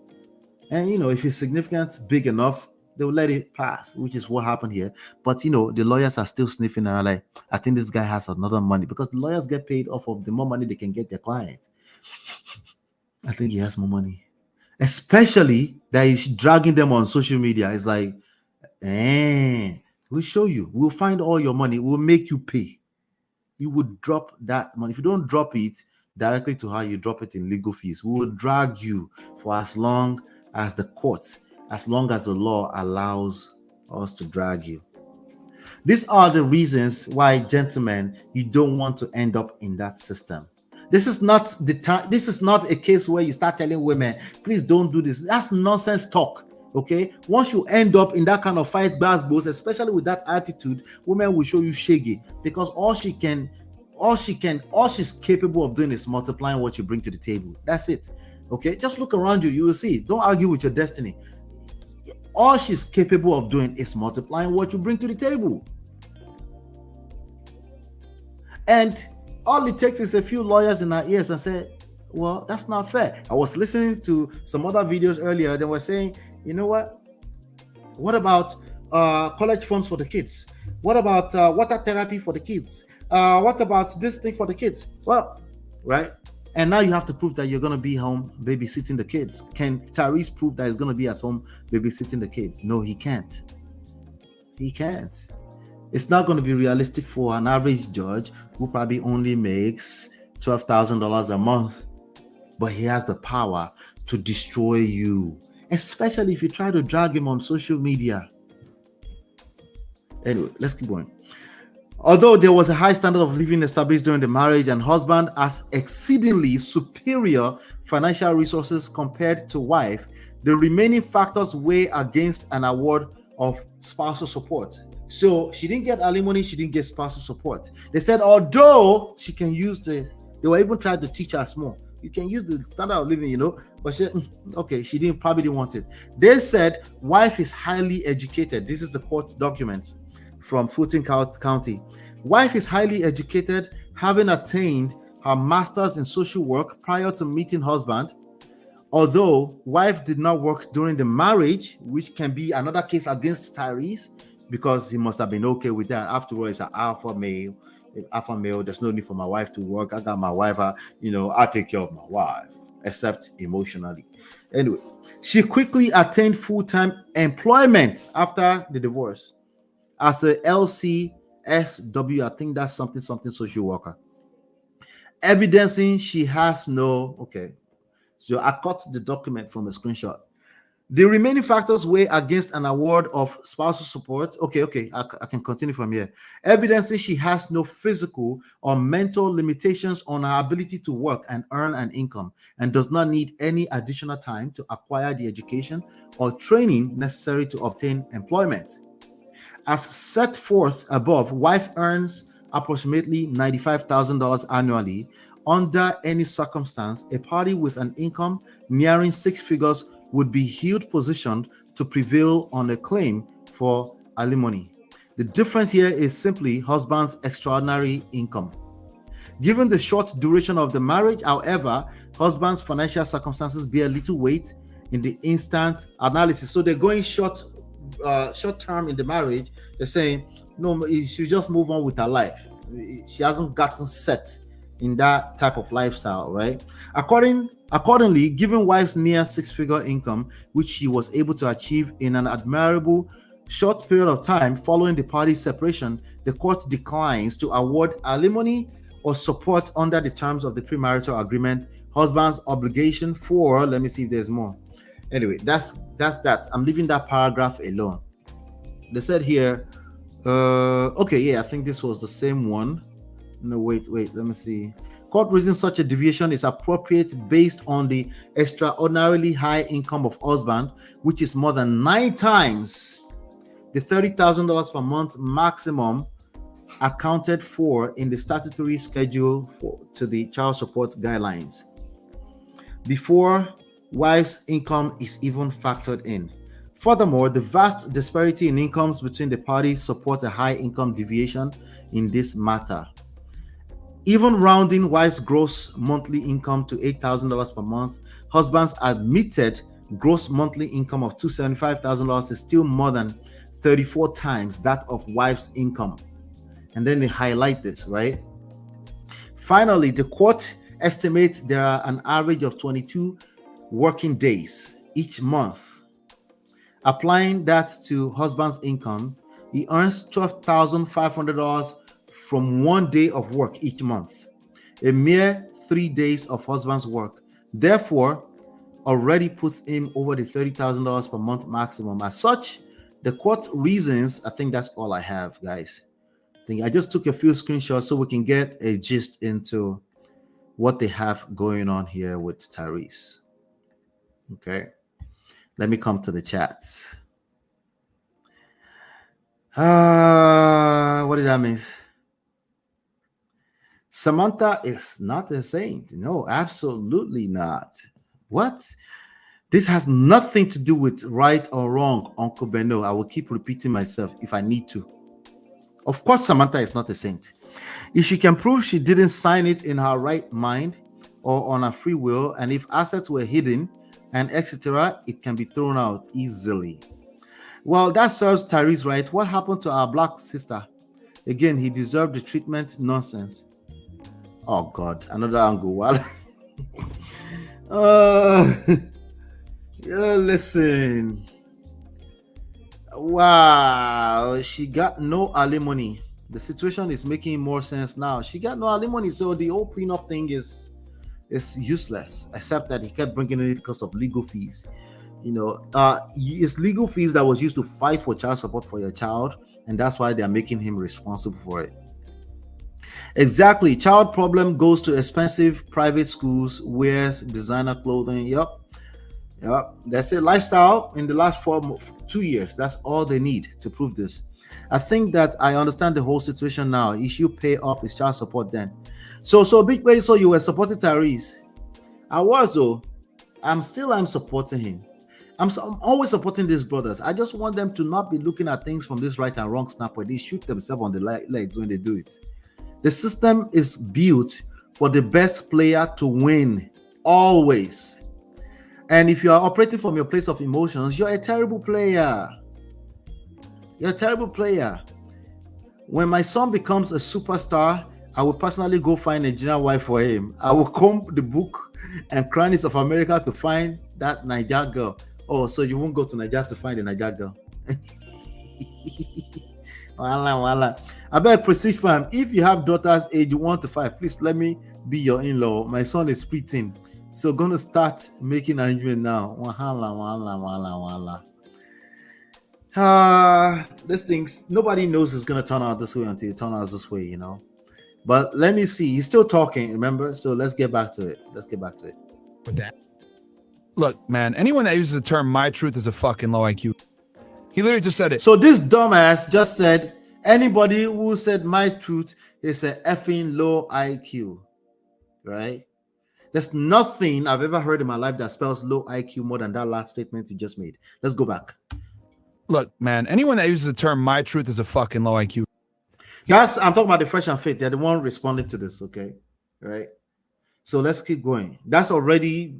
And, if it's significant, big enough, they'll let it pass, which is what happened here. But, the lawyers are still sniffing and are like, I think this guy has another money, because the lawyers get paid off of the more money they can get their client. I think he has more money. Especially that he's dragging them on social media. It's like, we'll show you. We'll find all your money. We'll make you pay. You would drop that money. If you don't drop it directly to her, you drop it in legal fees. We will drag you for as long as the court, as long as the law allows us to drag you. These are the reasons why, gentlemen, you don't want to end up in that system. This is not the time. This is not a case where you start telling women, please don't do this. That's nonsense talk. Okay, once you end up in that kind of fight, basketballs, especially with that attitude, women will show you shaggy, because all she's capable of doing is multiplying what you bring to the table. That's it. Okay, just look around you, you will see. Don't argue with your destiny. All she's capable of doing is multiplying what you bring to the table. And all it takes is a few lawyers in our ears and say, well, that's not fair. I was listening to some other videos earlier. They were saying, you know what? What about college funds for the kids? What about water therapy for the kids? What about this thing for the kids? Well, right? And now you have to prove that you're going to be home babysitting the kids. Can Tyrese prove that he's going to be at home babysitting the kids? No, he can't. He can't. It's not going to be realistic for an average judge who probably only makes $12,000 a month, but he has the power to destroy you, especially if you try to drag him on social media. Anyway, let's keep going. Although there was a high standard of living established during the marriage and husband has exceedingly superior financial resources compared to wife, the remaining factors weigh against an award of spousal support. So she didn't get alimony, she didn't get spousal support. They said, although she can use they were even trying to teach her small. You can use the standard of living, but she probably didn't want it. They said, wife is highly educated. This is the court document from Fulton County. Wife is highly educated, having attained her master's in social work prior to meeting husband. Although wife did not work during the marriage, which can be another case against Tyrese, because he must have been okay with that. After all, it's an alpha male. There's no need for my wife to work. I got my wife, I take care of my wife, except emotionally. Anyway, she quickly attained full-time employment after the divorce as a LCSW. I think that's something social worker, evidencing she has no. So I cut the document from a screenshot. The remaining factors weigh against an award of spousal support. I can continue from here. Evidencing she has no physical or mental limitations on her ability to work and earn an income, and does not need any additional time to acquire the education or training necessary to obtain employment. As set forth above, wife earns approximately $95,000 annually. Under any circumstance, a party with an income nearing six figures would be held positioned to prevail on a claim for alimony. The difference here is simply husband's extraordinary income. Given the short duration of the marriage, however, husband's financial circumstances bear little weight in the instant analysis. So they're going short term in the marriage. They're saying, no, she should just move on with her life. She hasn't gotten set in that type of lifestyle, right? According Accordingly, given wife's near six-figure income, which she was able to achieve in an admirable short period of time following the parties' separation, the court declines to award alimony or support under the terms of the premarital agreement, husband's obligation for, let me see if there's more. Anyway, that's that. I'm leaving that paragraph alone. They said here, okay, yeah, I think this was the same one. No, wait, let me see. Court reasons such a deviation is appropriate based on the extraordinarily high income of husband, which is more than 9 times the $30,000 per month maximum accounted for in the statutory schedule to the child support guidelines, before wife's income is even factored in. Furthermore, the vast disparity in incomes between the parties supports a high income deviation in this matter. Even rounding wife's gross monthly income to $8,000 per month, husband's admitted gross monthly income of $275,000 is still more than 34 times that of wife's income. And then they highlight this, right? Finally, the court estimates there are an average of 22 working days each month. Applying that to husband's income, he earns $12,500 from 1 day of work each month, a mere 3 days of husband's work. Therefore, already puts him over the $30,000 per month maximum. As such, the court reasons, I think that's all I have, guys. I just took a few screenshots so we can get a gist into what they have going on here with TYRESE. Okay, let me come to the chats. What did I miss? Samantha is not a saint. No, absolutely not. What? This has nothing to do with right or wrong, Uncle Beno. I will keep repeating myself if I need to. Of course, Samantha is not a saint. If she can prove she didn't sign it in her right mind or on her free will, and if assets were hidden and etc., it can be thrown out easily. Well, that serves TYRESE right. What happened to our black sister? Again, he deserved the treatment. Nonsense. Oh God, another angle. Well, yeah, listen. Wow, she got no alimony. The situation is making more sense now. She got no alimony, so the whole prenup thing is useless, except that he kept bringing it because of legal fees. You know, it's legal fees that was used to fight for child support for your child, and that's why they're making him responsible for it. Exactly. Child problem goes to expensive private schools, wears designer clothing. Yep. That's it. Lifestyle in the last 2 years. That's all they need to prove this. I think that I understand the whole situation now. Issue pay up is child support then. So big way. So you were supporting TYRESE. I was though. I'm supporting him. I'm always supporting these brothers. I just want them to not be looking at things from this right and wrong snap where they shoot themselves on the legs when they do it. The system is built for the best player to win, always. And if you are operating from your place of emotions, you're a terrible player. You're a terrible player. When my son becomes a superstar, I will personally go find a Nigerian wife for him. I will comb the book and crannies of America to find that Niger girl. Oh, so you won't go to Niger to find a Niger girl. Wala. I beg Prestige fam, if you have daughters age 1 to 5, please let me be your in-law. My son is preteen, so gonna start making arrangement now. Wala. This things nobody knows it's gonna turn out this way until it turns out this way, you know. But let me see. He's still talking, remember? So let's get back to it. With that. Look, man, anyone that uses the term "my truth" is a fucking low IQ. He literally just said it. So this dumbass just said anybody who said my truth is a effing low IQ, right? There's nothing I've ever heard in my life that spells low IQ more than that last statement he just made. Let's go back. Look, man, anyone that uses the term "my truth" is a fucking low IQ. I'm talking about the Fresh and Fit. They're the one responding to this, okay? Right? So let's keep going. That's already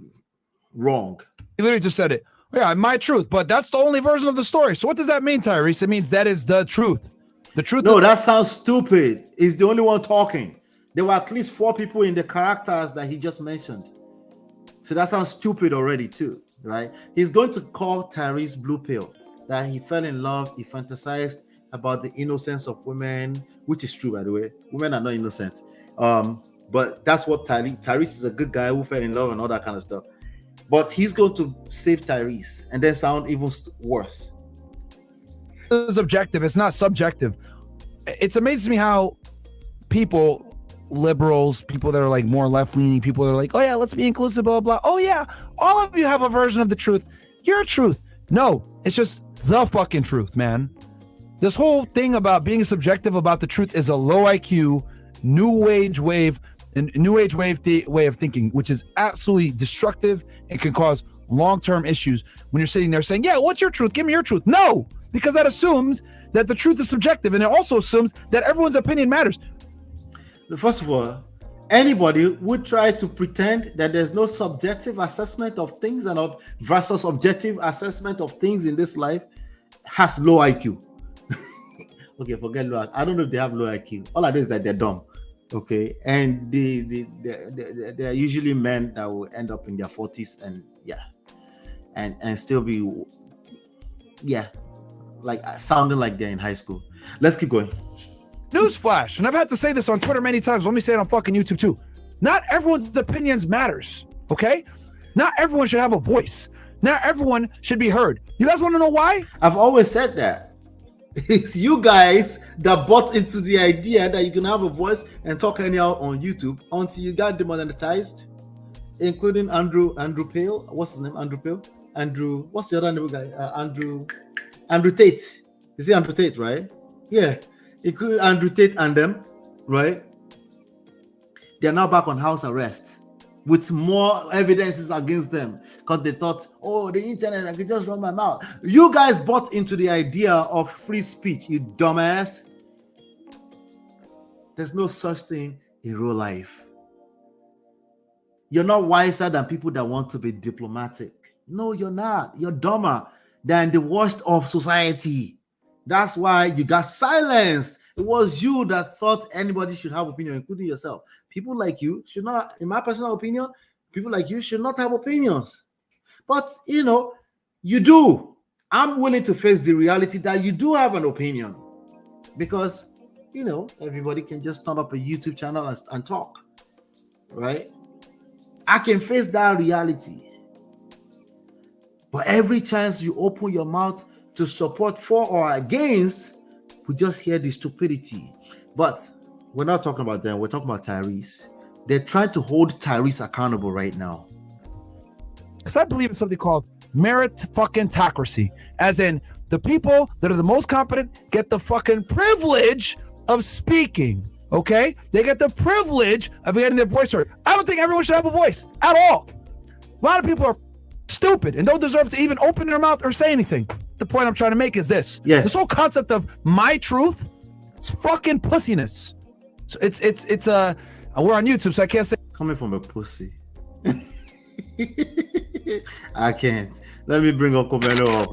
wrong. He literally just said it. Yeah, my truth, but that's the only version of the story. So what does that mean, TYRESE? It means that is the truth. The truth. No, that sounds stupid. He's the only one talking. There were at least 4 people in the characters that he just mentioned. So that sounds stupid already too, right? He's going to call Tyrese blue pill, that he fell in love, he fantasized about the innocence of women, which is true, by the way. Women are not innocent. But that's what Tyrese is a good guy who fell in love and all that kind of stuff. But he's going to save Tyrese and then sound even worse. It's objective. It's not subjective. It's amazing to me how people, liberals, people that are like more left-leaning, people that are like, oh yeah, let's be inclusive, blah, blah. Oh yeah, all of you have a version of the truth. Your truth. No, it's just the fucking truth, man. This whole thing about being subjective about the truth is a low IQ, new age wave way of thinking, which is absolutely destructive and can cause long-term issues when you're sitting there saying, yeah, what's your truth? Give me your truth. No, because that assumes that the truth is subjective, and it also assumes that everyone's opinion matters. First of all, anybody would try to pretend that there's no subjective assessment of things and versus objective assessment of things in this life has low IQ. Okay, forget low IQ. I don't know if they have low IQ. All I know is that they're dumb. Okay, and they're usually men that will end up in their 40s and still be like sounding like they're in high school. Let's keep going. Newsflash, and I've had to say this on Twitter many times. Let me say it on fucking YouTube too. Not everyone's opinions matters, okay? Not everyone should have a voice. Not everyone should be heard. You guys want to know why? I've always said that. It's you guys that bought into the idea that you can have a voice and talk anyhow on YouTube until you got demonetized, including Andrew Pale. What's his name? Andrew Pale? Andrew, what's the other name guy? Andrew Tate. You see Andrew Tate, right? Yeah. Including Andrew Tate and them, right? They're now back on house arrest with more evidences against them because they thought, oh, the internet, I could just run my mouth. You guys bought into the idea of free speech, you dumbass. There's no such thing in real life. You're not wiser than people that want to be diplomatic. No, you're not. You're dumber than the worst of society. That's why you got silenced. It was you that thought anybody should have opinion, including yourself. People like you should not, in my personal opinion, people like you should not have opinions. But, you do. I'm willing to face the reality that you do have an opinion. Because, everybody can just start up a YouTube channel and talk. Right? I can face that reality. But every chance you open your mouth to support for or against, we just hear the stupidity. But we're not talking about them. We're talking about Tyrese. They're trying to hold Tyrese accountable right now. Because I believe in something called meritocracy, as in the people that are the most competent get the fucking privilege of speaking. Okay? They get the privilege of getting their voice heard. I don't think everyone should have a voice at all. A lot of people are stupid and don't deserve to even open their mouth or say anything. The point I'm trying to make is this. Yeah. This whole concept of my truth, it's fucking pussiness. So it's we're on YouTube, so I can't say coming from a pussy. I can't. Let me bring Uncle Beno up.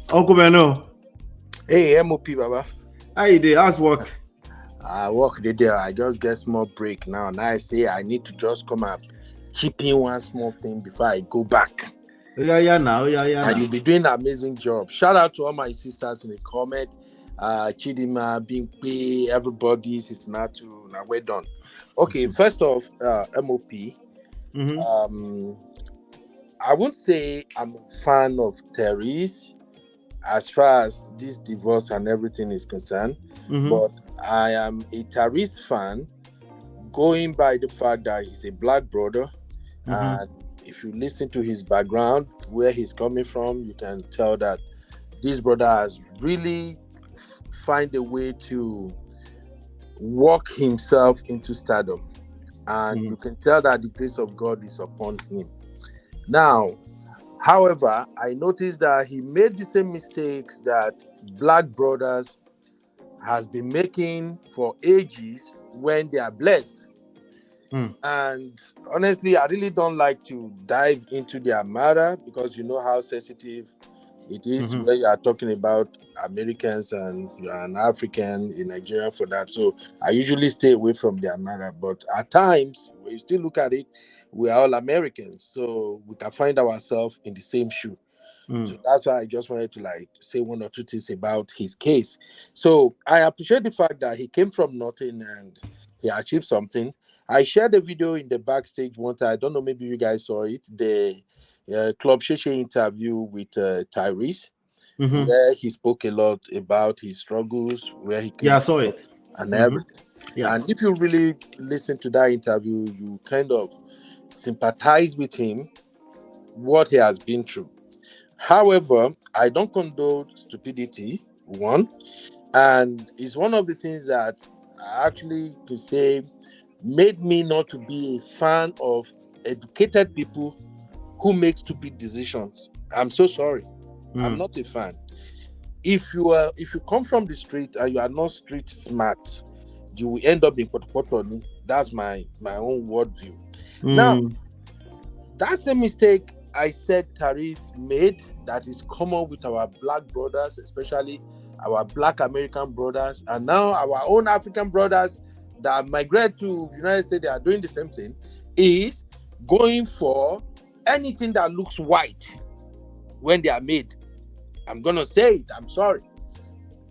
Uncle Beno. Hey, MOP Baba. How you doing? How's work? I work the day. I just get small break now. Now I say I need to just come up, chip in one small thing before I go back. Now. And you'll be doing an amazing job. Shout out to all my sisters in the comment. Chidima, Bimpe, everybody, Sister Natu. Now we're done. Okay, first off, MOP. I won't say I'm a fan of Tyrese as far as this divorce and everything is concerned, but I am a Tyrese fan going by the fact that he's a black brother, and if you listen to his background, where he's coming from, you can tell that this brother has really find a way to walk himself into stardom, and you can tell that the grace of God is upon him. Now, however, I noticed that he made the same mistakes that black brothers has been making for ages when they are blessed. And honestly, I really don't like to dive into their matter because you know how sensitive it is when you are talking about Americans and you are an African in Nigeria for that. So I usually stay away from their matter. But at times, you still look at it, we are all Americans, so we can find ourselves in the same shoe. So that's why I just wanted to like say one or two things about his case. So I appreciate the fact that he came from nothing and he achieved something. I shared a video in the backstage one time. I don't know, maybe you guys saw it. The Club Sheshe interview with TYRESE, where he spoke a lot about his struggles, where he came Yeah, I saw from, it. and everything. Yeah. And if you really listen to that interview, you kind of sympathize with him, what he has been through. However, I don't condone stupidity, one, and it's one of the things that I actually could say made me not to be a fan of educated people who make stupid decisions. I'm so sorry. I'm not a fan. If you come from the street and you are not street smart, you will end up in potopotoni. That's my own worldview. Now, that's a mistake I said TYRESE made that is common with our black brothers, especially our black American brothers, and now our own African brothers that migrate to the United States. They are doing the same thing, is going for anything that looks white when they are made. I'm gonna say it. I'm sorry.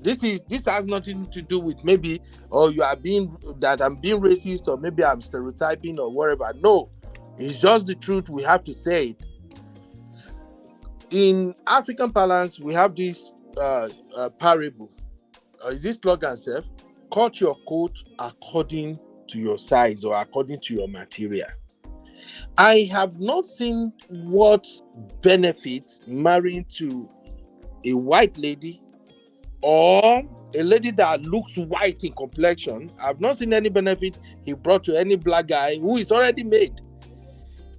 This has nothing to do with maybe I'm being racist, or maybe I'm stereotyping or whatever. No, it's just the truth. We have to say it. In African parlance, we have this parable. Is this slogan, self? Cut your coat according to your size or according to your material. I have not seen what benefit marrying to a white lady or a lady that looks white in complexion. I've not seen any benefit he brought to any black guy who is already made.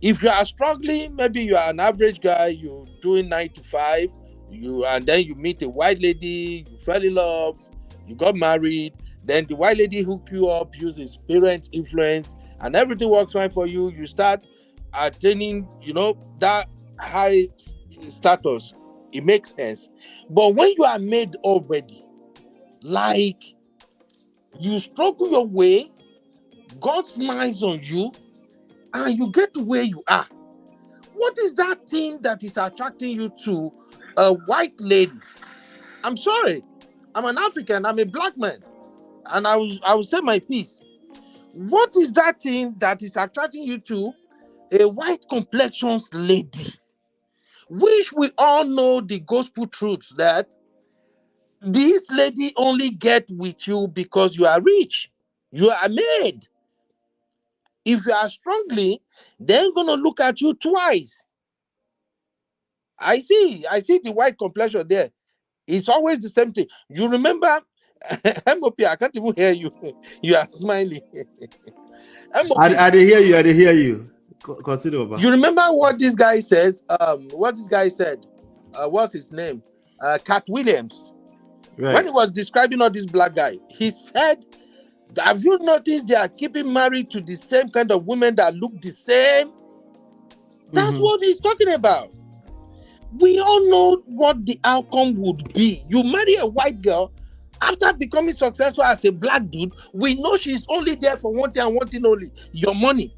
If you are struggling, maybe you are an average guy, you're doing 9 to 5, and then you meet a white lady, you fell in love, you got married, then the white lady hook you up, uses parent influence, and everything works fine for you. You start attaining, that high status. It makes sense. But when you are made already, like you struggle your way, God smiles on you, and you get to where you are. What is that thing that is attracting you to a white lady? I'm sorry. I'm an African. I'm a black man. And I will say my piece. What is that thing that is attracting you to a white complexion lady? Which we all know the gospel truth that this lady only get with you because you are rich. You are made. If you are struggling, they're going to look at you twice. I see the white complexion there. It's always the same thing. You remember, MOP, I can't even hear you. You are smiling. MOP, I did hear you. Continue, Oba. You remember what this guy says? What this guy said? What's his name? Cat Williams. Right. When he was describing all this black guy, he said, have you noticed they are keeping married to the same kind of women that look the same? That's what he's talking about. We all know what the outcome would be. You marry a white girl, after becoming successful as a black dude, we know she's only there for one thing and one thing only, your money.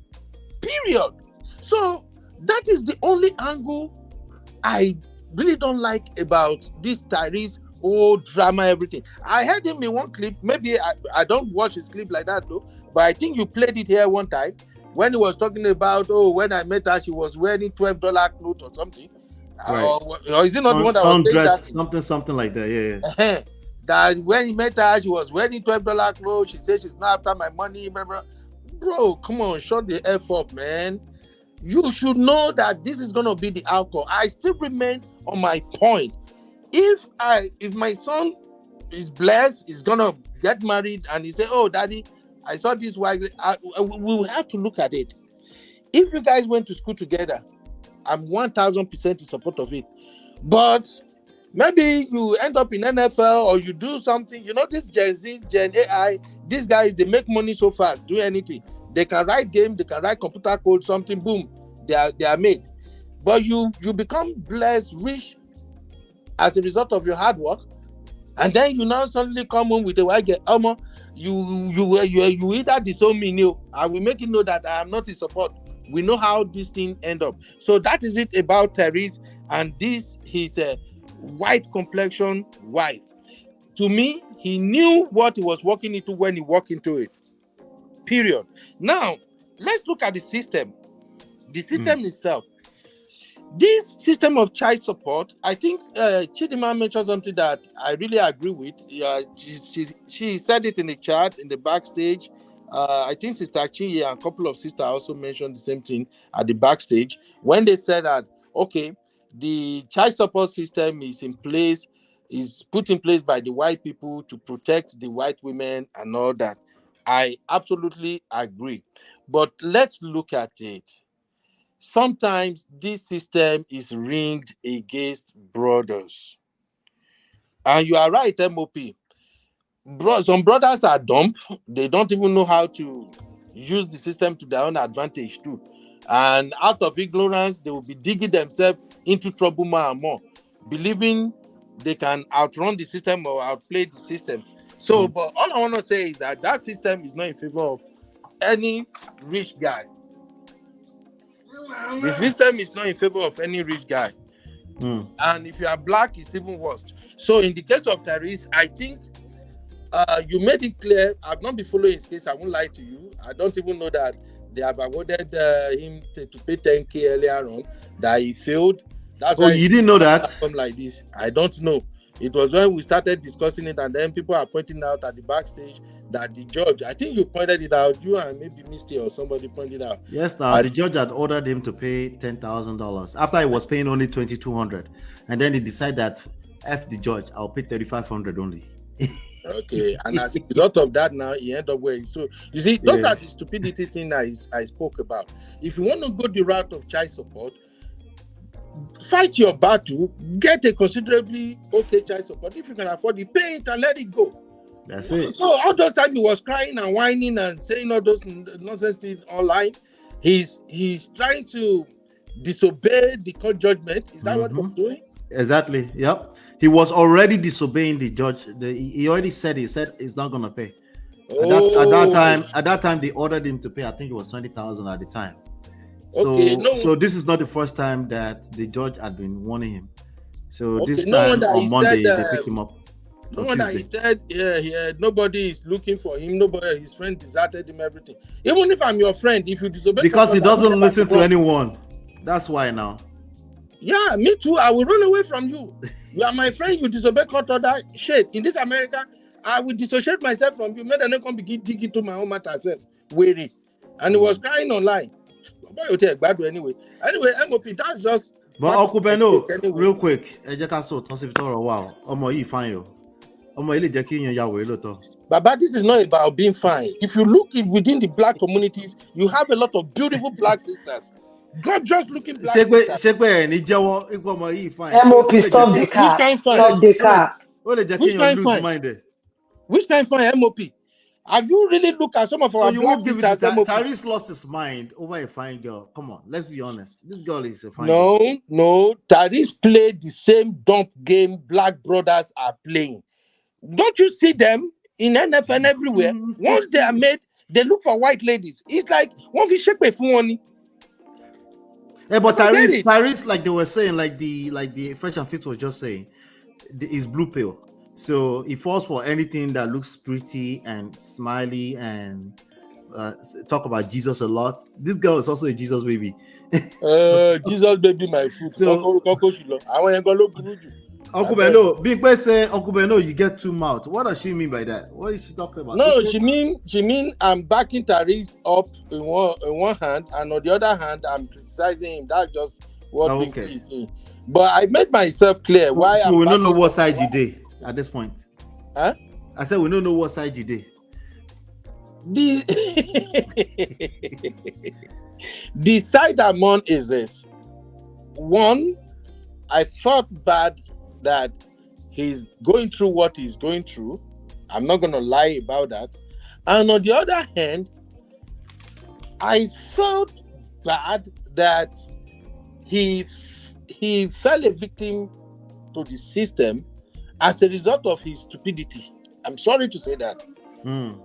Period. So that is the only angle I really don't like about this TYRESE whole drama, everything. I heard him in one clip. Maybe I don't watch his clip like that though, but I think you played it here one time when he was talking about, when I met her, she was wearing $12 clothes or something. Right. Or is it not the one that was saying that? Something like that, yeah. That when he met her, she was wearing $12 clothes. She said she's not after my money. Remember? Bro, come on, shut the F up, man. You should know that this is gonna be the outcome. I still remain on my point. If my son is blessed, is gonna get married, and he say, "Oh, daddy, I saw this white," we will have to look at it. If you guys went to school together, I'm 1000% in support of it. But maybe you end up in NFL or you do something. This Gen Z, Gen AI, these guys, they make money so fast, do anything. They can write game, they can write computer code, something, boom, they are made. But you become blessed, rich as a result of your hard work, and then you now suddenly come home with a white girl. you either disown me, no. I will make you know that I am not in support. We know how this thing end up. So that is it about TYRESE, and this his white complexion wife. To me, he knew what he was walking into when he walked into it. Period. Now, let's look at the system. The system itself. This system of child support, I think Chidima mentioned something that I really agree with. She said it in the chat, in the backstage. I think Sister Chi and a couple of sisters also mentioned the same thing at the backstage when they said that, okay, the child support system is in place, is put in place by the white people to protect the white women and all that. I absolutely agree. But let's look at it. Sometimes this system is ringed against brothers. And you are right, MOP. Some brothers are dumb. They don't even know how to use the system to their own advantage too. And out of ignorance, they will be digging themselves into trouble more and more, believing they can outrun the system or outplay the system. So, but all I want to say is that that system is not in favor of any rich guy. The system is not in favor of any rich guy. And if you are black, it's even worse. So in the case of TYRESE, I think you made it clear. I've not been following his case. I won't lie to you. I don't even know that they have awarded him to pay 10K earlier on, that he failed. That's why you didn't know that? Like this. I don't know. It was when we started discussing it, and then people are pointing out at the backstage that the judge, I think you pointed it out, you and maybe Misty or somebody pointed out. Yes, now the judge had ordered him to pay $10,000 after he was paying only $2,200, and then he decided that F the judge, I'll pay $3,500 only. Okay, and as a result of that, now he ended up where. So you see, those are the stupidity thing I spoke about. If you want to go the route of child support, fight your battle, get a considerably okay child support. If you can afford it, pay it and let it go. That's it. So all those times he was crying and whining and saying all those nonsense things online, he's trying to disobey the court judgment. Is that what he's doing? Exactly. Yep. He was already disobeying the judge. He already said he's not gonna pay. At that time, they ordered him to pay. I think it was $20,000 at the time. So this is not the first time that the judge had been warning him. So this time on Monday they picked him up. No wonder he said, nobody is looking for him. Nobody, his friend deserted him. Everything. Even if I'm your friend, if you disobey, because he doesn't listen to anyone. That's why now. Yeah, me too. I will run away from you. You are my friend. You disobey court order. Shit. In this America, I will dissociate myself from you. May I not come begin digging to my own matter self. Weary. And he was crying online. Anyway, MOP, that's just. But Uncle Beno, real quick, Baba, this is not about being fine. If you look within the black communities, you have a lot of beautiful black sisters. Gorgeous looking black sisters. MOP, stop the car. Stop the car. Which kind of fine, MOP? Have you really looked at some of our black sisters? TYRESE lost his mind over a fine girl. Come on, let's be honest. This girl is a fine girl. No. TYRESE played the same dump game black brothers are playing. Don't you see them in NFL everywhere? Once they are made, they look for white ladies. It's like once you shake for money. Yeah, but TYRESE, like they were saying, like the Fresh and Fit was just saying, is blue pill. So he falls for anything that looks pretty and smiley and talk about Jesus a lot. This girl is also a Jesus baby. Jesus baby, my food. So, Uncle Beno, Big Boy say, Uncle Beno, you get two mouths. What does she mean by that? What is she talking about? No, she mean I'm backing TYRESE up in one hand, and on the other hand, I'm criticizing him. That's just what okay. But I made myself clear why. So we don't know what side you did at this point. Huh? I said we don't know what side you did. The side I'm on is this. One, I felt bad that he's going through what he's going through. I'm not going to lie about that. And on the other hand, I felt bad that he fell a victim to the system as a result of his stupidity. I'm sorry to say that.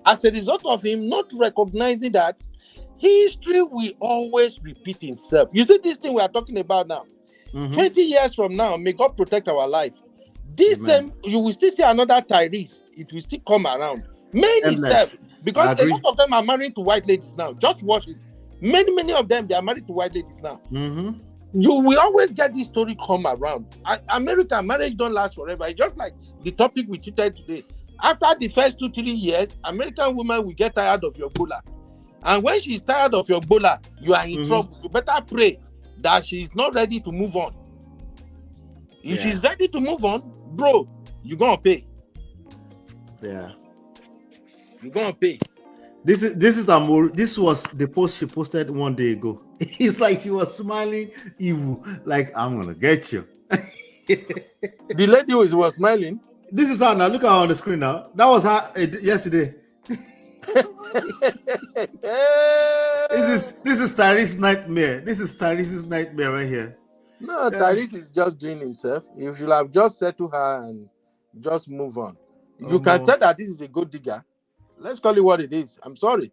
As a result of him not recognizing that history will always repeat itself. You see this thing we are talking about now. 20 years from now, may God protect our life. This same, you will still see another Tyrese. It will still come around. Men itself, because a lot of them are married to white ladies now. Just watch it. Many of them, they are married to white ladies now. You will always get this story come around. American marriage don't last forever. It's just like the topic we treated today. After the first 2-3 years, American woman will get tired of your bola. And when she's tired of your bola, you are in trouble. You better pray that she is not ready to move on. If she's ready to move on, bro, you're gonna pay. Yeah. You're gonna pay. This was the post she posted one day ago. It's like she was smiling evil, like I'm gonna get you. The lady was smiling. This is her now. Look at her on the screen now. That was her yesterday. This is Tyrese's nightmare. This is Tyrese's nightmare right here. No, Tyrese is just doing himself. You should have just said to her and just move on. You can tell that this is a gold digger. Let's call it what it is. I'm sorry.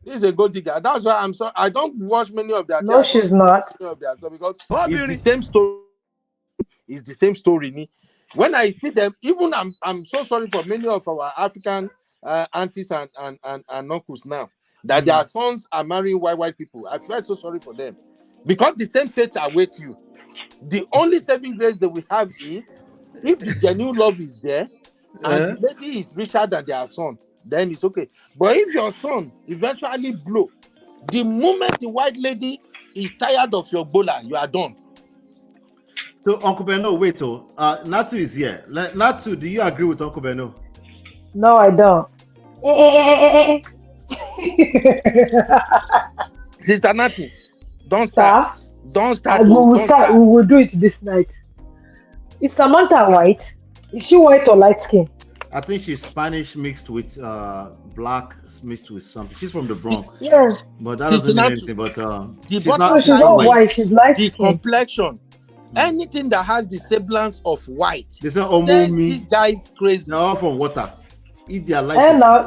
This is a gold digger. That's why I'm sorry. I don't watch many of their. No, she's not. Because it's the same story. It's the same story. When I see them, even I'm so sorry for many of our African aunties and uncles now that their sons are marrying white people. I feel so sorry for them because the same fate await you. The only saving grace that we have is if the genuine love is there and the lady is richer than their son, then it's okay. But if your son eventually blow, the moment the white lady is tired of your bola, you are done. So Uncle Beno, wait, Natu is here. Natu, do you agree with Uncle Beno? No, I don't. Sister Natu, don't start. Don't start. We will do it this night. Is Samantha white? Is she white or light skin? I think she's Spanish mixed with black mixed with something. She's from the Bronx. Yeah. But that doesn't mean anything. But she's not white. She's light skin. The complexion. Anything that has the semblance of white. They say me. This guy's crazy. They're all from water. Eat their life. And now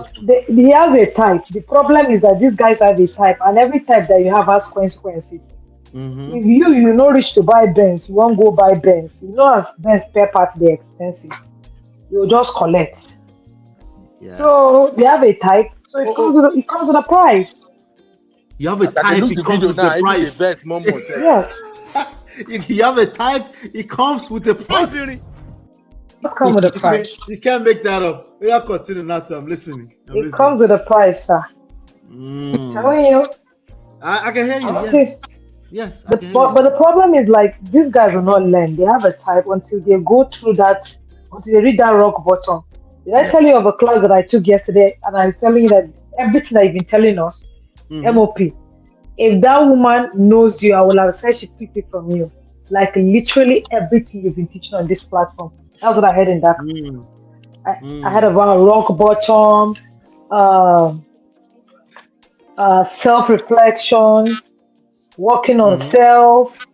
he has a type. The problem is that these guys have a type, and every type that you have has consequences. If you not reach to buy Benz, you won't go buy Benz. You know, as Benz spare parts, they're expensive. You just collect. Yeah. So they have a type. So it comes with a price. You have a type. It comes with the price. Yes. You have a type. It comes with the price. It comes with a price. You can't make that up. We are continuing now. I'm listening. It comes with a price, sir. Telling you. I can hear you. Okay. Yes. But the problem is, like, these guys will not learn. They have a type until they go through that, until they read that rock bottom. Did I tell you of a class that I took yesterday? And I was telling you that everything that you've been telling us, MOP, if that woman knows you, I will have said she picked it from you. Like, literally everything you've been teaching on this platform. That's what I heard in that. I heard about rock bottom, self-reflection, working on self,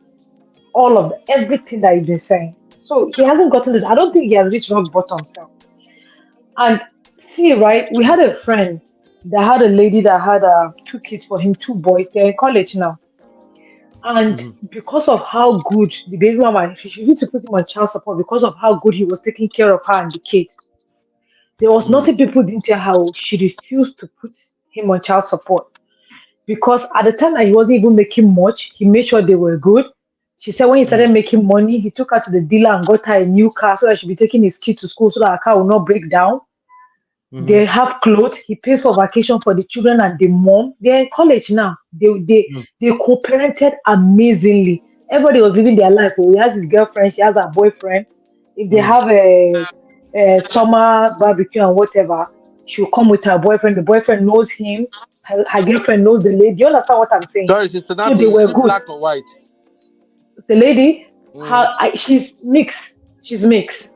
all of everything that you've been saying. So he hasn't gotten this. I don't think he has reached rock bottom still. And see, right, we had a friend that had a lady that had 2 kids for him, 2 boys. They're in college now. And because of how good the baby mama, she used to put him on child support because of how good he was taking care of her and the kids. There was nothing people didn't tell her. She refused to put him on child support. Because at the time that he wasn't even making much, he made sure they were good. She said when he started making money, he took her to the dealer and got her a new car so that she'd be taking his kids to school so that her car will not break down. They have clothes. He pays for vacation for the children and the mom. They're in college now. They co-parented amazingly. Everybody was living their life. He has his girlfriend. She has her boyfriend. If they have a summer barbecue and whatever, she'll come with her boyfriend. The boyfriend knows him. Her girlfriend knows the lady. You understand what I'm saying? Sorry, sister, so they were good. Black or white? The lady, she's mixed. She's mixed.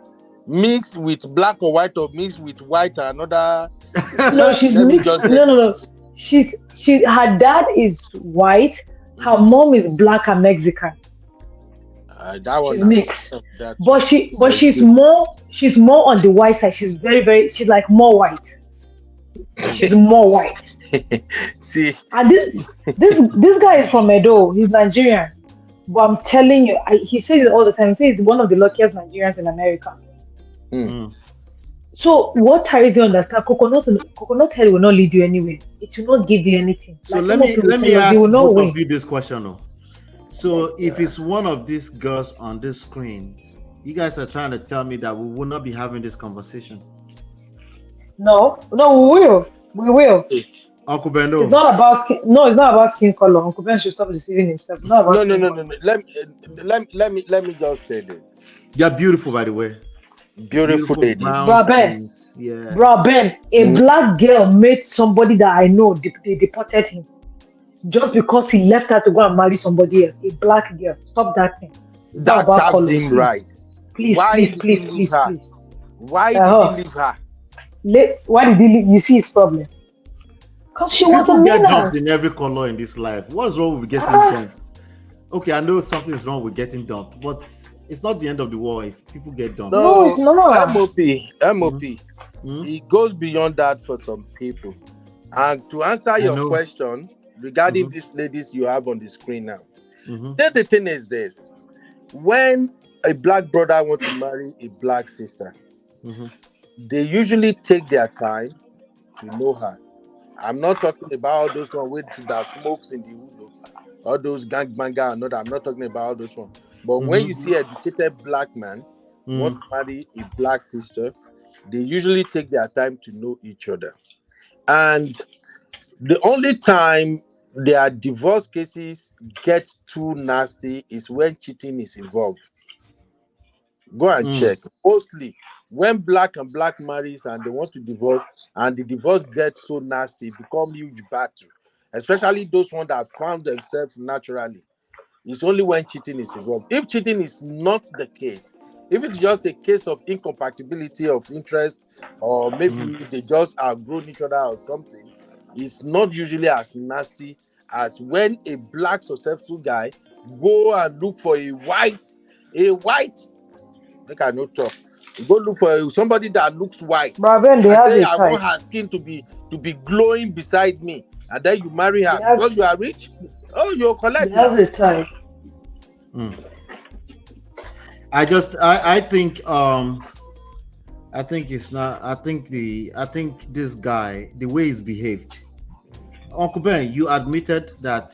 Mixed with black or white, or mixed with white and another? No, she's mixed. No. Her dad is white. Her mom is black and Mexican. She's mixed. But she's more on the white side. She's she's like more white. She's more white. See, And this guy is from Edo. He's Nigerian. But I'm telling you, he says it all the time. He says he's one of the luckiest Nigerians in America. So what Harry do you understand? Coconut head will not lead you anywhere. It will not give you anything. So Like let some of me people let me tell us, they ask will not both of win. you this question. Though. So if it's one of these girls on this screen, you guys are trying to tell me that we will not be having this conversation. No, we will. We will. Uncle Beno. It's not about skin. No, it's not about skin color. Uncle Ben should stop deceiving himself. It's not about skin color. No. Let me just say this. You're beautiful, by the way. Beautiful ladies. Brown Ben, skin. Yeah. Bro Ben, a black girl made somebody that I know they deported him just because he left her to go and marry somebody else. A black girl. Stop that thing. It's not That about color. serves him Please. right. Please. Why did he leave her? Why did he leave her? Why did he leave? You see his problem. Because she was a People get dumped menace. in every color in this life. What's wrong with getting dumped? Okay, I know something's wrong with getting dumped, but it's not the end of the world if people get dumped. No, it's not. MOP. It goes beyond that for some people. And to answer your question regarding these ladies you have on the screen now, the thing is this: when a black brother wants to marry a black sister, they usually take their time to know her. I'm not talking about those ones that smokes in the hood, all those gangbanger and all that. I'm not talking about all those ones. But when you see an educated black man want to marry a black sister, they usually take their time to know each other. And the only time their divorce cases get too nasty is when cheating is involved. Go and check. Mostly when black and black marries and they want to divorce and the divorce gets so nasty, it becomes huge battle. Especially those ones that found themselves naturally. It's only when cheating is involved. If cheating is not the case, if it's just a case of incompatibility of interest, or maybe they just outgrown each other or something, it's not usually as nasty as when a black successful guy go and look for a white, I cannot talk. You go look for somebody that looks white. Bro Ben, they I have say a I type. want her skin to be glowing beside me, and then you marry her because you are rich. Oh, you're collecting. They have a type. I think it's not. I think this guy, the way he's behaved. Uncle Ben, you admitted that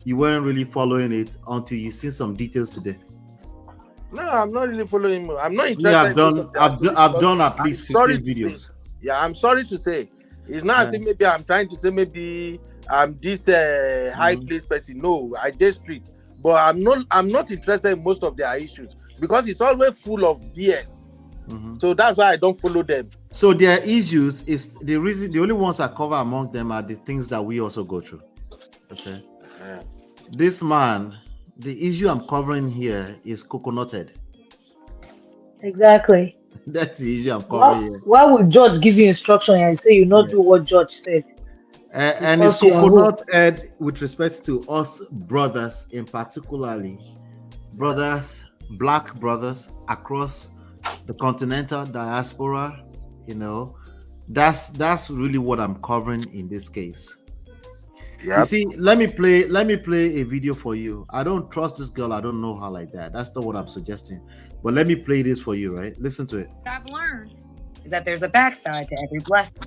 you weren't really following it until you seen some details today. No, I'm not really following him. I'm not interested. Yeah, I've done at least 15 videos. I'm sorry to say. It's not as if maybe I'm trying to say maybe I'm this high place person. No, I did street. But I'm not interested in most of their issues because it's always full of BS. So that's why I don't follow them. So their issues is the reason. The only ones I cover among them are the things that we also go through. Okay. This man, the issue I'm covering here is coconutted. Exactly. That's the issue I'm covering here. Why would George give you instruction and say you not do what George said? And it's coconut head with respect to us brothers, in particularly brothers, black brothers across the continental diaspora. You know, that's really what I'm covering in this case. You see, let me play a video for you. I don't trust this girl. I don't know her like that. That's not what I'm suggesting. But let me play this for you, right? Listen to it. What I've learned is that there's a backside to every blessing.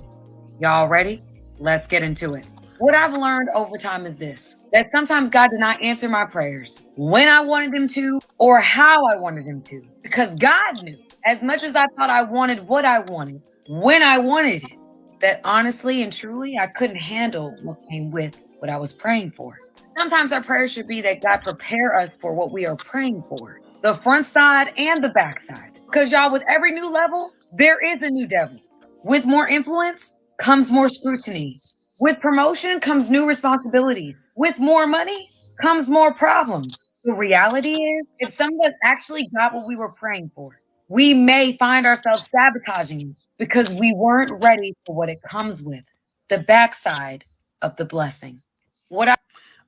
Y'all ready? Let's get into it. What I've learned over time is this: that sometimes God did not answer my prayers when I wanted him to or how I wanted him to, because God knew, as much as I thought I wanted what I wanted, when I wanted it, that honestly and truly, I couldn't handle what came with what I was praying for. Sometimes our prayer should be that God prepare us for what we are praying for, the front side and the back side. Because y'all, with every new level, there is a new devil. With more influence comes more scrutiny. With promotion comes new responsibilities. With more money comes more problems. The reality is, if some of us actually got what we were praying for, we may find ourselves sabotaging it because we weren't ready for what it comes with, the backside of the blessing.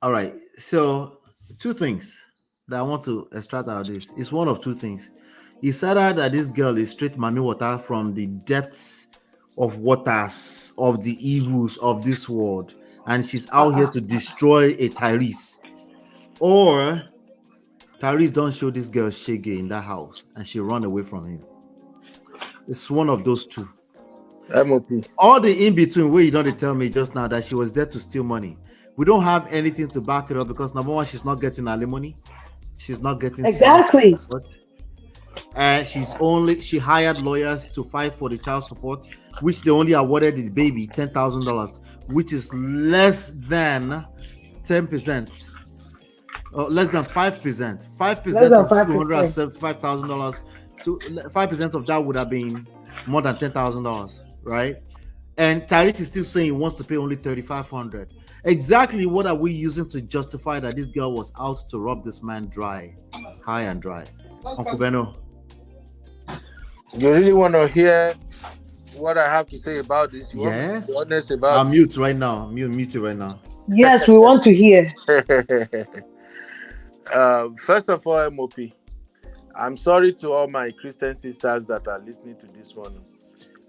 All right. So two things that I want to extract out of this is one of two things. He said that this girl is straight mami water from the depths of waters, of the evils of this world, and she's out here to destroy a Tyrese. Or Tyrese don't show this girl shege in that house and she run away from him. It's one of those two. MOP. All the in between where you don't tell me just now that she was there to steal money. We don't have anything to back it up because number one, she's not getting alimony. She's not getting exactly. She hired lawyers to fight for the child support, which they only awarded the baby $10,000, which is less than 10%. Less than 5%. 5% of $275,000. 5% of that would have been more than $10,000, right? And Tyrese is still saying he wants to pay only $3,500. Exactly what are we using to justify that this girl was out to rob this man dry, high and dry? Uncle Beno. You really want to hear what I have to say about this? You Yes. want me to be honest about I'm mute right now. Mute right now. Yes, we want to hear. First of all, MOP, I'm sorry to all my Christian sisters that are listening to this one.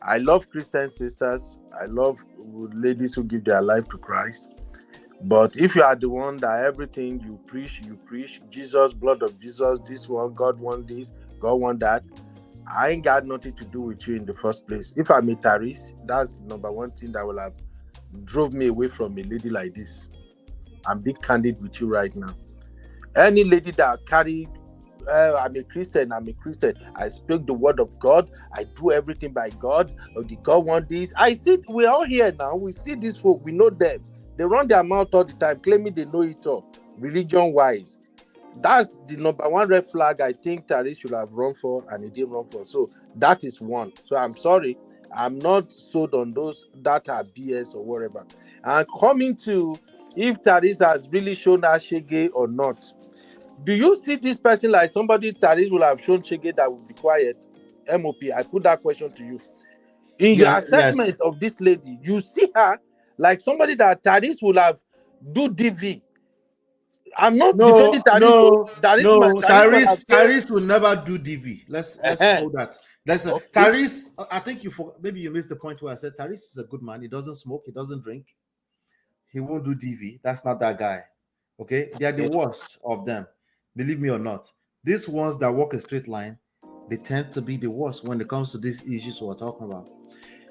I love Christian sisters. I love ladies who give their life to Christ. But if you are the one that everything you preach, Jesus, blood of Jesus, this one, God want this, God want that, I ain't got nothing to do with you in the first place. If I'm a Tyrese, that's the number one thing that will have drove me away from a lady like this. I'm being candid with you right now. Any lady that carried, I'm a Christian, I speak the word of God, I do everything by God, the God want this. I see, we're all here now, we see these folk, we know them. They run their mouth all the time, claiming they know it all, religion-wise. That's the number one red flag I think Tyrese should have run for, and he didn't run for. So that is one. So I'm sorry, I'm not sold on those that are BS or whatever. And coming to if Tyrese has really shown her shege or not, do you see this person like somebody Tyrese will have shown shege that will be quiet? MOP, I put that question to you. In your assessment of this lady, you see her like somebody that Tyrese will have do DV. I'm not defending Tyrese. Tyrese will never do DV. Let's hold that. Tyrese. I think maybe you missed the point where I said Tyrese is a good man. He doesn't smoke. He doesn't drink. He won't do DV. That's not that guy. Okay, they are the worst of them. Believe me or not, these ones that walk a straight line, they tend to be the worst when it comes to these issues we're talking about.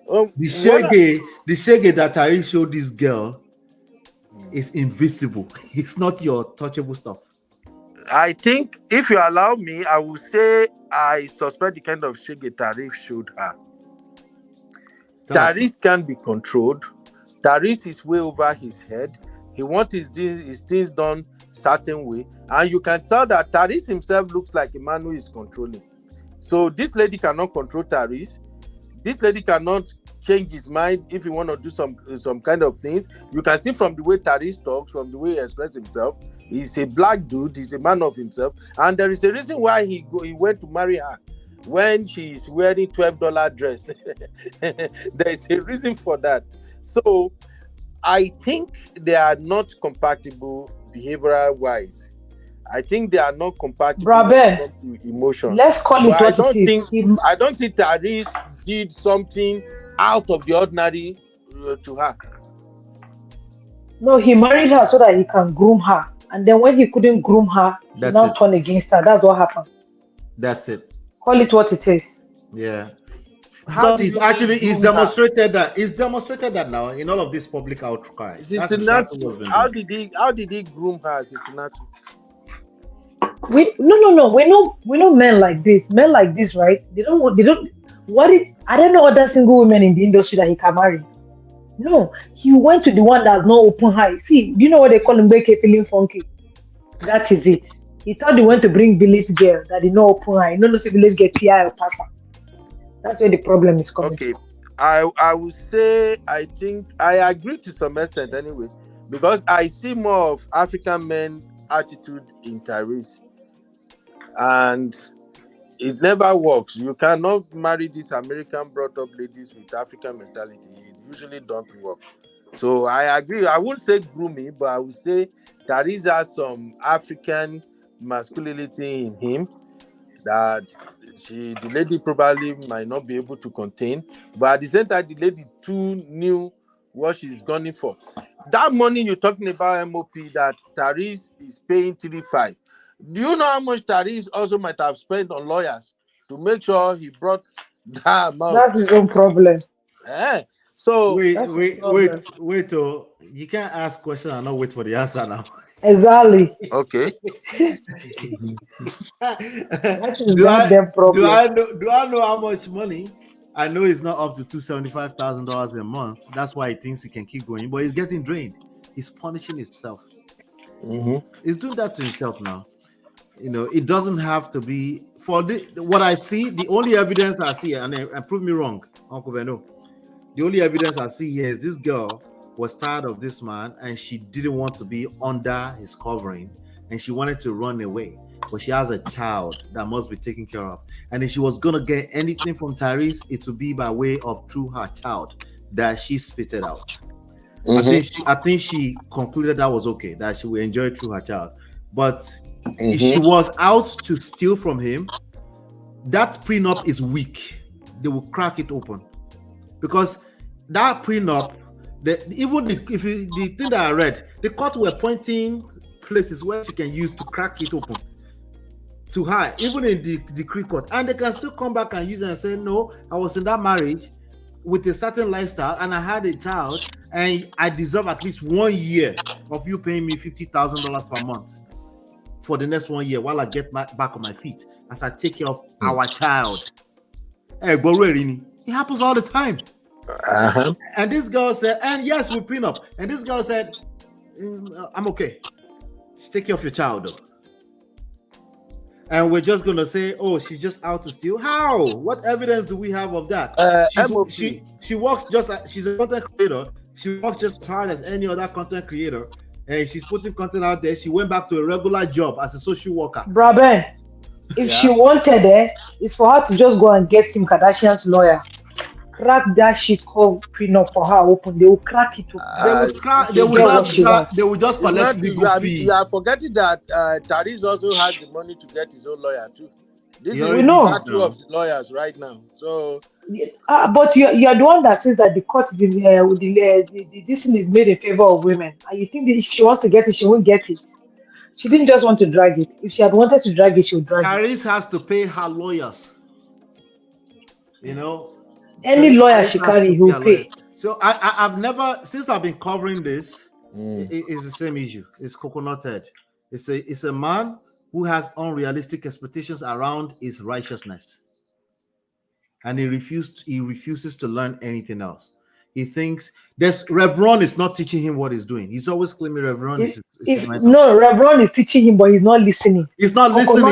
The shege that Tyrese showed this girl is invisible. It's not your touchable stuff. I think if you allow me, I will say I suspect the kind of shege Tyrese showed her. Tyrese can be controlled. Tyrese is way over his head. He wants his things done certain way, and you can tell that Tyrese himself looks like a man who is controlling. So this lady cannot control Tyrese. This lady cannot change his mind if he want to do some kind of things. You can see from the way Tyrese talks, from the way he expresses himself, he's a black dude, he's a man of himself, and there is a reason why he went to marry her when she's wearing $12 dress. There is a reason for that. So I think they are not compatible behavioral wise. I think they are not compatible to emotion. Let's call it what it is. I don't think Tyrese did something out of the ordinary to her. No, he married her so that he can groom her. And then when he couldn't groom her, he now turned against her. That's what happened. That's it. Call it what it is. Yeah. But it's demonstrated that now in all of this public outcry. How did he groom her? No. We know men like this. Men like this, right? I don't know other single women in the industry that he can marry. No, he went to the one that's not open eye. See, do you know what they call him? Feeling funky. That is it. He thought they went to bring village girl that did not open eye. No, village get TI or passa. That's where the problem is coming. Okay, I would say I think I agree to some extent anyway, because I see more of African men attitude in Tyrese, and it never works. You cannot marry these American brought up ladies with African mentality. It usually don't work. So I agree. I wouldn't say grooming, but I would say Tyrese has some African masculinity in him that the lady probably might not be able to contain, but at the same time, the lady too knew what she's gunning for. That money you're talking about, MOP, that TYRESE is paying 3.5. Do you know how much TYRESE also might have spent on lawyers to make sure he brought that amount? That's his own problem. So wait. Oh, you can't ask questions and not wait for the answer now. Exactly. Okay. That's his goddamn problem. Do I know how much money? I know it's not up to $275,000 a month. That's why he thinks he can keep going, but he's getting drained. He's punishing himself. He's doing that to himself now. You know, it doesn't have to be for what I see. The only evidence I see, and prove me wrong, Uncle Beno. The only evidence I see here is this girl was tired of this man and she didn't want to be under his covering and she wanted to run away. But she has a child that must be taken care of. And if she was going to get anything from TYRESE, it would be by way of through her child that she spit it out. I think she concluded that was okay, that she would enjoy it through her child. But if she was out to steal from him, that prenup is weak. They will crack it open. Because that prenup, the thing that I read, the court were pointing places where she can use to crack it open to her, even in the decree court, and they can still come back and use it and say, no, I was in that marriage with a certain lifestyle and I had a child and I deserve at least 1 year of you paying me $50,000 per month for the next 1 year while I get back on my feet as I take care of our child. Hey, it happens all the time. And this girl said, and yes, we prenup. And this girl said, I'm okay. Just take care of your child, though. And we're just gonna say, oh, she's just out to steal. How? What evidence do we have of that? She works she's a content creator. She works just as hard as any other content creator, and she's putting content out there. She went back to a regular job as a social worker. Braben, if she wanted it's for her to just go and get Kim Kardashian's lawyer. Crack that shit called prenup for her open. They will crack it open. They will just collect legal fee. You are forgetting that TYRESE also has the money to get his own lawyer too. This is the battle of the lawyers right now. So, but you are the one that says that the court is this thing is made in favor of women, and you think that if she wants to get it, she won't get it. She didn't just want to drag it. If she had wanted to drag it, she would drag it. TYRESE has to pay her lawyers. You know. Any lawyer she carry, he will pay. So I've never, since I've been covering this, it's the same issue. It's coconut head. It's a man who has unrealistic expectations around his righteousness, and he refuses to learn anything else. He thinks Rev Ron is not teaching him what he's doing. He's always claiming Rev Ron is no, Rev Ron is teaching him, but he's not listening. He's not listening.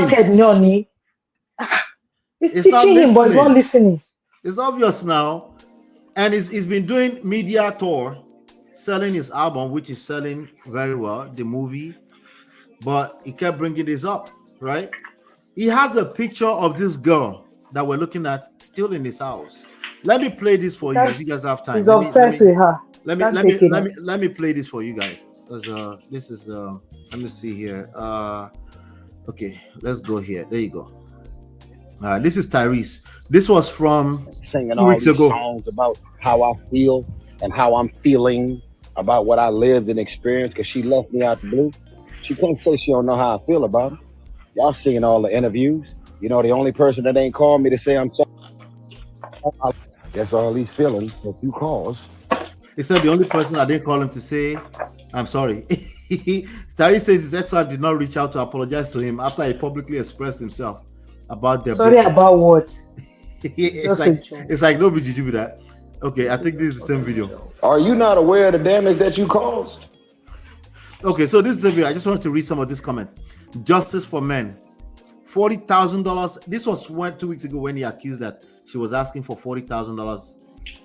He's teaching him, but he's not listening. It's obvious now, and he's been doing media tour, selling his album, which is selling very well, the movie, but he kept bringing this up, right? He has a picture of this girl that we're looking at still in his house. Let me play this for you if you guys have time. He's obsessed with her. Let me play this for you guys. This is let me see here. Okay, let's go here. There you go. This is TYRESE. This was from singing 2 weeks ago. Songs about how I feel and how I'm feeling about what I lived and experienced, because she left me out the blue. She can't say she don't know how I feel about it. Y'all seeing all the interviews. You know, the only person that ain't called me to say I'm sorry. That's all these feelings that you caused. He said the only person I didn't call him to say I'm sorry. TYRESE says his ex-wife did not reach out to apologize to him after he publicly expressed himself about their sorry breakup. About what? It's like no big juju with that. Okay, I think this is the same video. Are you not aware of the damage that you caused? Okay, so this is the video. I just wanted to read some of these comments. Justice for men. $40,000. This was 2 weeks ago when he accused that she was asking for $40,000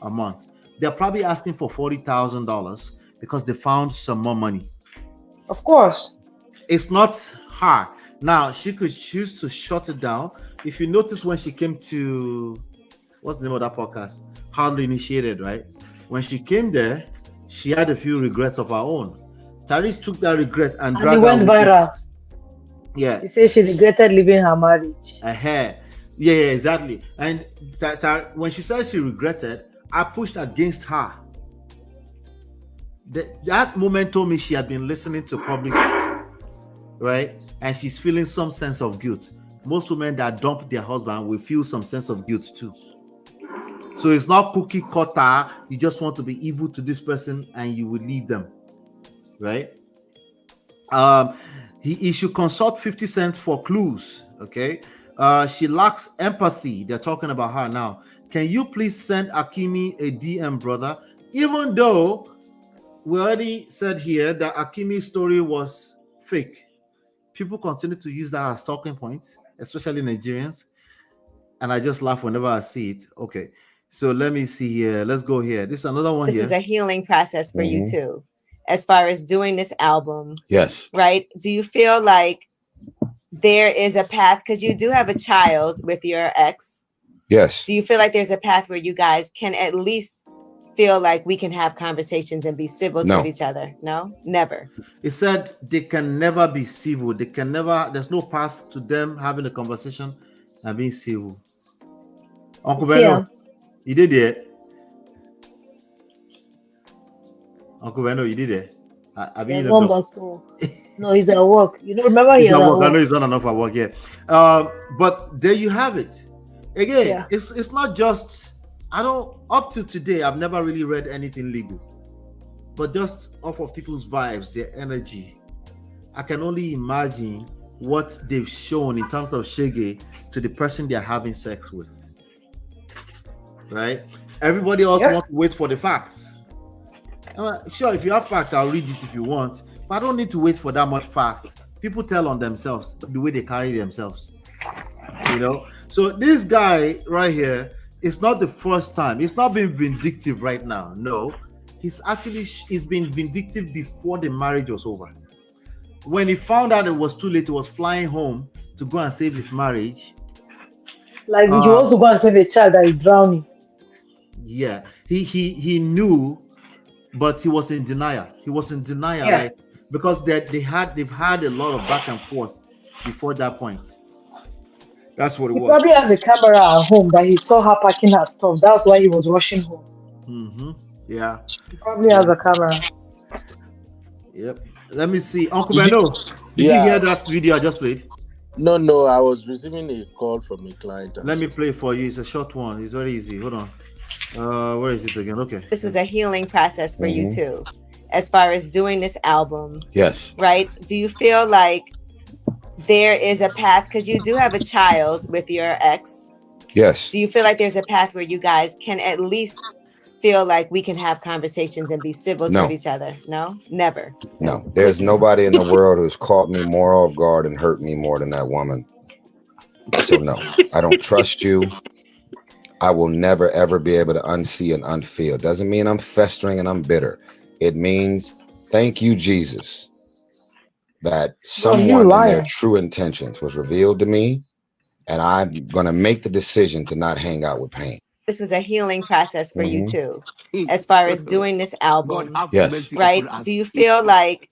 a month. They're probably asking for $40,000 because they found some more money. Of course. It's not her. Now, she could choose to shut it down. If you notice when she came to, what's the name of that podcast? Hardly Initiated, right? When she came there, she had a few regrets of her own. TYRESE took that regret and dragged it went viral. Yeah. She said she regretted leaving her marriage. Yeah, exactly. And when she said she regretted, I pushed against her. That moment told me she had been listening to public, right? And she's feeling some sense of guilt. Most women that dump their husband will feel some sense of guilt too. So it's not cookie cutter. You just want to be evil to this person and you will leave them, right? He should consult 50 Cent for clues. Okay. She lacks empathy. They're talking about her now. Can you please send Akimi a DM, brother? Even though we already said here that Akimi's story was fake, people continue to use that as talking points, especially Nigerians. And I just laugh whenever I see it. Okay. So let me see here. Let's go here. This is another one This here. was a healing process for you too, as far as doing this album. Yes. Right? Do you feel like there is a path, because you do have a child with your ex? Yes. Do you feel like there's a path where you guys can at least feel like we can have conversations and be civil No. toward each other? No, never. It said they can never be civil. They can never, there's no path to them having a conversation and being civil. Uncle Beno, you did it. Uncle Beno, you did it. I He has mean, gone back to. No, he's at work. You know, remember it's he's not at work. I know work. it's not enough at work. Yeah. But there you have it. Again, Yeah. it's not just. Up to today, I've never really read anything legal, but just off of people's vibes, their energy, I can only imagine what they've shown in terms of shege to the person they're having sex with. Right? Everybody else wants to wait for the facts. Sure, if you have facts, I'll read it if you want, but I don't need to wait for that much facts. People tell on themselves the way they carry themselves. You know? So this guy right here, it's not the first time. It's not being vindictive right now. No, he's been vindictive before the marriage was over. When he found out it was too late, he was flying home to go and save his marriage. Like he wants to go and save a child that is drowning. Yeah, he knew, but he was in denial. He was in denial, Yeah. right? Because they've had a lot of back and forth before that point. That's what it He was. probably has a camera at home that he saw her packing her stuff. That's why he was rushing home. Mm-hmm. Yeah. He probably has a camera. Yep. Let me see. Uncle Beno, did you hear that video I just played? No, I was receiving a call from a client. Let me play for you. It's a short one. It's very easy. Hold on. Where is it again? Okay. This was a healing process for you too, as far as doing this album. Yes. Right? Do you feel like there is a path, because you do have a child with your ex? Yes. Do you feel like there's a path where you guys can at least feel like we can have conversations and be civil No. toward each other? No, never. No. There's nobody in the world who's caught me more off guard and hurt me more than that woman. So no, I don't trust you. I will never, ever be able to unsee and unfeel. Doesn't mean I'm festering and I'm bitter. It means, thank you, Jesus, that someone in their true intentions was revealed to me, and I'm going to make the decision to not hang out with pain. This was a healing process for you too, as far as doing this album. Yes. Right? Do you feel like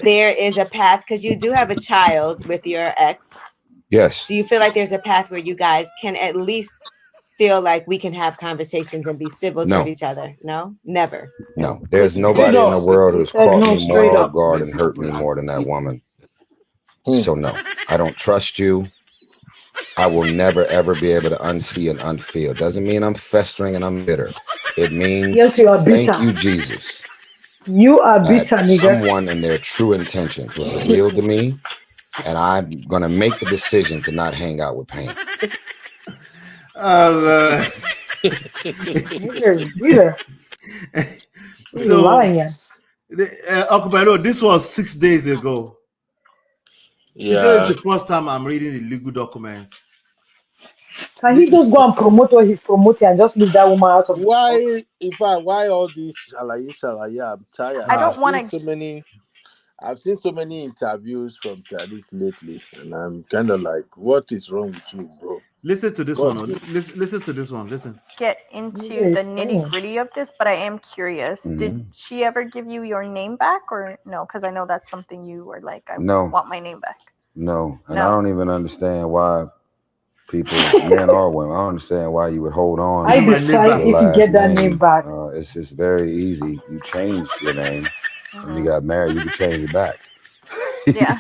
there is a path, because you do have a child with your ex? Yes. Do you feel like there's a path where you guys can at least feel like we can have conversations and be civil toward each other? No, never. No, there's nobody in the world who's caught me more off guard and hurt me more than that woman. So no, I don't trust you. I will never, ever be able to unsee and unfeel. Doesn't mean I'm festering and I'm bitter. It means, yes, you are bitter. Thank you, Jesus. You are bitter, nigga. Someone in their true intentions was revealed to me, and I'm going to make the decision to not hang out with pain. So, Uncle Beno, this was 6 days ago. Today is the first time I'm reading the legal documents. Can he just go and promote what he's promoting and just leave that woman out of Why, in fact, why all this shalaye? I'm tired. I don't want to. I've seen so many interviews from TYRESE lately, and I'm kind of like, what is wrong with you, bro? Listen to this one. Listen to this one. Listen. Get into the nitty gritty of this, but I am curious. Did she ever give you your name back, or no? Because I know that's something you were like, I want my name back. No, and I don't even understand why people, men or women. I don't understand why you would hold on I to decide your if you last get that name name. back. It's just very easy. You change your name. When you got married, you can change it back. Yeah.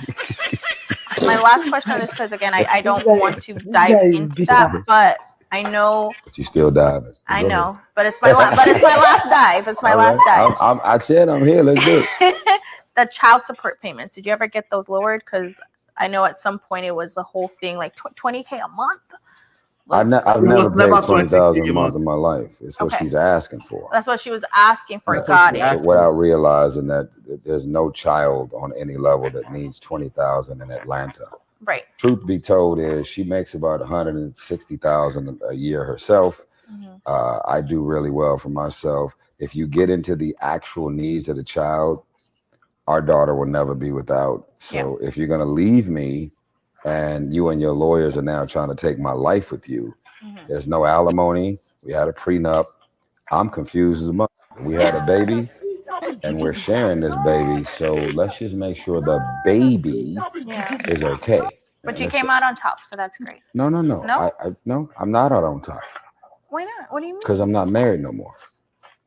My last question on this, because again, I don't want to This dive guy is into bitter. that, but I know. But you still diving. I Go ahead. know, but it's my but it's my last dive. It's my All last right. dive. I said I'm here. Let's do it. The child support payments. Did you ever get those lowered? Because I know at some point it was the whole thing, like $20K a month. I've never paid $20,000 a month in my life. It's what she's asking for. That's what she was asking for. Got it. Without realizing that there's no child on any level that needs $20,000 in Atlanta. Right. Truth be told is she makes about $160,000 a year herself. I do really well for myself. If you get into the actual needs of the child, our daughter will never be without. So if you're going to leave me and you and your lawyers are now trying to take my life with you, there's no alimony. We had a prenup. I'm confused as much. We had a baby and we're sharing this baby. So let's just make sure the baby is okay. But you came out on top, so that's great. No. No? No, I'm not out on top. Why not? What do you mean? Because I'm not married no more.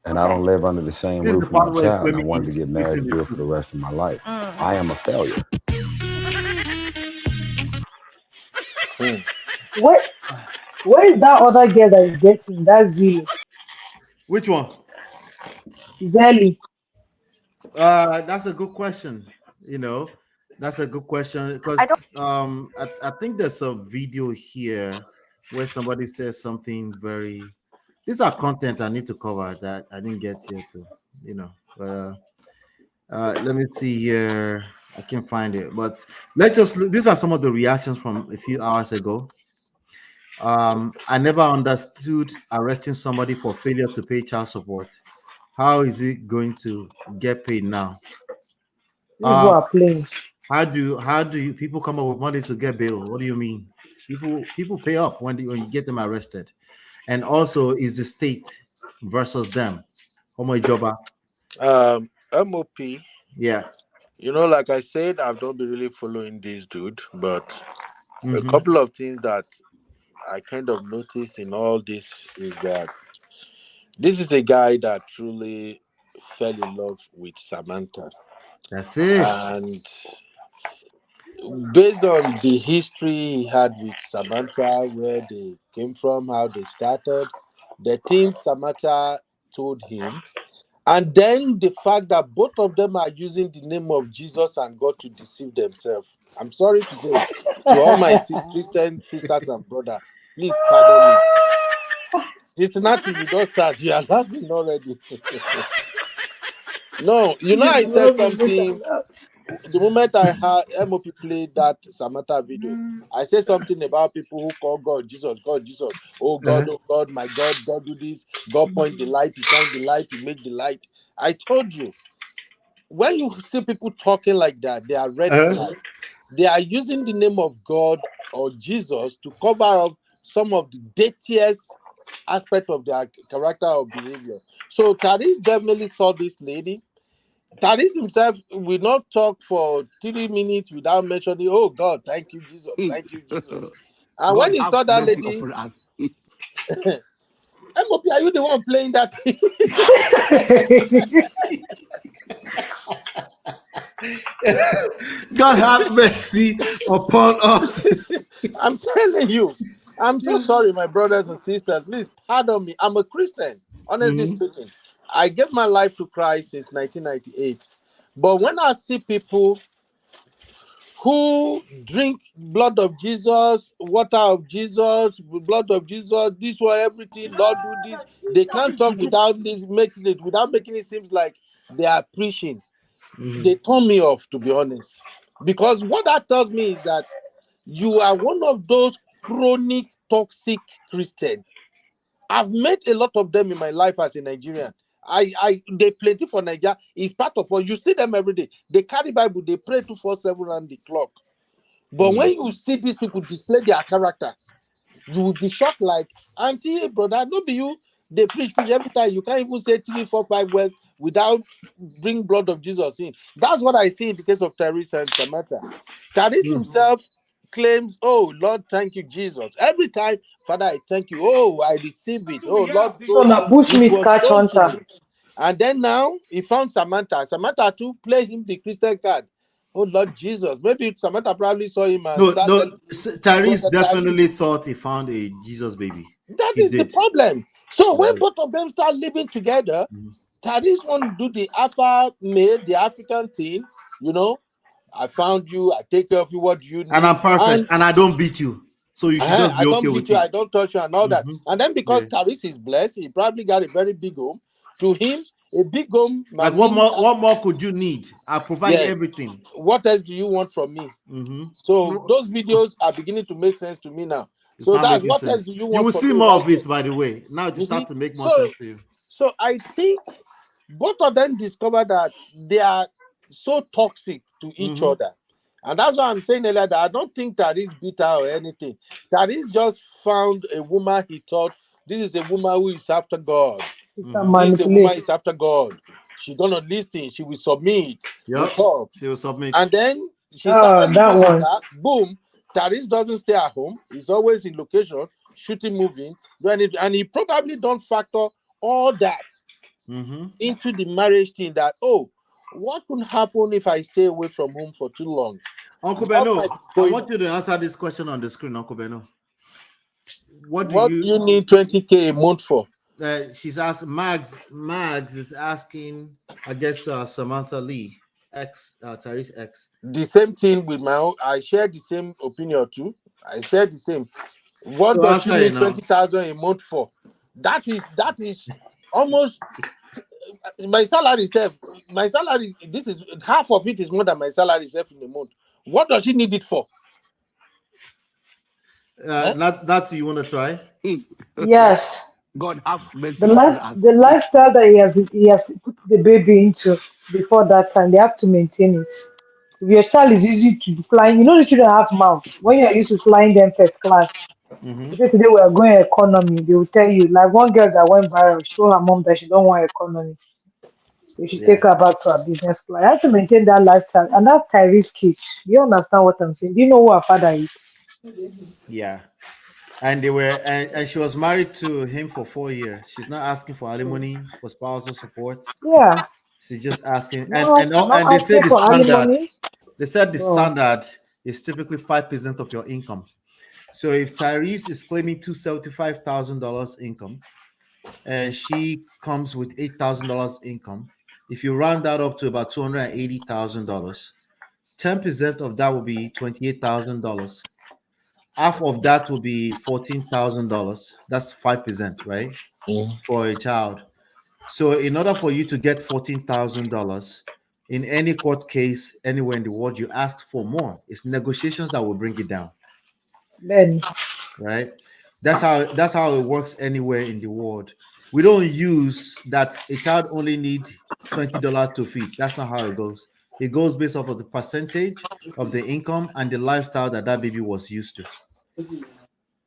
And I don't live under the same roof with my child. And I wanted to get married and do it for the rest of my life. I am a failure. Where is that other girl that is getting that Zilly? Which one? Zelly. That's a good question. That's a good question because I think there's a video here where somebody says something very. These are content I need to cover that I didn't get here to. Let me see here. I can't find it, but these are some of the reactions from a few hours ago. I never understood arresting somebody for failure to pay child support. How is it going to get paid now? People are playing. How do you people come up with money to get bail? What do you mean? People pay up when you get them arrested. And also is the state versus them. MOP. Yeah. Like I said, I've not been really following this dude, but a couple of things that I kind of noticed in all this is that this is a guy that truly fell in love with Samantha. That's it. And based on the history he had with Samantha, where they came from, how they started, the things Samantha told him, and then the fact that both of them are using the name of Jesus and God to deceive themselves. I'm sorry to say, to all my Christian sisters and brothers, please pardon me. Cincinnati, you don't start. You are laughing already. No, I said something. The moment I heard MOP played that Samantha video, I said something about people who call God Jesus, God Jesus. Oh God, my God, God do this. God point the light, He shine the light, He make the light. I told you, when you see people talking like that, they are red flag. They are using the name of God or Jesus to cover up some of the dirtiest aspect of their character or behavior. So TYRESE definitely saw this lady. TYRESE himself will not talk for 3 minutes without mentioning, oh God, thank you, Jesus, thank you, Jesus. And when he saw that lady, MOP, are you the one playing that thing? God have mercy upon us. I'm telling you, I'm so sorry, my brothers and sisters. Please pardon me. I'm a Christian, honestly speaking. I gave my life to Christ since 1998. But when I see people who drink blood of Jesus, water of Jesus, blood of Jesus, this one, everything, Lord do this, they can't talk without making it seem like they are preaching. They turn me off, to be honest. Because what that tells me is that you are one of those chronic toxic Christians. I've met a lot of them in my life as a Nigerian. They plenty for Nigeria. It's part of what you see them every day. They carry Bible, they pray 247 around the clock. But when you see these people display their character, you will be shocked like, auntie, brother, not be you. They preach every time. You can't even say 3, 4, 5 words without bring blood of Jesus in. That's what I see in the case of TYRESE and Samantha. TYRESE himself claims, "Oh Lord, thank you, Jesus." Every time, Father, I thank you. Oh, I receive it. Oh Lord, So now it bushmeat was catch shown to hunter. me. And then now he found Samantha. Samantha too played him the Christian card. Oh Lord Jesus. Maybe Samantha probably saw him and No, started. Tyrese definitely thought he found a Jesus baby. That He is the did. problem. So He when did. both of them start living together, Tyrese want to do the alpha male, the African thing. You know, I found you. I take care of you. What do you And need? I'm perfect, and I don't beat you, so you should just I be don't okay beat with you, it. I don't touch you, and all that. And then because Yeah. Tyrese is blessed, he probably got a very big home. To him, a big home Like might what mean more? What more could you need? I provide yes. everything. What else do you want from me? So those videos are beginning to make sense to me now. It's So not that's making what else sense. do you You want will from see me more right of there? it, by the way. Now it You see? start to make more sense to you. So I think both of them discovered that they are so toxic to each other. And that's why I'm saying earlier that I don't think Tyrese beat her or anything. Tyrese just found a woman he thought, this is a woman who is after God. He can This is a woman manipulate. is after God. She's gonna listen, she will submit, we'll Yep. talk. She will submit. And then she Oh, started that living with one. her. Boom. Tyrese doesn't stay at home. He's always in location, shooting, moving, doing it. And he probably don't factor all that into the marriage thing that, oh, what could happen if I stay away from home for too long? Uncle What Beno, might be I going want on? you to answer this question on the screen, Uncle Beno. What do What do you need 20K a month for? She's asking. Mags is asking. I guess Samantha Lee, Tyrese X. The same thing with my own. I share the same opinion too. I share the same. What So does she answer it need now. 20,000 a month for? That is almost my salary self. My salary, this is half of it is more than my salary self in a month. What does she need it for? That's you want to try? Yes. God have mercy upon us. The lifestyle that he has put the baby into before that time, they have to maintain it. If your child is used to flying, you know the children have mouth. When you're used to flying them first class, you say today we are going economy, they will tell you. Like one girl that went viral, she told her mom that she don't want economy. They should take her back to her business class. I have to maintain that lifestyle. And that's Tyrese's kid. You understand what I'm saying? Do you know who her father is? Yeah. And they were, and she was married to him for 4 years. She's not asking for alimony, for spousal support. Yeah. She's just asking, No, not and they said asking the for standard. alimony. They said the Oh. standard is typically 5% of your income. So if Tyrese is claiming $275,000 income, and she comes with $8,000 income, if you round that up to about $280,000, 10% of that will be $28,000. Half of that will be $14,000. That's 5%, right? For a child. So in order for you to get $14,000 in any court case anywhere in the world, you ask for more. It's negotiations that will bring it down. Ben. Right? That's how it works anywhere in the world. We don't use that a child only need $20 to feed. That's not how it goes. It goes based off of the percentage of the income and the lifestyle that that baby was used to.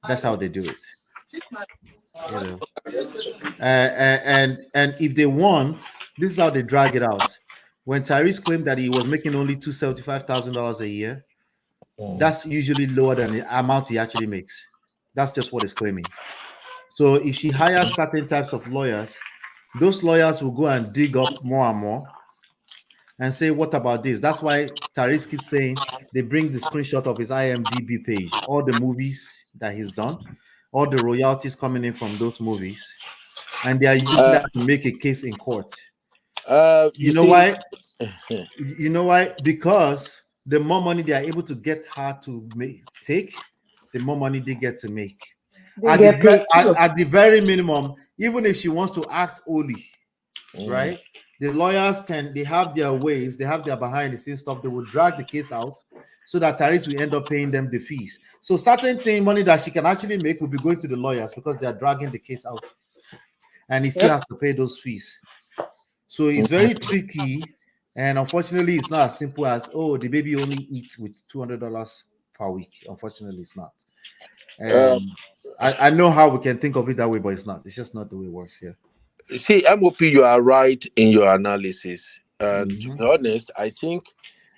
That's how they do it. You know, and if they want, this is how they drag it out. When Tyrese claimed that he was making only $275,000 a year, that's usually lower than the amount he actually makes. That's just what he's claiming. So if she hires certain types of lawyers, those lawyers will go and dig up more and more and say, what about this? That's why Tyrese keeps saying they bring the screenshot of his IMDb page, all the movies that he's done, all the royalties coming in from those movies, and they are using that to make a case in court. You know why? You know why? Because the more money they are able to get her to take, the more money they get to make. They get paid too. At the very minimum, even if she wants to act holy, right? The lawyers they have their ways, they have their behind the scenes stuff. They will drag the case out so that Tyrese will end up paying them the fees. So certain money that she can actually make will be going to the lawyers because they are dragging the case out, and he still has to pay those fees. So it's very tricky, and unfortunately, it's not as simple as, oh, the baby only eats with $200 per week. Unfortunately, it's not. I know how we can think of it that way, but it's not. It's just not the way it works here. See, MOP, you are right in your analysis. And to be honest, I think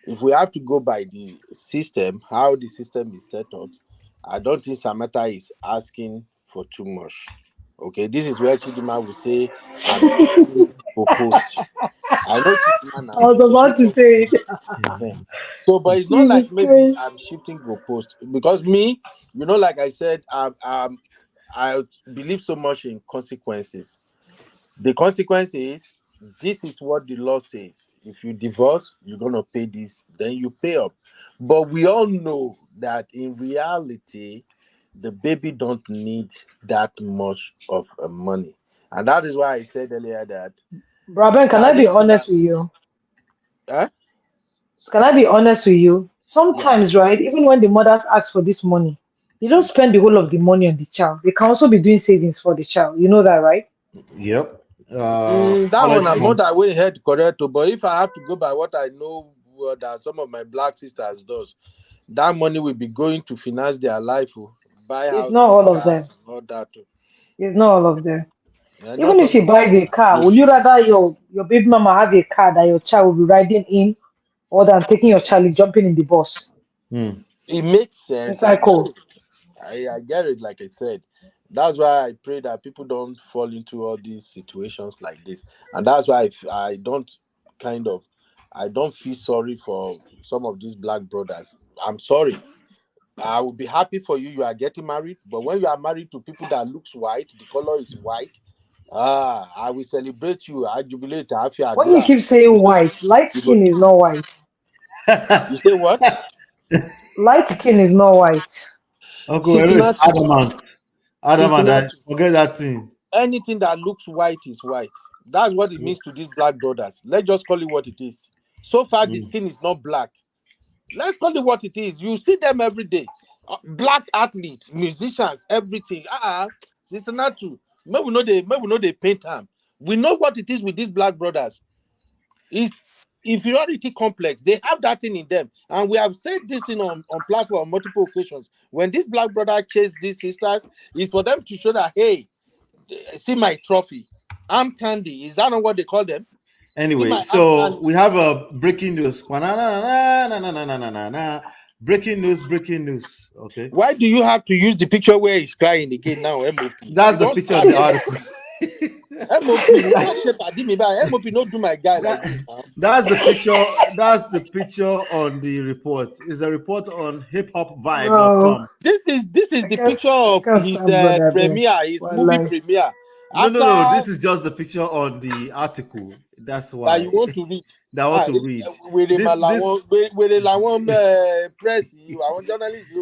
if we have to go by the system, how the system is set up, I don't think Samantha is asking for too much. Okay, this is where Chidima will say, I'm shifting goalpost. I know Chidima I now. was about to say it. So, but it's not like Jesus maybe Christ. I'm shifting goalpost because me, like I said, I believe so much in consequences. The consequence is this is what the law says. If you divorce, you're gonna pay this, then you pay up. But we all know that in reality, the baby don't need that much of money. And that is why I said earlier that Braben, can I be Tyrese honest with you? huh? Can I be honest with you? Yeah. Sometimes, right, even when the mothers ask for this money, they don't spend the whole of the money on the child. They can also be doing savings for the child. You know that, right? Yep. That one I'm not that way head correct, but if I have to go by what I know that some of my black sisters does, that money will be going to finance their life, buy It's not houses, all of them. cars, all that. It's not all of them. Yeah, Even not if all she of buys a them. car, would you rather your baby mama have a car that your child will be riding in, or than taking your child and jumping in the bus? It makes sense. It's like, oh, I get it, like I said. That's why I pray that people don't fall into all these situations like this. And that's why I don't I don't feel sorry for some of these black brothers. I'm sorry. I will be happy for you. You are getting married, but when you are married to people that looks white, the color is white. I will celebrate you. I jubilate. I feel when you adua. keep saying white, light You go. skin is not white. You say what? Light skin is not white. Uncle Elo Sister is Natu. adamant. Sister Adamant. Natu. Forget that thing. Anything that looks white is white. That's what it means to these black brothers. Let's just call it what it is. So far, the skin is not black. Let's call it what it is. You see them every day. Black athletes, musicians, everything. Sister Natu. Maybe we know they paint them. We know what it is with these black brothers. It's inferiority complex. They have that thing in them. And we have said this thing on platform on multiple occasions. When this black brother chase these sisters, it's for them to show that, hey, see my trophy. Arm candy. Is that not what they call them? Anyway, so we have a breaking news. Breaking news. Okay. Why do you have to use the picture where he's crying again now, MOP? That's the picture of the article. MOP, MOP, not do my guy like this. That's the picture. That's the picture on the report. It's a report on hiphopvibe.com. This is the picture of his premiere, his movie premiere. No. This is just the picture on the article. That's why that you want to read. That I want to read. With the press, you are journalist.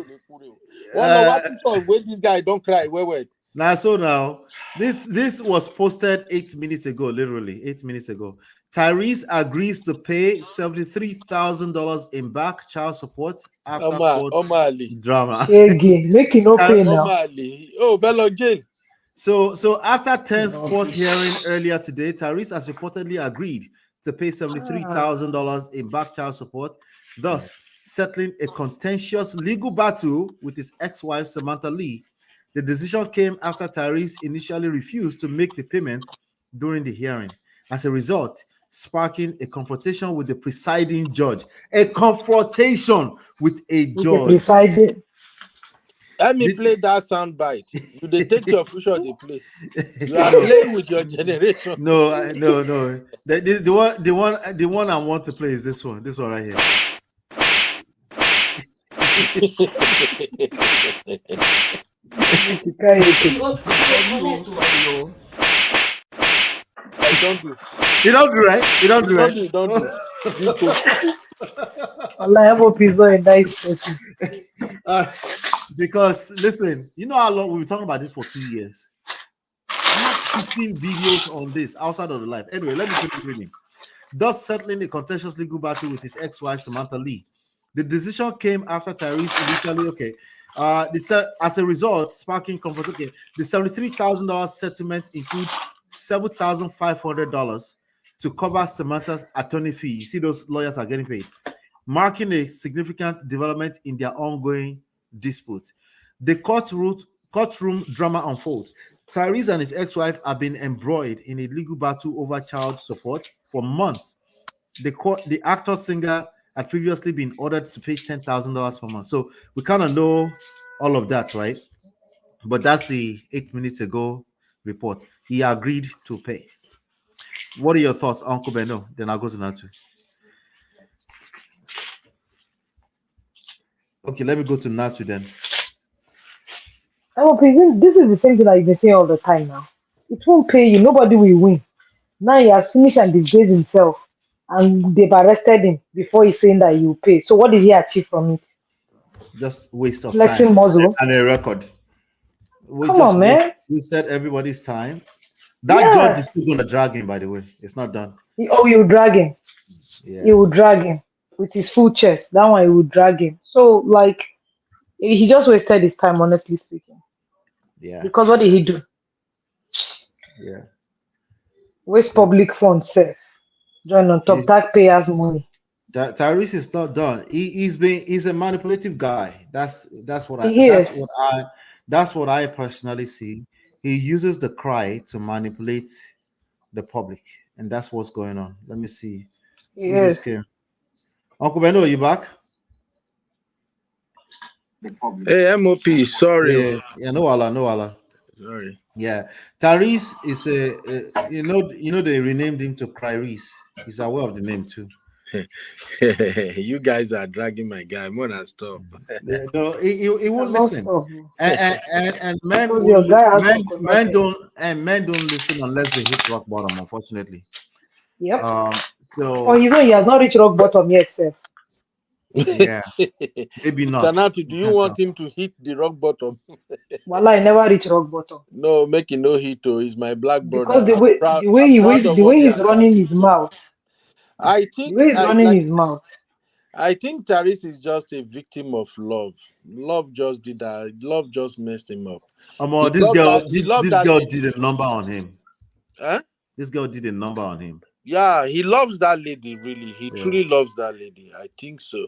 When this guy don't cry, wait. Now, this was posted 8 minutes ago, literally 8 minutes ago. Tyrese agrees to pay $73,000 in back child support after court drama. Make it no pay now. Oh, Bello jail. So after 10's court hearing earlier today, Tyrese has reportedly agreed to pay $73,000 in back child support, thus settling a contentious legal battle with his ex-wife Samantha Lee. The decision came after Tyrese initially refused to make the payment during the hearing. As a result, sparking a confrontation with the presiding judge. A confrontation with a judge. Let me play that sound bite. You they take your future, they play. You are playing with your generation. No. The one I want to play is this one. This one right here. You don't do right. Allah hope he's not a nice person. Because listen, you know how long we've been talking about this for 2 years. I have 15 videos on this outside of the life. Anyway, let me finish reading. Thus settling a contentious legal battle with his ex-wife Samantha Lee. The decision came after Tyrese initially as a result, sparking confrontation. The $73,000 settlement includes $7,500 to cover Samantha's attorney fee. You see, those lawyers are getting paid, marking a significant development in their ongoing dispute. The courtroom drama unfolds. Tyrese and his ex-wife have been embroiled in a legal battle over child support for months. The actor-singer had previously been ordered to pay $10,000 per month. So we kind of know all of that, right? But that's the 8 minutes ago report. He agreed to pay. What are your thoughts, Uncle Beno? Then I'll go to Natu. Okay, let me go to Natu then. This is the same thing that you've been saying all the time now. It won't pay you. Nobody will win. Now he has finished and disgraced himself, and they've arrested him before he's saying that you pay. So what did he achieve from it? Just waste of time Flexing muscle. and a record. We Come just on, man. wasted everybody's time. That judge is Yes. still gonna drag him, by the way. It's not done. You drag him. Yeah. You will drag him with his full chest. That one, you will drag him. So, like, he just wasted his time, honestly speaking. Yeah. Because what did he do? Yeah. Waste public funds, safe. Join on top taxpayers' money. Tyrese is not done. He's a manipulative guy. That's what I personally see. He uses the cry to manipulate the public, and that's what's going on. Let me see. Who just came? Uncle Beno, are you back? Hey, MOP, sorry. Yeah, no Allah. Sorry. Yeah, Tyrese is you know they renamed him to Cryreese. He's aware of the name too. You guys are dragging my guy. I'm gonna stop. No, he won't listen. And men don't listen unless they hit rock bottom, unfortunately. Yep. So he has not reached rock bottom yet, sir. Yeah, maybe not. Tanatu, do you want him to hit the rock bottom? Well, I never reach rock bottom. No, make it no hit. He's my black brother. Because the way he's running his mouth. I think the way he's running his mouth. I think Tyrese is just a victim of love. Love just did that. Love just messed him up. This girl did a number on him. Huh? This girl did a number on him. Yeah, he loves that lady, really. He truly loves that lady. I think so.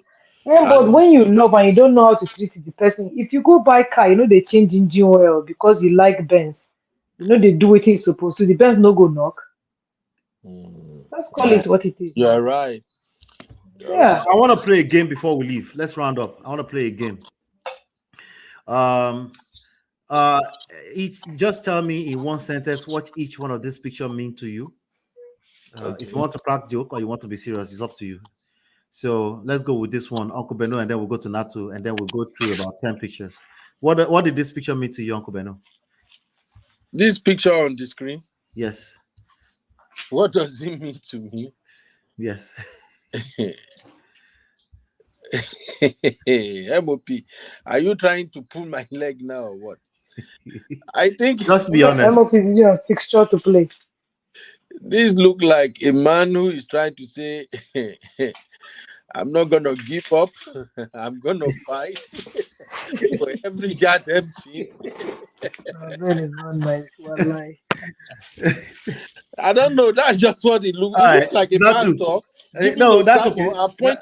Yeah, but when you love and you don't know how to treat the person, if you go buy car, they change engine oil because you like Benz. They do what he's supposed to. The Benz no go knock. Let's call it what it is. You're right. Yeah. I want to play a game before we leave. Let's round up. I want to play a game. Just tell me in one sentence what each one of this picture mean to you. If you want to crack joke or you want to be serious, it's up to you. So let's go with this one, Uncle Beno, and then we'll go to Natu, and then we'll go through about 10 pictures. What did this picture mean to you, Uncle Beno? This picture on the screen? Yes. What does it mean to me? Yes. MOP, are you trying to pull my leg now or what? I think just be honest. MOP is a picture to play. This look like a man who is trying to say, I'm not gonna give up. I'm gonna fight for every goddamn thing. That is not nice. Wallahi. I don't know. That's just what it looks. It looks like a pastor. No, that's okay.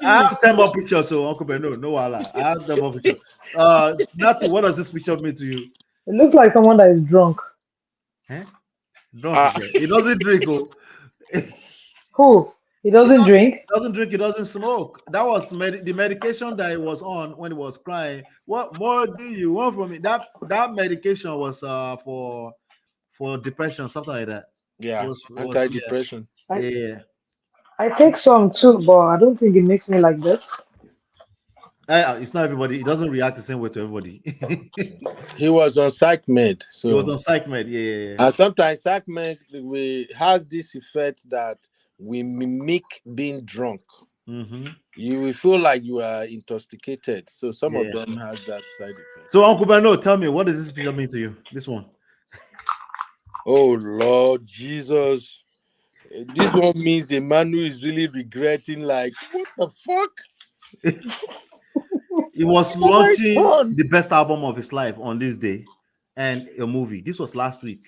I have 10 more pictures, so Uncle Ben, no, Allah. I have 10 more pictures. Natu, what does this picture mean to you? It looks like someone that is drunk. Drunk. He doesn't drink. Who? He doesn't drink? He doesn't drink. He doesn't smoke. That was the medication that he was on when he was crying. What more do you want from me? That medication was for depression, something like that. Yeah, anti-depression. Yeah. I take some too, but I don't think it makes me like this. It's not everybody. It doesn't react the same way to everybody. He was on psych med. So he was on psych med, yeah. And sometimes psych med has this effect that we mimic being drunk. Mm-hmm. You will feel like you are intoxicated. So some of them has that side effect. So Uncle Beno, tell me, what does this picture mean to you? This one. Oh Lord Jesus. This one means a man who is really regretting, like, what the fuck? He was launching the best album of his life on this day and a movie. This was last week.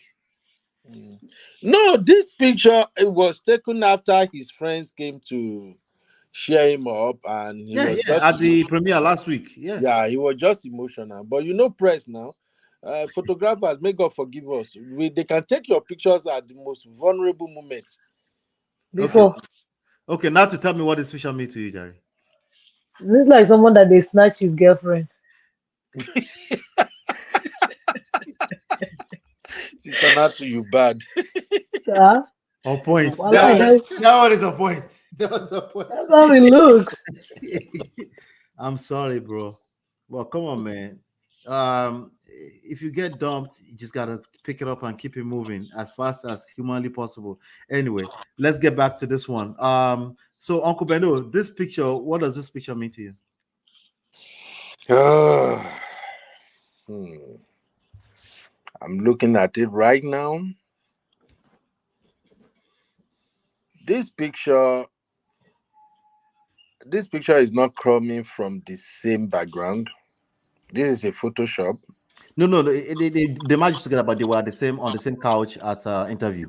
No, this picture, it was taken after his friends came to cheer him up, and he was just at the premiere last week. Yeah, he was just emotional. But press now, photographers, may God forgive us. They can take your pictures at the most vulnerable moment. Before. Okay, now to tell me what this picture means to you, Jerry. This is like someone that they snatch his girlfriend. Sister Natu, you bad. Sir, On point. well, like That one is a point. That was a point. that's how it looks. I'm sorry, bro. Well, come on, man. If you get dumped, you just gotta pick it up and keep it moving as fast as humanly possible. Anyway, let's get back to this one. So Uncle Beno, this picture, what does this picture mean to you? I'm looking at it right now. This picture is not coming from the same background. This is a Photoshop. No, they matched together, but they were on the same couch at interview.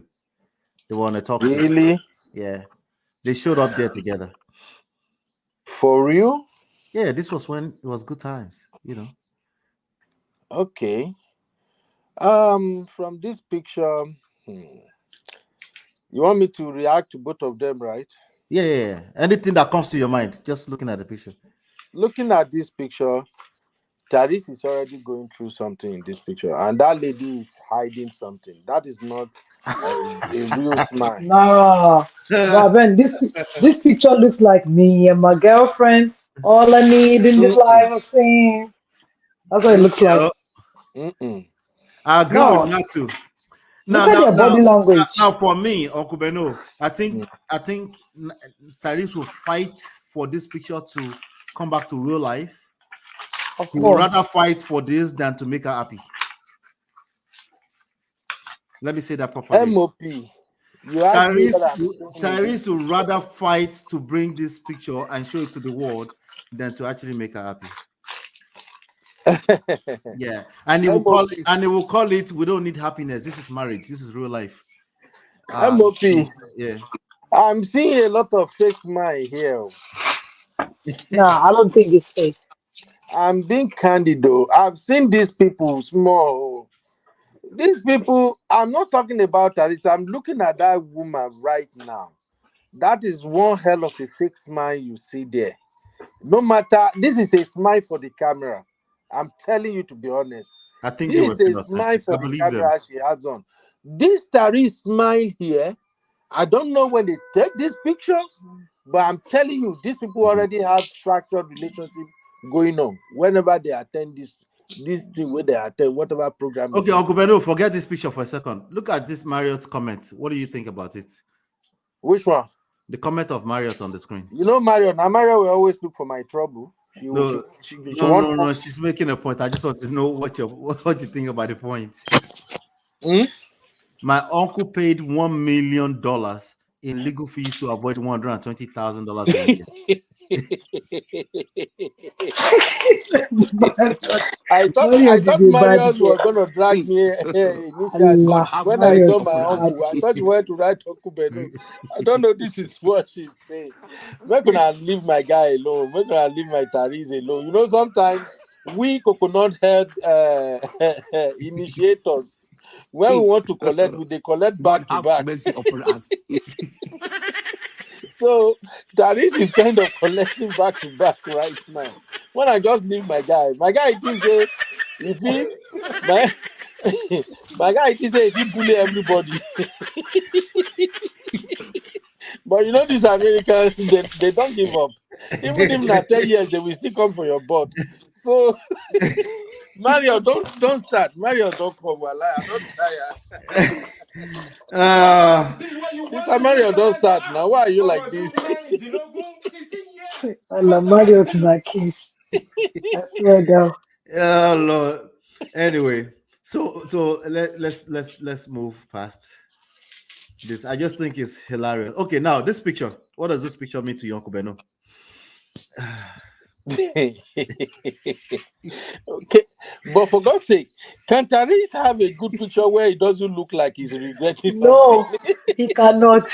They were on a talk show. Really? Yeah, they showed up there together. For real? Yeah, this was when it was good times, Okay. From this picture, you want me to react to both of them, right? Yeah. Anything that comes to your mind, just looking at the picture. Looking at this picture, TYRESE is already going through something in this picture, and that lady is hiding something. That is not a real smile. No, but Ben, this picture looks like me and my girlfriend. All I need in this life is sing. That's what it looks like. I agree No, with Natu. look at their body language. Now, for me, Uncle Beno, I think TYRESE will fight for this picture to come back to real life. Of He would course. rather fight for this than to make her happy. Let me say that properly. MOP. TYRESE would rather fight to bring this picture and show it to the world than to actually make her happy. Yeah, and he will call it. We don't need happiness. This is marriage. This is real life. MOP. Yeah. I'm seeing a lot of fake smile here. Nah, I don't think it's fake. I'm being candid though. I've seen these people small. These people, I'm not talking about TYRESE. I'm looking at that woman right now. That is one hell of a fake smile you see there. No matter, this is a smile for the camera. I'm telling you, to be honest. I think this is a smile for the camera she has on. This TYRESE smile here, I don't know when they take this picture, but I'm telling you, these people already have structured relationship going on whenever they attend this thing, where they attend whatever program. Okay, Uncle Beno, forget this picture for a second. Look at this Marriott's comment. What do you think about it? Which one? The comment of Marriott on the screen. You know, Marriott will always look for my trouble. No, she's making a point. I just want to know what you think about the point. My uncle paid $1 million in legal fees to avoid $120,000 a year. I thought Marius was going to drag me initially when I saw my uncle. I thought you wanted to write Uncle Beno. I don't know. This is what she's saying. We're going to leave my guy alone. We're going to leave my TYRESE alone. You know, sometimes we coconut head initiators, when we want to collect, they collect back to back. So TYRESE is kind of collecting back to back right now. When I just leave my guy thinks say, you see, my guy thinks say he bully everybody. But you know, these Americans, they don't give up. Even if not 10 years, they will still come for your butt. So Mario, don't start. Mario, don't come. I'm not tired. Sister Mario, don't start now. Why are you like this? Mario's my kiss. I swear down. Oh Lord. Anyway, so let's move past this. I just think it's hilarious. Okay, now this picture. What does this picture mean to you, Uncle Beno? Okay, but for God's sake, can TYRESE have a good picture where it doesn't look like he's regretting something? No, he cannot.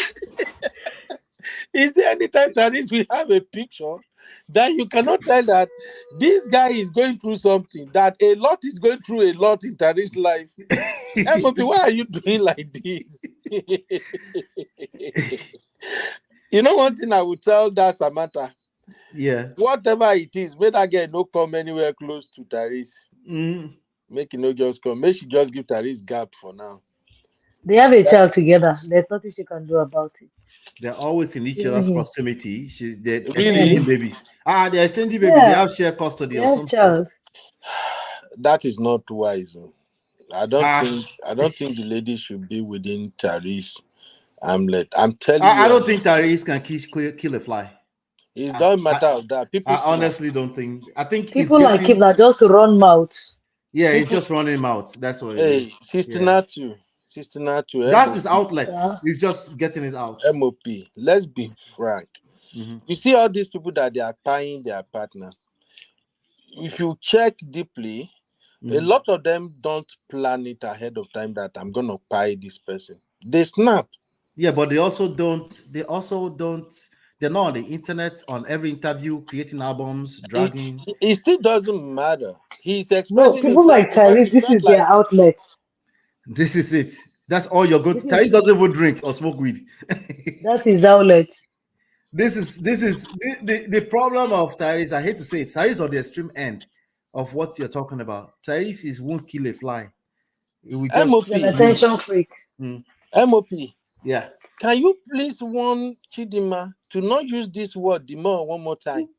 Is there any time TYRESE will have a picture that you cannot tell that this guy is going through something, that a lot is going through a lot in TYRESE's life? MOP, why are you doing like this? You know, one thing I would tell that Samantha, Yeah. Whatever it is, may that girl no come anywhere close to TYRESE. Make it no just come. Make she just give TYRESE gap for now. They have a child together. There's nothing she can do about it. They're always in each Even other's him. proximity. They're Really? exchanging babies. They're exchanging babies. They Yeah. have shared custody They or have something. child. That is not wise. I don't think the lady should be within TYRESE. I'm telling you. I don't think TYRESE can kill a fly. It doesn't matter of that. People I honestly don't think. I think people like him that just run mouth. Yeah, it's just running mouth. That's what it is. Sister Yeah. Natu. That's his outlet. He's just getting his out. MOP. Let's be frank. You see all these people that they are tying their partner. If you check deeply, a lot of them don't plan it ahead of time that I'm gonna pie this person. They snap. Yeah, but they also don't. They're not on the internet on every interview creating albums, dragging. It still doesn't matter. He's expressing No, people like TYRESE, this is their outlet. This is it. That's all you're going to. TYRESE doesn't even drink or smoke weed. That's his outlet. This is the problem of TYRESE. I hate to say it. TYRESE on the extreme end of what you're talking about. TYRESE won't kill a fly. It will just MOP. An attention freak. MOP. Yeah. Can you please warn Chidima to not use this word demon one more time?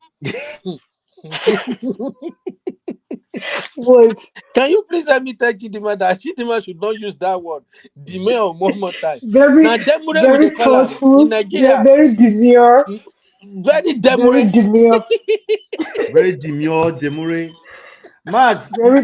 What? Can you please let me tell Chidima that Chidima should not use that word demon one more time? Very thoughtful. In Nigeria. Yeah, very demure. Very demure. Very demure, demure. Max, go and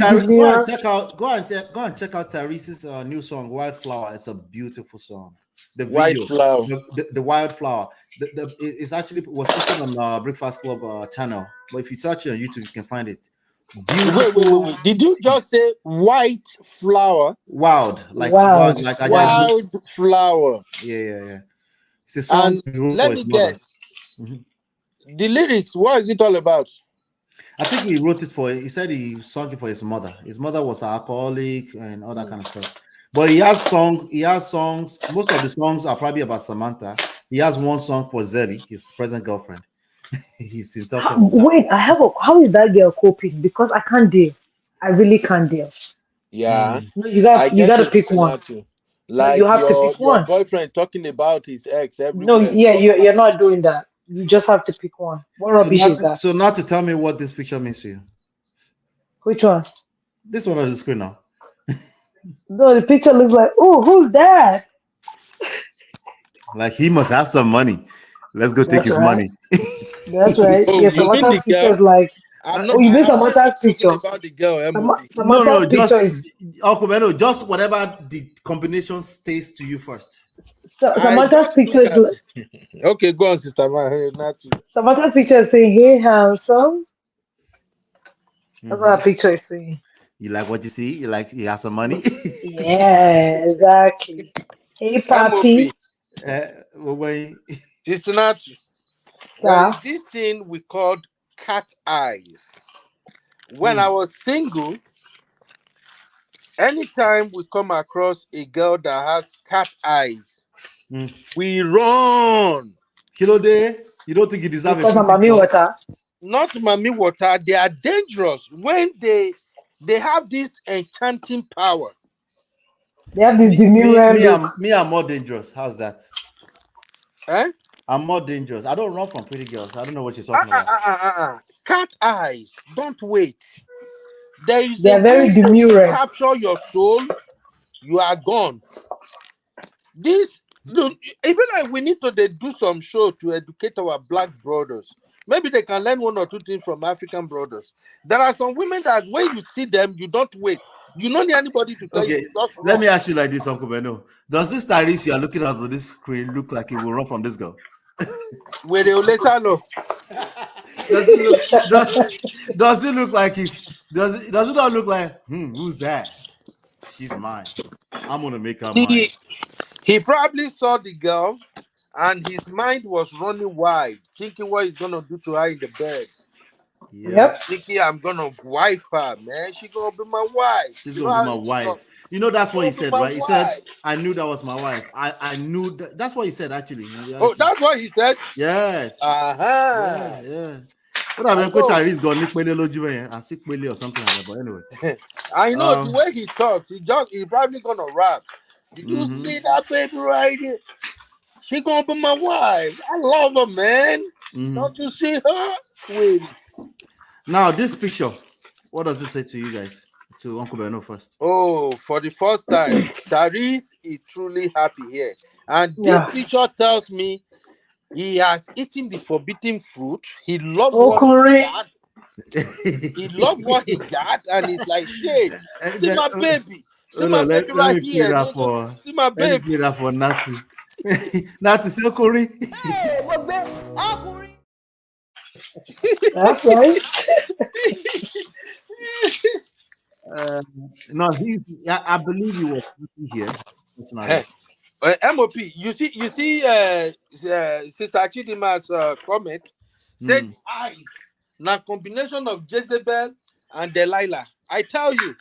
check out TYRESE's new song, Wildflower. It's a beautiful song. The video, Wildflower. The Wildflower. It's actually was posted on Breakfast Club channel. But if you search it on YouTube, you can find it. Beautiful. Wait. Did you just say white flower? Wild, wild flower. Yeah. It's a song he wrote let for his me mother. guess. The lyrics, what is it all about? I think he wrote it he said he sung it for his mother. His mother was an alcoholic and all that kind of stuff. But he has songs. Most of the songs are probably about Samantha. He has one song for Zeddy, his present girlfriend. He's still talking. Wait, how is that girl coping? Because I can't deal. I really can't deal. Yeah. No, you gotta pick one. Like you have to pick one. Your boyfriend talking about his ex everywhere. No, yeah, you're not doing that. You just have to pick one. What rubbish is that? So now to tell me what this picture means to you. Which one? This one on the screen now. No, the picture looks like, oh, who's that? Like he must have some money. Let's go take his money. That's right. Yeah, Samantha's picture is like, you mean Samantha's picture? About the girl, Samantha's picture is Uncle Beno, just whatever the combination stays to you first. Samantha's picture is like, okay, go on, Sister Man. Samantha's picture is saying, hey, handsome. That's what her picture is saying. You like what you see? You like he has some money? Yeah, exactly. Hey, Papi. Sister Natu. There is this thing we called cat eyes. When I was single, anytime we come across a girl that has cat eyes, we run. Kilo day, you don't think you deserve because of Mami Water? Not Mami Water. They are dangerous when they have this enchanting power. They have this demure me, I'm more dangerous. How's that? Eh? I'm more dangerous. I don't run from pretty girls. I don't know what you're talking about. Cat eyes. Don't wait. They are very demure. Capture your soul. You are gone. Even like we need to do some show to educate our black brothers. Maybe they can learn one or two things from African brothers. There are some women that when you see them, you don't wait. You don't need anybody to tell you. Let me ask you like this, Uncle Beno. Does this TYRESE you are looking at on this screen look like it will run from this girl? Where they will let her know. Does it look like does it not look like who's that? She's mine. I'm gonna make her mine. He probably saw the girl and his mind was running wide, thinking what he's gonna do to her in the bed. Yep. Thinking I'm gonna wife her, man. She's gonna be my wife. She's gonna be my wife. You know that's what he said, right? He said, "I knew that was my wife." I knew that's what he said actually. Oh, that's what he said. Yes. Yeah. What I mean, TYRESE got Nick Pele and sick Pele or something like that. But anyway, I know the way he talks. He probably gonna rap. Did you see that baby right here? She gonna be my wife. I love her, man. Don't you see her, sweetie? Now this picture, what does it say to you guys? To Uncle Beno first. Oh, for the first time, TYRESE is truly happy here, and this picture tells me he has eaten the forbidden fruit. He loves what he got. He loves what he got, and he's like, shit, see my baby. See my baby right here. See my baby. Let me play that for Natu. Natu, say Okori. Hey, Okori. That's right. No, I believe he was here. Hey, MOP, you see, Sister Chidima's comment said eyes. Now combination of Jezebel and Delilah. I tell you.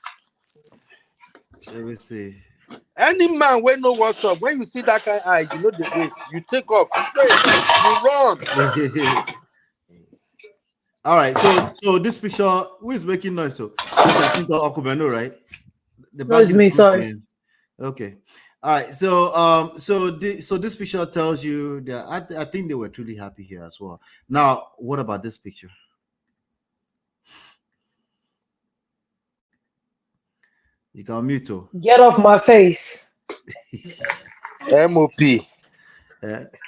Let me see. Any man when know what's up, when you see that kind of eye, you know the way. You take off straight, you run. All right, so this picture, who is making noise? So okay, I think Uncle Beno, right? The No, it's me, sorry. Okay. All right. So this picture tells you that I think they were truly happy here as well. Now, what about this picture? You can mute. Get off my face. MOP.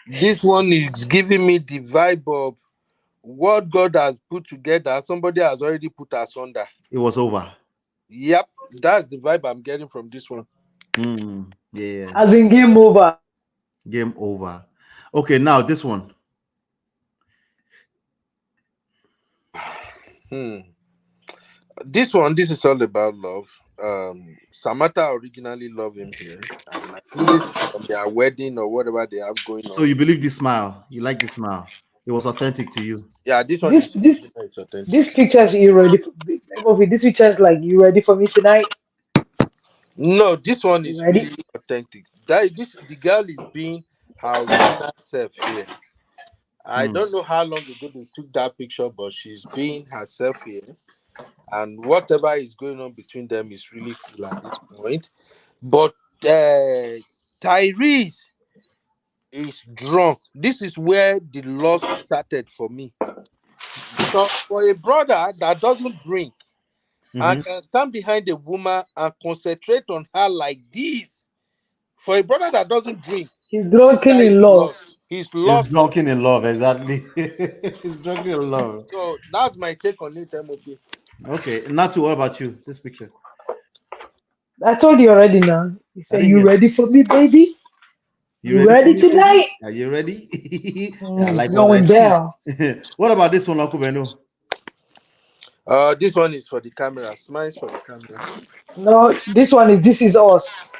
This one is giving me the vibe of what God has put together. Somebody has already put asunder. It was over. Yep, that's the vibe I'm getting from this one. Yeah. As in game over. Game over. Okay, now this one. This is all about love. Samantha originally loved him here, and at least from their wedding or whatever they have going on. So you believe this smile? You like this smile? It was authentic to you. Yeah, this one is authentic. This pictures you ready for? This pictures like you ready for me tonight? No, this one is really authentic. The girl is being her original self here. I don't know how long ago they took that picture, but she's being herself here. And whatever is going on between them is really cool at this point. But TYRESE is drunk. This is where the loss started for me. Because for a brother that doesn't drink and can stand behind a woman and concentrate on her like this, for a brother that doesn't drink, he's drunken in love. He's lost. He's drunken in love, exactly. He's drunken in love. So that's my take on it, MOP. Okay, Natu, what about you? This picture. I told you already now. You said, you ready for me, baby? You ready tonight? Are you ready? I like going down. What about this one, Uncle Beno? This one is for the camera. Smiles for the camera. No, this one is This Is Us.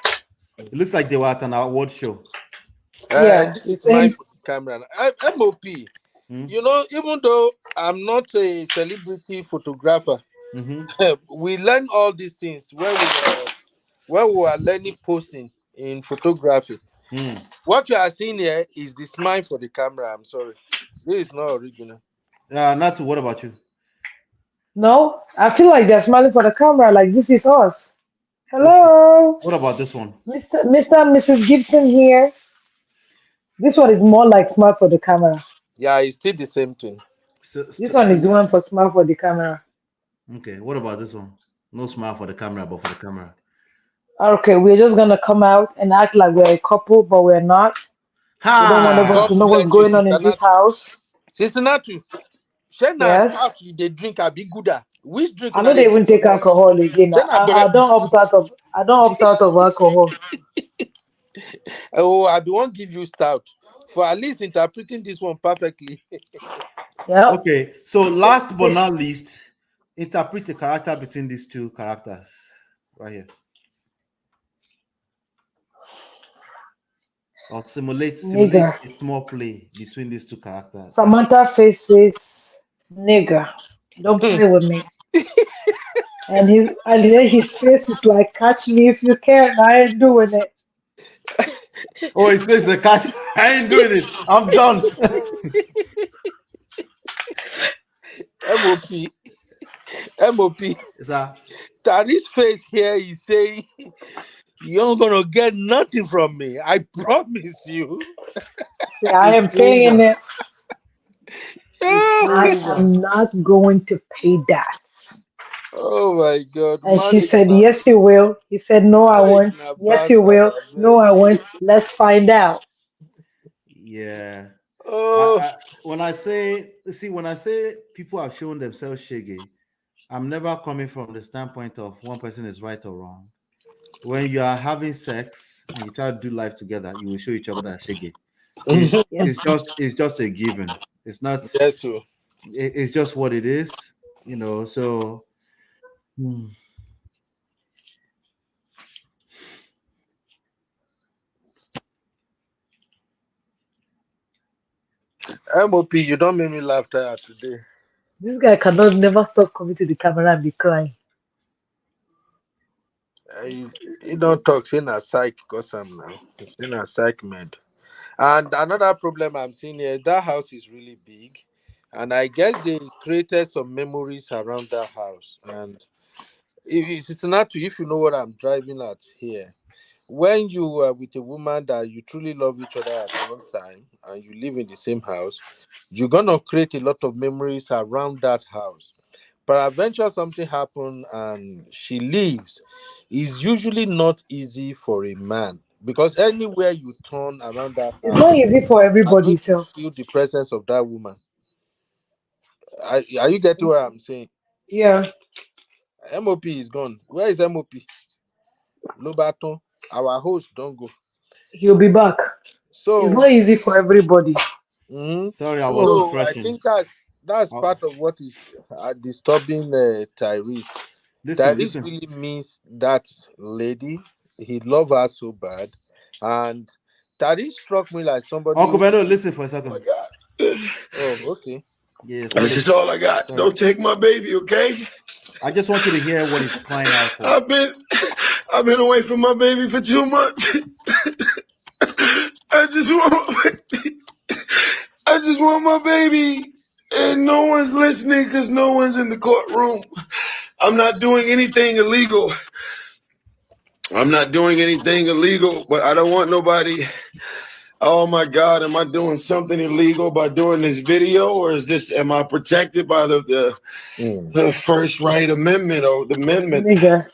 It looks like they were at an award show. Yeah, this is mine for the camera. MOP. You know, even though I'm not a celebrity photographer, we learn all these things when we were learning posing in photography. What you are seeing here is the smile for the camera. I'm sorry, this is not original. Natu, what about you? No, I feel like they're smiling for the camera. Like, This Is Us. Hello. What about this one? Mr. and Mrs. Gibson here. This one is more like smile for the camera. Yeah, it's still the same thing. This one is one for smile for the camera. Okay, what about this one? No smile for the camera, but for the camera. Okay, we're just gonna come out and act like we're a couple, but we're not. We don't want everyone to know what's going on in this house. Sister Natu, yes. They drink a big gooder. Which drink? I know they even take alcohol again. I don't opt out of alcohol. Oh, I won't give you stout for at least interpreting this one perfectly. Yeah. Okay, so last but not least, interpret the character between these two characters right here. Or simulate a small play between these two characters. Samantha faces nigger. Don't play with me. and then his face is like, catch me if you can. I ain't doing it. Oh, his face is catch. I ain't doing it. I'm done. MOP. Sir. Tyrese face here is saying, you're gonna get nothing from me. I promise you. See, I It's am paying over. it. It's I over. am not going to pay that. Oh my God, And she marriage said, now. yes, you will. He said, no, I Marriage won't. now, Yes, you bastard, will. I No, beg. I won't. Let's find out. Yeah. Oh, When I say people have shown themselves shaggy, I'm never coming from the standpoint of one person is right or wrong. When you are having sex and you try to do life together, you will show each other that shaggy. It's just a given. It's not. yes, sir. It's just what it is, So. MOP, you don't make me laugh tired today. This guy cannot never stop coming to the camera and be crying. You don't talk, saying a psych, because I'm now. Saying a psych med. And another problem I'm seeing here, that house is really big. And I guess they created some memories around that house. And it's not to, if you know what I'm driving at here. When you are with a woman that you truly love each other at one time and you live in the same house, you're gonna create a lot of memories around that house. Peradventure something happen and she leaves, is usually not easy for a man because anywhere you turn around that It's house, not easy for are everybody, going to so feel the presence of that woman. Are you getting what I'm saying? yeah, MOP is gone. Where is MOP? Lobaton, our host, don't go. he'll be back. It's So, not easy for everybody. Sorry, I was So so I refreshing. think that's Oh, part of what is disturbing Tyrese. Tyrese listen. really means that lady. He love her so bad, and Tyrese struck me like somebody Uncle who. Beto, listen for a second. Oh my God. Oh, okay. Yeah, This sorry. is all I got. Sorry. Don't take my baby, okay? I just want you to hear what he's crying out for. I've been away from my baby for 2 months. I just want my baby. And no one's listening because no one's in the courtroom. I'm not doing anything illegal. But I don't want nobody. Oh my God, am I doing something illegal by doing this video, or am I protected by the First Right Amendment or the amendment? Nigga,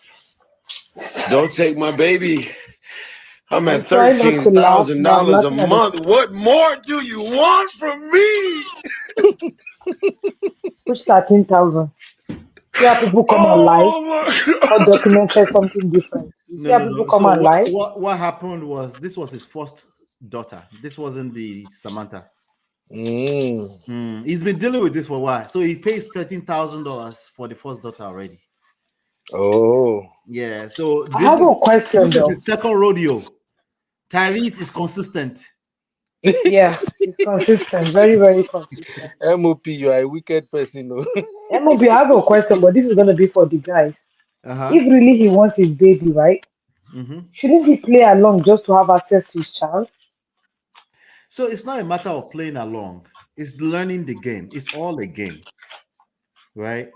Don't take my baby. I'm I'm at trying not to laugh, but I'm $13,000 a laughing at the month. What more do you want from me? push 13,000. See how people come and lie. Oh my God God. documented something different. You see how people No. come So and lie. what happened was this was his first daughter. This wasn't the Samantha. He's been dealing with this for a while. So he pays $13,000 for the first daughter already. Oh. Yeah. So I have a question this is though. his second rodeo. Tyrese is consistent. Yeah, it's consistent, very, very consistent. MOP, you are a wicked person. No? MOB, I have a question, but this is gonna be for the guys. Uh-huh. If really he wants his baby, right? Shouldn't he play along just to have access to his child? So it's not a matter of playing along. It's learning the game. It's all a game, right?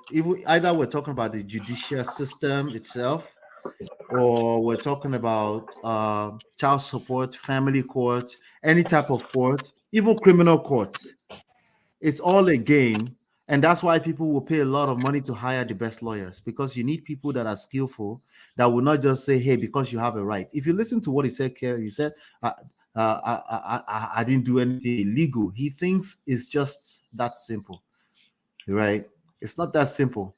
Either we're talking about the judicial system itself, or we're talking about child support, family court, any type of court, even criminal court. It's all a game. And that's why people will pay a lot of money to hire the best lawyers, because you need people that are skillful, that will not just say, hey, because you have a right. If you listen to what he said, Kerry, he said, I didn't do anything illegal. He thinks it's just that simple, right? It's not that simple.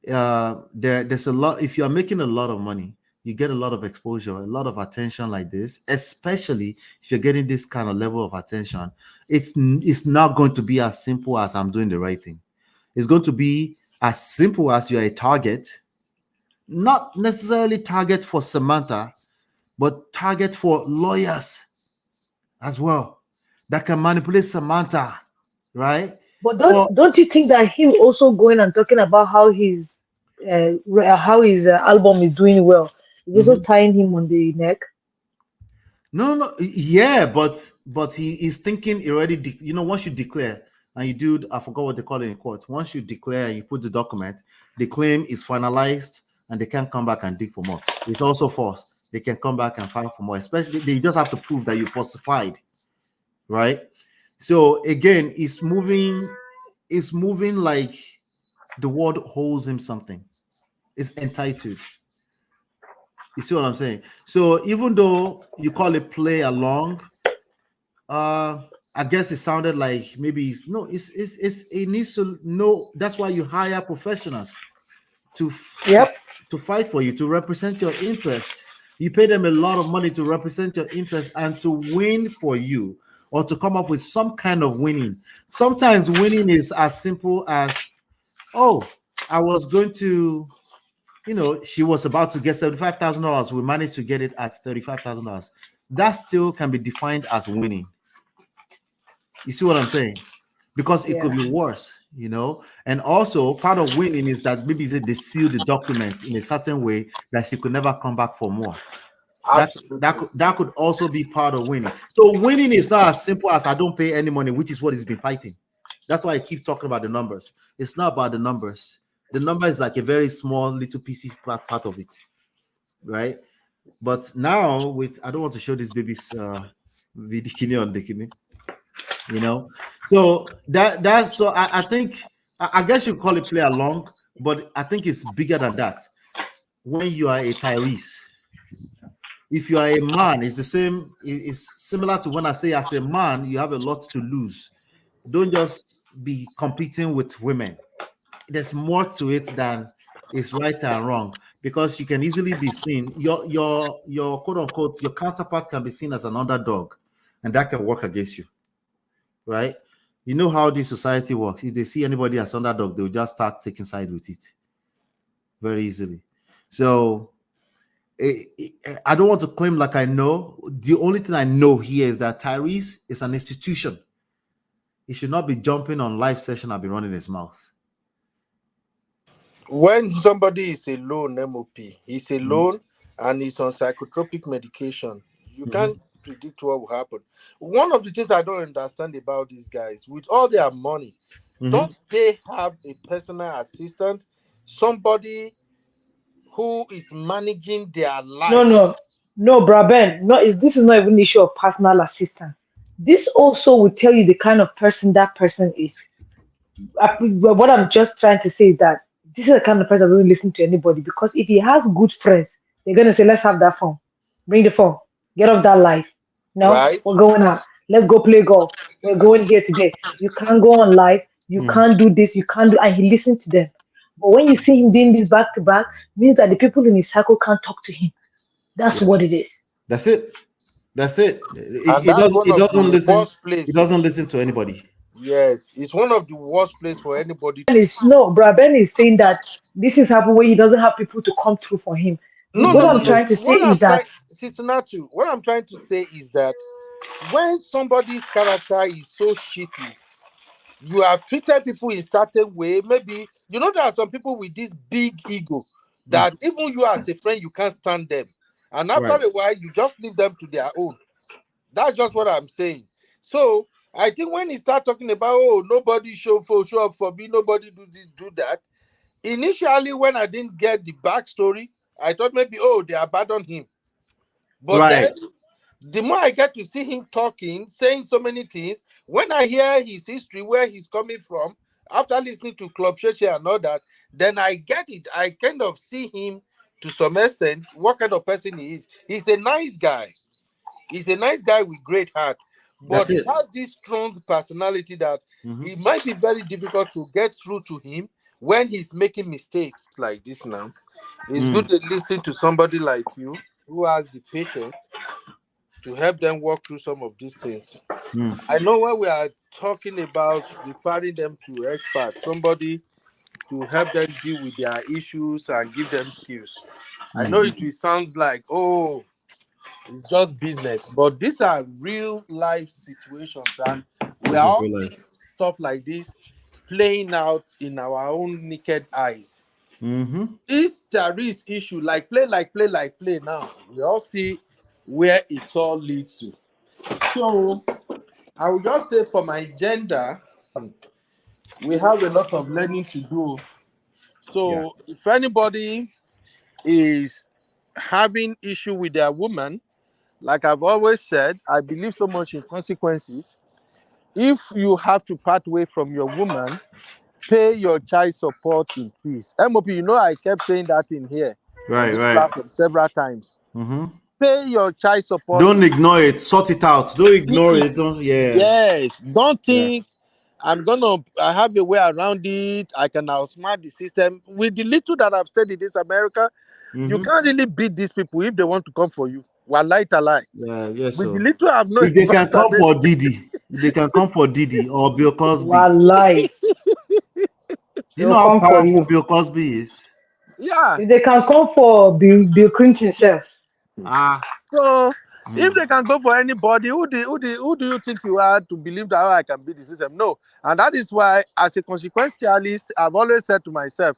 There's a lot. If you are making a lot of money, you get a lot of exposure, a lot of attention like this, especially if you're getting this kind of level of attention. It's not going to be as simple as I'm doing the right thing. It's going to be as simple as you're a target, not necessarily target for Samantha, but target for lawyers as well that can manipulate Samantha, right? But don't you think that him also going and talking about how his album is doing well is also tying him on the neck? No, yeah, but he is thinking already. Once you declare, and you do, I forgot what they call it in court. Once you declare and you put the document, the claim is finalized and they can't come back and dig for more. It's also false. They can come back and file for more, especially they just have to prove that you falsified, right? So again, it's moving like the world owes him something. It's entitled. You see what I'm saying? So even though you call it play along, I guess it sounded like maybe it needs to know. That's why you hire professionals to fight for you, to represent your interest. You pay them a lot of money to represent your interest and to win for you, or to come up with some kind of winning. Sometimes winning is as simple as, oh, I was going to, she was about to get $75,000. We managed to get it at $35,000. That still can be defined as winning. You see what I'm saying? Because it could be worse, And also, part of winning is that maybe they seal the document in a certain way that she could never come back for more. That could also be part of winning. So winning is not as simple as I don't pay any money, which is what he's been fighting. That's why I keep talking about the numbers. It's not about the numbers. The number is like a very small little piece part of it, right? But now I don't want to show this baby's bikini on bikini. So that's so I think I guess you call it play along, but I think it's bigger than that. When you are a Tyrese, if you are a man, it's the same. It's similar to when I say as a man, you have a lot to lose. Don't just be competing with women. There's more to it than is right and wrong, because you can easily be seen. Your quote unquote your counterpart can be seen as an underdog, and that can work against you. Right? You know how this society works. If they see anybody as underdog, they'll just start taking side with it very easily. So I don't want to claim like I know. The only thing I know here is that Tyrese is an institution. He should not be jumping on live session and be running his mouth. When somebody is alone, MOP, he's alone and he's on psychotropic medication, you can't predict what will happen. One of the things I don't understand about these guys, with all their money, don't they have a personal assistant, somebody who is managing their life? No, Braben. This is not even an issue of personal assistant. This also will tell you the kind of person that person is. What I'm just trying to say is that this is the kind of person that doesn't listen to anybody, because if he has good friends, they're going to say, let's have that phone. Bring the phone. Get off that live. No, right? We're going out. Let's go play golf. We're going here today. You can't go on live. You can't do this. You can't do, and he listened to them. But when you see him doing this back to back, means that the people in his circle can't talk to him. That's what it is. That's it. He doesn't listen to anybody. Yes, it's one of the worst places for anybody. Ben is saying that this is happening where he doesn't have people to come through for him. What I'm trying to say is that, Sister Natu, what I'm trying to say is that when somebody's character is so shitty, you have treated people in certain way. Maybe there are some people with this big ego that even you as a friend, you can't stand them, and after a while, you just leave them to their own. That's just what I'm saying. So I think when he start talking about nobody show up for me, nobody do this, do that. Initially, when I didn't get the backstory, I thought maybe they abandoned him. But then the more I get to see him talking, saying so many things, when I hear his history, where he's coming from, after listening to Club Sheshe and all that, then I get it. I kind of see him to some extent, what kind of person he is. He's a nice guy. He's a nice guy with great heart. But he has this strong personality that it might be very difficult to get through to him when he's making mistakes like this now. It's good to listen to somebody like you who has the patience to help them walk through some of these things. I know when we are talking about referring them to experts, somebody to help them deal with their issues and give them skills. I know it will sound like, it's just business, but these are real life situations, and we are all seeing stuff like this playing out in our own naked eyes. This Tyrese issue, like play now, we all see where it's all leads to. So I will just say for my gender, we have a lot of learning to do. So if anybody is having issue with their woman, like I've always said, I believe so much in consequences. If you have to part way from your woman, pay your child support in peace. MOP, you know I kept saying that in here on this Right. platform several times. Mm-hmm. Pay your child support. Don't ignore it. Sort it out. Don't ignore it. Yes. Don't think I have a way around it. I can outsmart the system. With the little that I've studied in this America, you can't really beat these people if they want to come for you. Wallahi talai. Yes, With the so little I've known if they can about come that, for Didi, they can come for Didi or Bill Cosby. Wallahi. Do you know how powerful Bill Cosby is? Yeah. If they can come for Bill Clinton himself. So if they can go for anybody, who do you think you are to believe that I can beat the system? No. And that is why, as a consequentialist, I've always said to myself,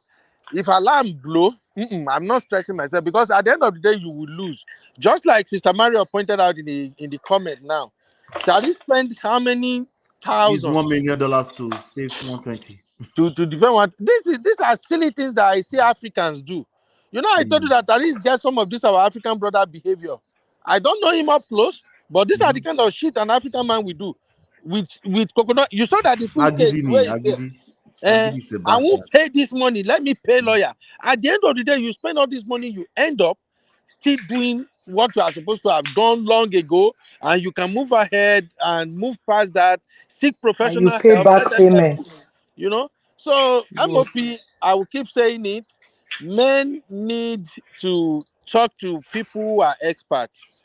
if alarm blow, I'm not stretching myself, because at the end of the day, you will lose. Just like Sister Mario pointed out in the comment now. TYRESE spend how many thousands? $1 million to save 120. To defend one. These are silly things that I see Africans do. You know, I told you that TYRESE get some of this our African brother behavior. I don't know him up close, but these are the kind of shit an African man will do with coconut. You saw that the food case where I won't pay this money. Let me pay lawyer. At the end of the day, you spend all this money, you end up still doing what you are supposed to have done long ago, and you can move ahead and move past that. Seek And professional you pay help. back payments. You know. So MOP, I will keep saying it. Men need to talk to people who are experts.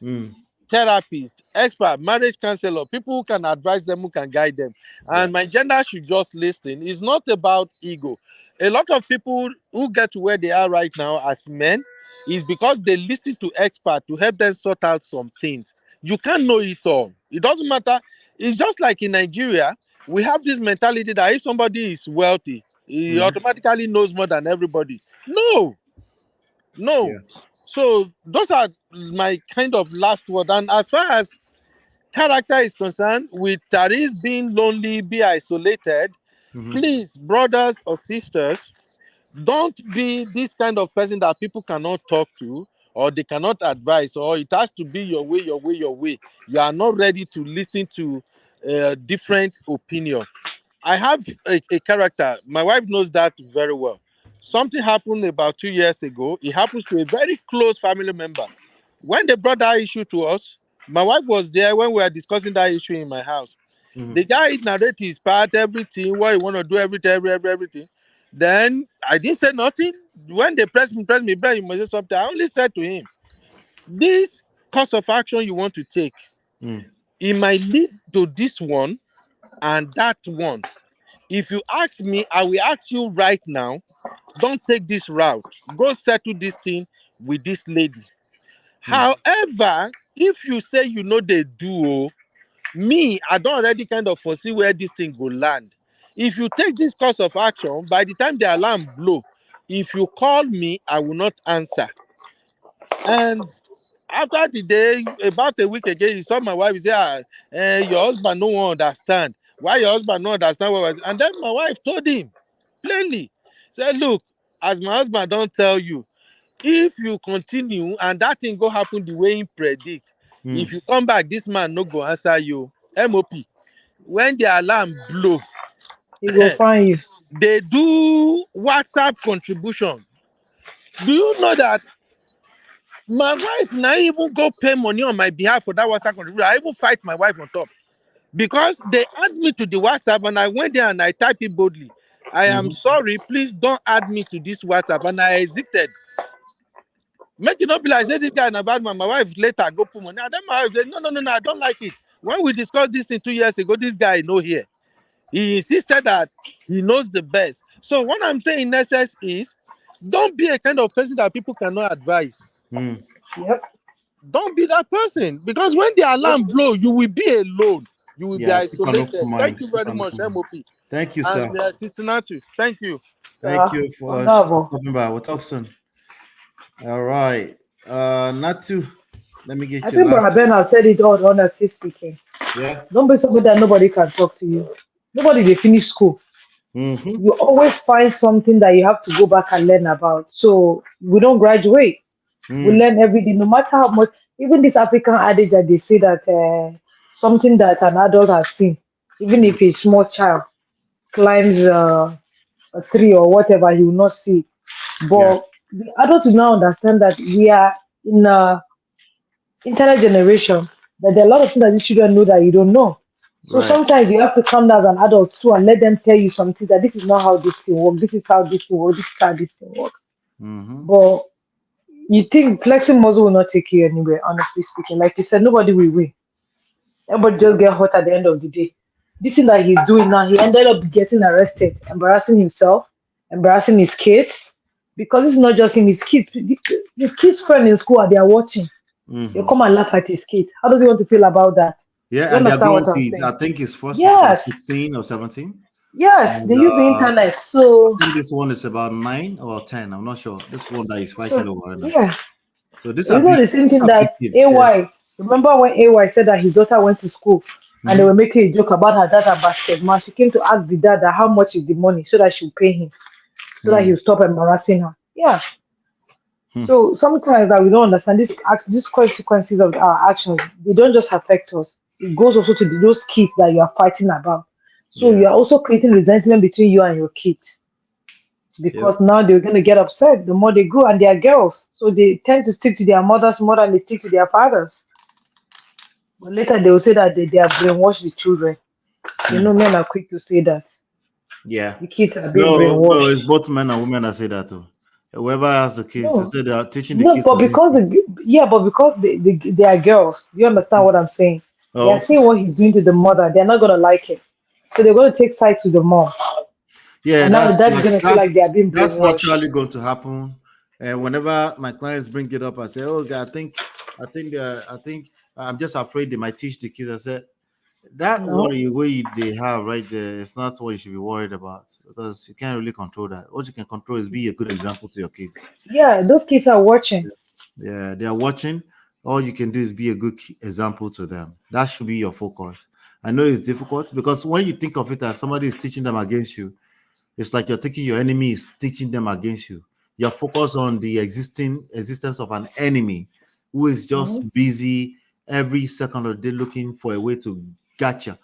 Therapists, expert, marriage counselor, people who can advise them, who can guide them. And my gender should just listen. It's not about ego. A lot of people who get to where they are right now as men is because they listen to experts to help them sort out some things. You can't know it all. It doesn't matter. It's just like in Nigeria, we have this mentality that if somebody is wealthy, he automatically knows more than everybody. No. So those are my kind of last word. And as far as character is concerned, with TYRESE being lonely, be isolated, please, brothers or sisters, don't be this kind of person that people cannot talk to or they cannot advise, or it has to be your way, your way, your way. You are not ready to listen to different opinion. I have a character. My wife knows that very well. Something happened about 2 years ago. It happens to a very close family member. When they brought that issue to us, my wife was there when we were discussing that issue in my house. The guy narrated his part, everything, what he want to do, everything. Then I didn't say nothing. When they pressed me, you must say something. I only said to him, this course of action you want to take, it might lead to this one and that one. If you ask me, I will ask you right now, don't take this route. Go settle this thing with this lady. However, if you say you know they do, me, I don't already kind of foresee where this thing will land. If you take this course of action, by the time the alarm blow, if you call me, I will not answer. And after the day, about a week again, he saw my wife say, your husband no one understand. Why your husband no understand what was? And then my wife told him plainly, said, look, as my husband don't tell you, if you continue and that thing go happen the way he predict, if you come back, this man no go answer you. MOP, when the alarm blow, He will find you. they do WhatsApp contribution. Do you know that my wife now even go pay money on my behalf for that WhatsApp contribution? I even fight my wife on top because they add me to the WhatsApp and I went there and I type it boldly. I am sorry, please don't add me to this WhatsApp, and I exited. Make it not be like, say this guy and a bad man. My wife later go put money. And then my wife said, no, I don't like it. When we discussed this thing 2 years ago, this guy no here. He insisted that he knows the best. So what I'm saying in essence is, don't be a kind of person that people cannot advise. Yep. Don't be that person, because when the alarm blow, you will be alone. You will be isolated. Thank you very much, MOP. Thank you, sir. And Sister Natu, thank you. Thank you for coming by. We'll talk soon. All right. Natu, let me get I think Brother Ben has said it all, honestly speaking. Yeah. Don't be somebody that nobody can talk to you. Nobody they finish school. You always find something that you have to go back and learn about. So we don't graduate. We learn every day, no matter how much. Even this African adage that they say that something that an adult has seen, even if a small child climbs a tree or whatever, he will not see. Yeah. But the adults will now understand that we are in a internet generation, that there are a lot of things that these children know that you don't know. So Right. sometimes you have to come down as an adult too and let them tell you something that this is not how this thing works, this is how this thing works, this is how this thing works. But you think flexing muscle will not take you anywhere, honestly speaking. Like you said, nobody will win. Everybody just get hurt at the end of the day. This thing that he's doing now, he ended up getting arrested, embarrassing himself, embarrassing his kids. Because it's not just him, his kids' friend in school, they are watching. They come and laugh at his kids. How does he want to feel about that? Yeah, You and they're understand grown what I'm kids. saying? I think his first is about Yes, 16 or 17. yes, And they use the internet. So, I think this one is about 9 or 10. I'm not sure. This one that he's fighting so over right now. yeah, So these are it's not big, the same these thing are big that kids. Yeah. AY. Remember when AY said that his daughter went to school and they were making a joke about her data basket? Man, she came to ask the dad that how much is the money so that she'll pay him, so that he'll stop embarrassing her. Yeah. So sometimes that we don't understand these consequences of our actions. They don't just affect us. It goes also to those kids that you are fighting about. So Yeah. you are also creating resentment between you and your kids Yep. because now they're going to get upset the more they grow, and they are girls, so they tend to stick to their mothers more than they stick to their fathers. But later they will say that they have brainwashed the children. You know, men are quick to say that Yeah. the kids are being No, it's brainwashed. both men and women that say that too. Whoever has the kids, they No, say they are teaching the no, kids but against because you. but because they are girls, you understand what I'm saying? They are Oh, seeing what he's doing to the mother. They're not gonna like it, so they're gonna take side to the mom, yeah, and now the dad is gonna feel like they are being that's brainwashed. naturally going to happen. And whenever my clients bring it up, I say, "Oh, God, I think I'm just afraid they might teach the kids." I said, "That No, worry they have right there, it's not what you should be worried about because you can't really control that. What you can control is be a good example to your kids. yeah, those kids are watching. Yeah, they are watching. All you can do is be a good example to them. That should be your focus. I know it's difficult because when you think of it as somebody is teaching them against you, it's like you're thinking your enemy is teaching them against you. You're focused on the existence of an enemy who is Mhm. just busy every second of the day looking for a way to gotcha.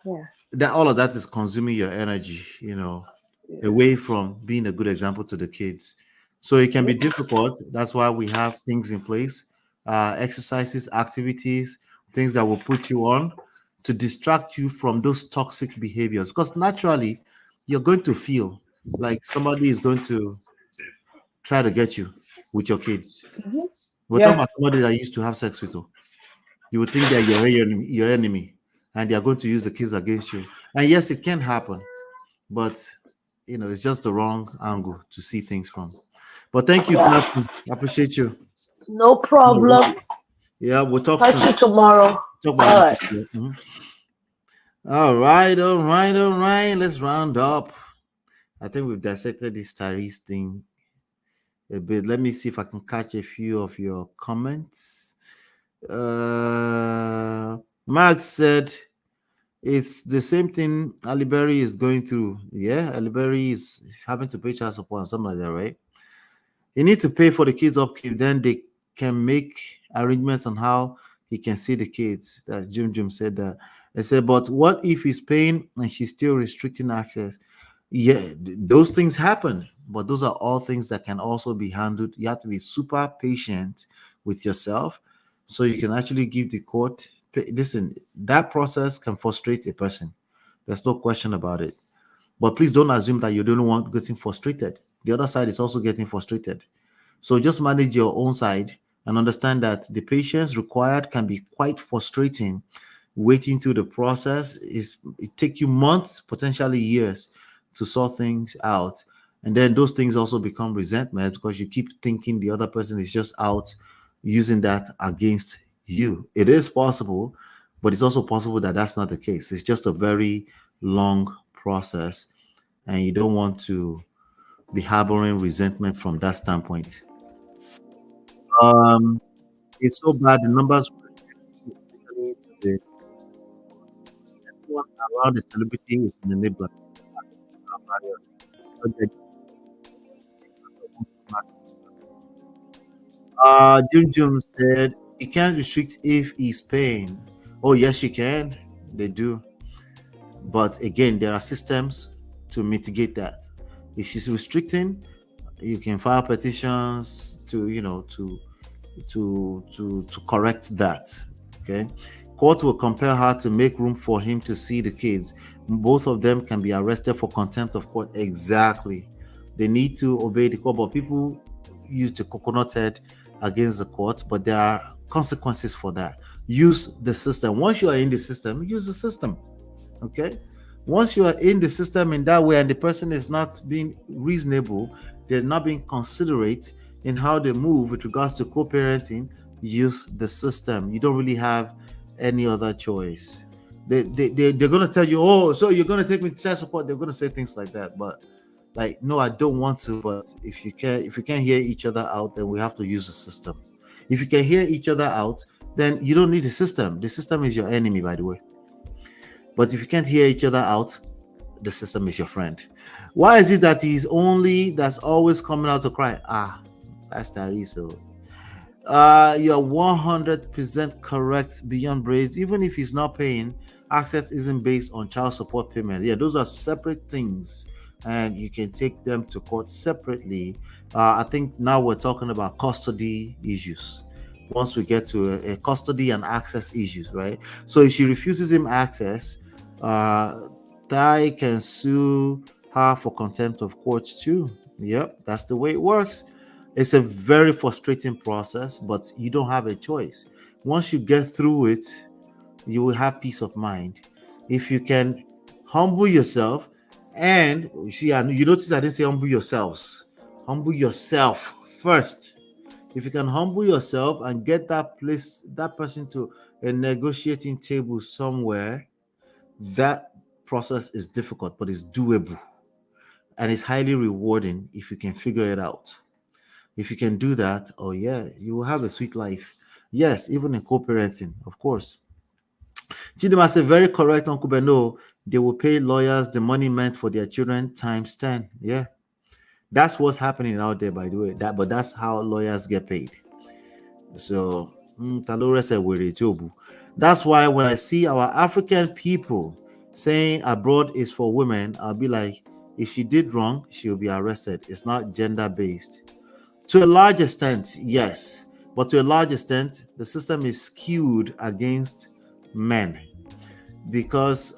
Yeah, That all of that is consuming your energy, yeah. away from being a good example to the kids. So it can be Yep. difficult. That's why we have things in place, exercises, activities, things that will put you on to distract you from those toxic behaviors. Because naturally, you're going to feel like somebody is going to try to get you with your kids. Mhm. We're talking Yeah, about somebody that used to have sex with you. You would think they're your enemy, and they are going to use the kids against you. And yes, it can happen, but it's just the wrong angle to see things from. But thank you, yeah. Captain. I appreciate you. No problem. Yeah, we'll talk Catch soon. you tomorrow. Talk about All this. right. Mhm. All right, all right, all right. Let's round up. I think we've dissected this Tyrese thing a bit. Let me see if I can catch a few of your comments. Max said it's the same thing Ali Berry is going through. Yeah, Ali Berry is having to pay child support and something like that, right? You need to pay for the kids' upkeep, then they can make arrangements on how he can see the kids. That Jim said that. I said, but what if he's paying and she's still restricting access? Yeah, those things happen, but those are all things that can also be handled. You have to be super patient with yourself so you can actually give the court. Listen, that process can frustrate a person. There's no question about it. But please don't assume that you're the only one getting frustrated. The other side is also getting frustrated. So just manage your own side and understand that the patience required can be quite frustrating. Waiting through the process it take you months, potentially years, to sort things out. And then those things also become resentment because you keep thinking the other person is just out using that against you. It is possible, but it's also possible that that's not the case. It's just a very long process, and you don't want to be harboring resentment from that standpoint. Um, it's so bad. The numbers, especially today, everyone around the celebrity is in the neighborhood. Jim Jim said you can't restrict if he's paying. Oh yes, you can. They do, but again, there are systems to mitigate that. If she's restricting, you can file petitions to to correct that. Okay, court will compel her to make room for him to see the kids. Both of them can be arrested for contempt of court. Exactly, they need to obey the court, but people use the coconut head against the court, but there are consequences for that. Use the system. Once you are in the system, use the system. Okay, once you are in the system in that way and the person is not being reasonable, they're not being considerate in how they move with regards to co-parenting, use the system. You don't really have any other choice. They're going to tell you, oh, so you're going to take me to child support. They're going to say things like that, but like, no, I don't want to. But if you can't hear each other out, then we have to use the system. If you can hear each other out, then you don't need the system. The system is your enemy, by the way. But if you can't hear each other out, the system is your friend. Why is it that that's always coming out to cry? That's TYRESE. So you're 100% correct, Beyond Braids. Even if he's not paying, access isn't based on child support payment. Yeah, those are separate things, and you can take them to court separately. I think now we're talking about custody issues. Once we get to a custody and access issues, right? So if she refuses him access, Ty can sue her for contempt of court too. Yep, that's the way it works. It's a very frustrating process, but you don't have a choice. Once you get through it, you will have peace of mind. If you can humble yourself, and you notice I didn't say humble yourselves. Humble yourself first. If you can humble yourself and get that person to a negotiating table somewhere, that process is difficult, but it's doable. And it's highly rewarding if you can figure it out. If you can do that, oh yeah, you will have a sweet life. Yes, even in co-parenting, of course. Chidima said, very correct, Uncle Beno. They will pay lawyers the money meant for their children times 10. Yeah. That's what's happening out there, by the way. But that's how lawyers get paid. So, that's why when I see our African people saying abroad is for women, I'll be like, if she did wrong, she'll be arrested. It's not gender-based. To a large extent, yes. But to a large extent, the system is skewed against men. Because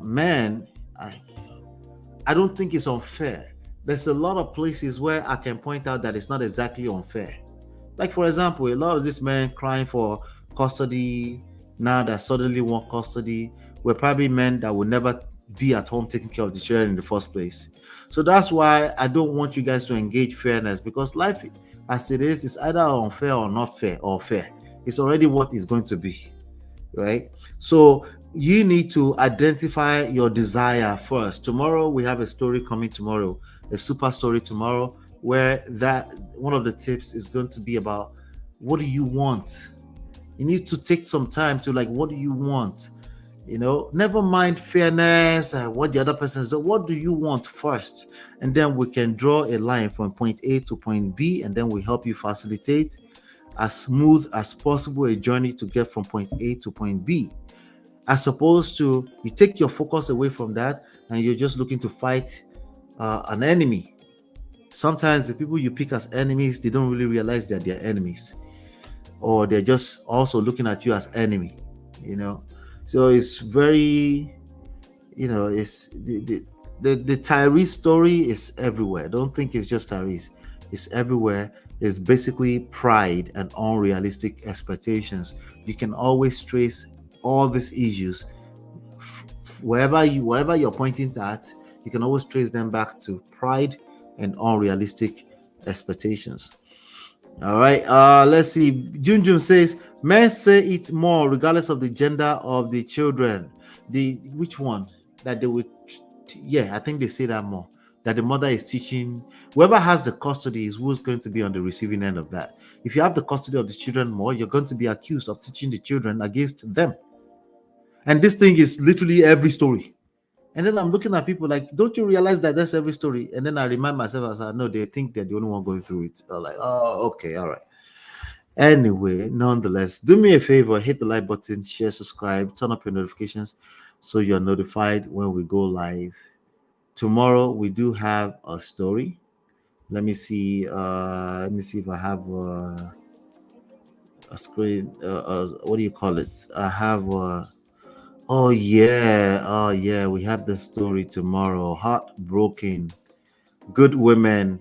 men, I don't think it's unfair. There's a lot of places where I can point out that it's not exactly unfair. Like, for example, a lot of these men crying for custody now that suddenly want custody were probably men that would never be at home taking care of the children in the first place. So that's why I don't want you guys to engage fairness, because life as it is either unfair or not fair or fair. It's already what it's going to be, right? So you need to identify your desire first. Tomorrow we have a story coming tomorrow, a super story tomorrow, where that one of the tips is going to be about what do you want. You need to take some time to what do you want? Never mind fairness and what the other person is. What do you want first? And then we can draw a line from point A to point B, and then we help you facilitate as smooth as possible a journey to get from point A to point B. As opposed to you take your focus away from that and you're just looking to fight an enemy. Sometimes the people you pick as enemies, they don't really realize that they're enemies, or they're just also looking at you as enemy. So it's very, it's the TYRESE story is everywhere. Don't think it's just TYRESE. It's everywhere. It's basically pride and unrealistic expectations. You can always trace all these issues wherever you're pointing at. You can always trace them back to pride and unrealistic expectations. All right, let's see. Junjun says men say it more regardless of the gender of the children. Which one? That they would, I think they say that more, that the mother is teaching. Whoever has the custody is who's going to be on the receiving end of that. If you have the custody of the children more, you're going to be accused of teaching the children against them. And this thing is literally every story. And then I'm looking at people like, don't you realize that that's every story? And then I remind myself, I said, no, they think they're the only one going through it. I'm like, oh, okay, all right. Anyway, nonetheless, do me a favor, hit the like button, share, subscribe, turn up your notifications so you're notified when we go live. Tomorrow we do have a story. Let me see if I have a screen. What do you call it? I have oh yeah, we have the story tomorrow. Heartbroken, good women.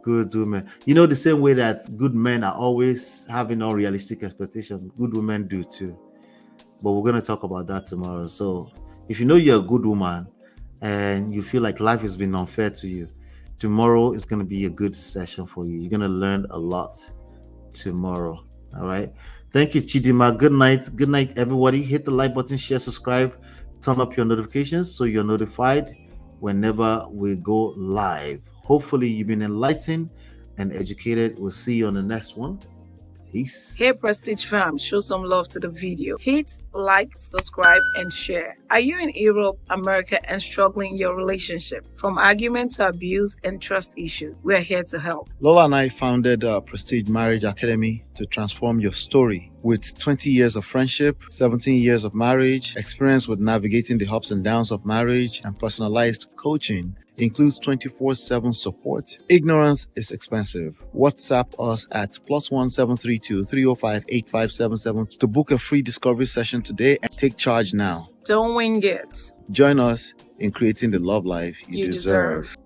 Good women. You know, the same way that good men are always having unrealistic expectations, good women do too. But we're going to talk about that tomorrow. So if you know you're a good woman and you feel like life has been unfair to you, tomorrow is going to be a good session for you. You're going to learn a lot tomorrow. All right. Thank you, Chidima. Good night. Good night, everybody. Hit the like button, share, subscribe, turn up your notifications so you're notified whenever we go live. Hopefully, you've been enlightened and educated. We'll see you on the next one. Peace. Hey Prestige fam, show some love to the video. Hit like, subscribe, and share. Are you in Europe, America, and struggling in your relationship? From argument to abuse and trust issues, we're here to help. Lola and I founded Prestige Marriage Academy to transform your story. With 20 years of friendship, 17 years of marriage, experience with navigating the ups and downs of marriage, and personalized coaching, includes 24/7 support. Ignorance is expensive. WhatsApp us at +1 732 305 8577 to book a free discovery session today and take charge now. Don't wing it. Join us in creating the love life you deserve.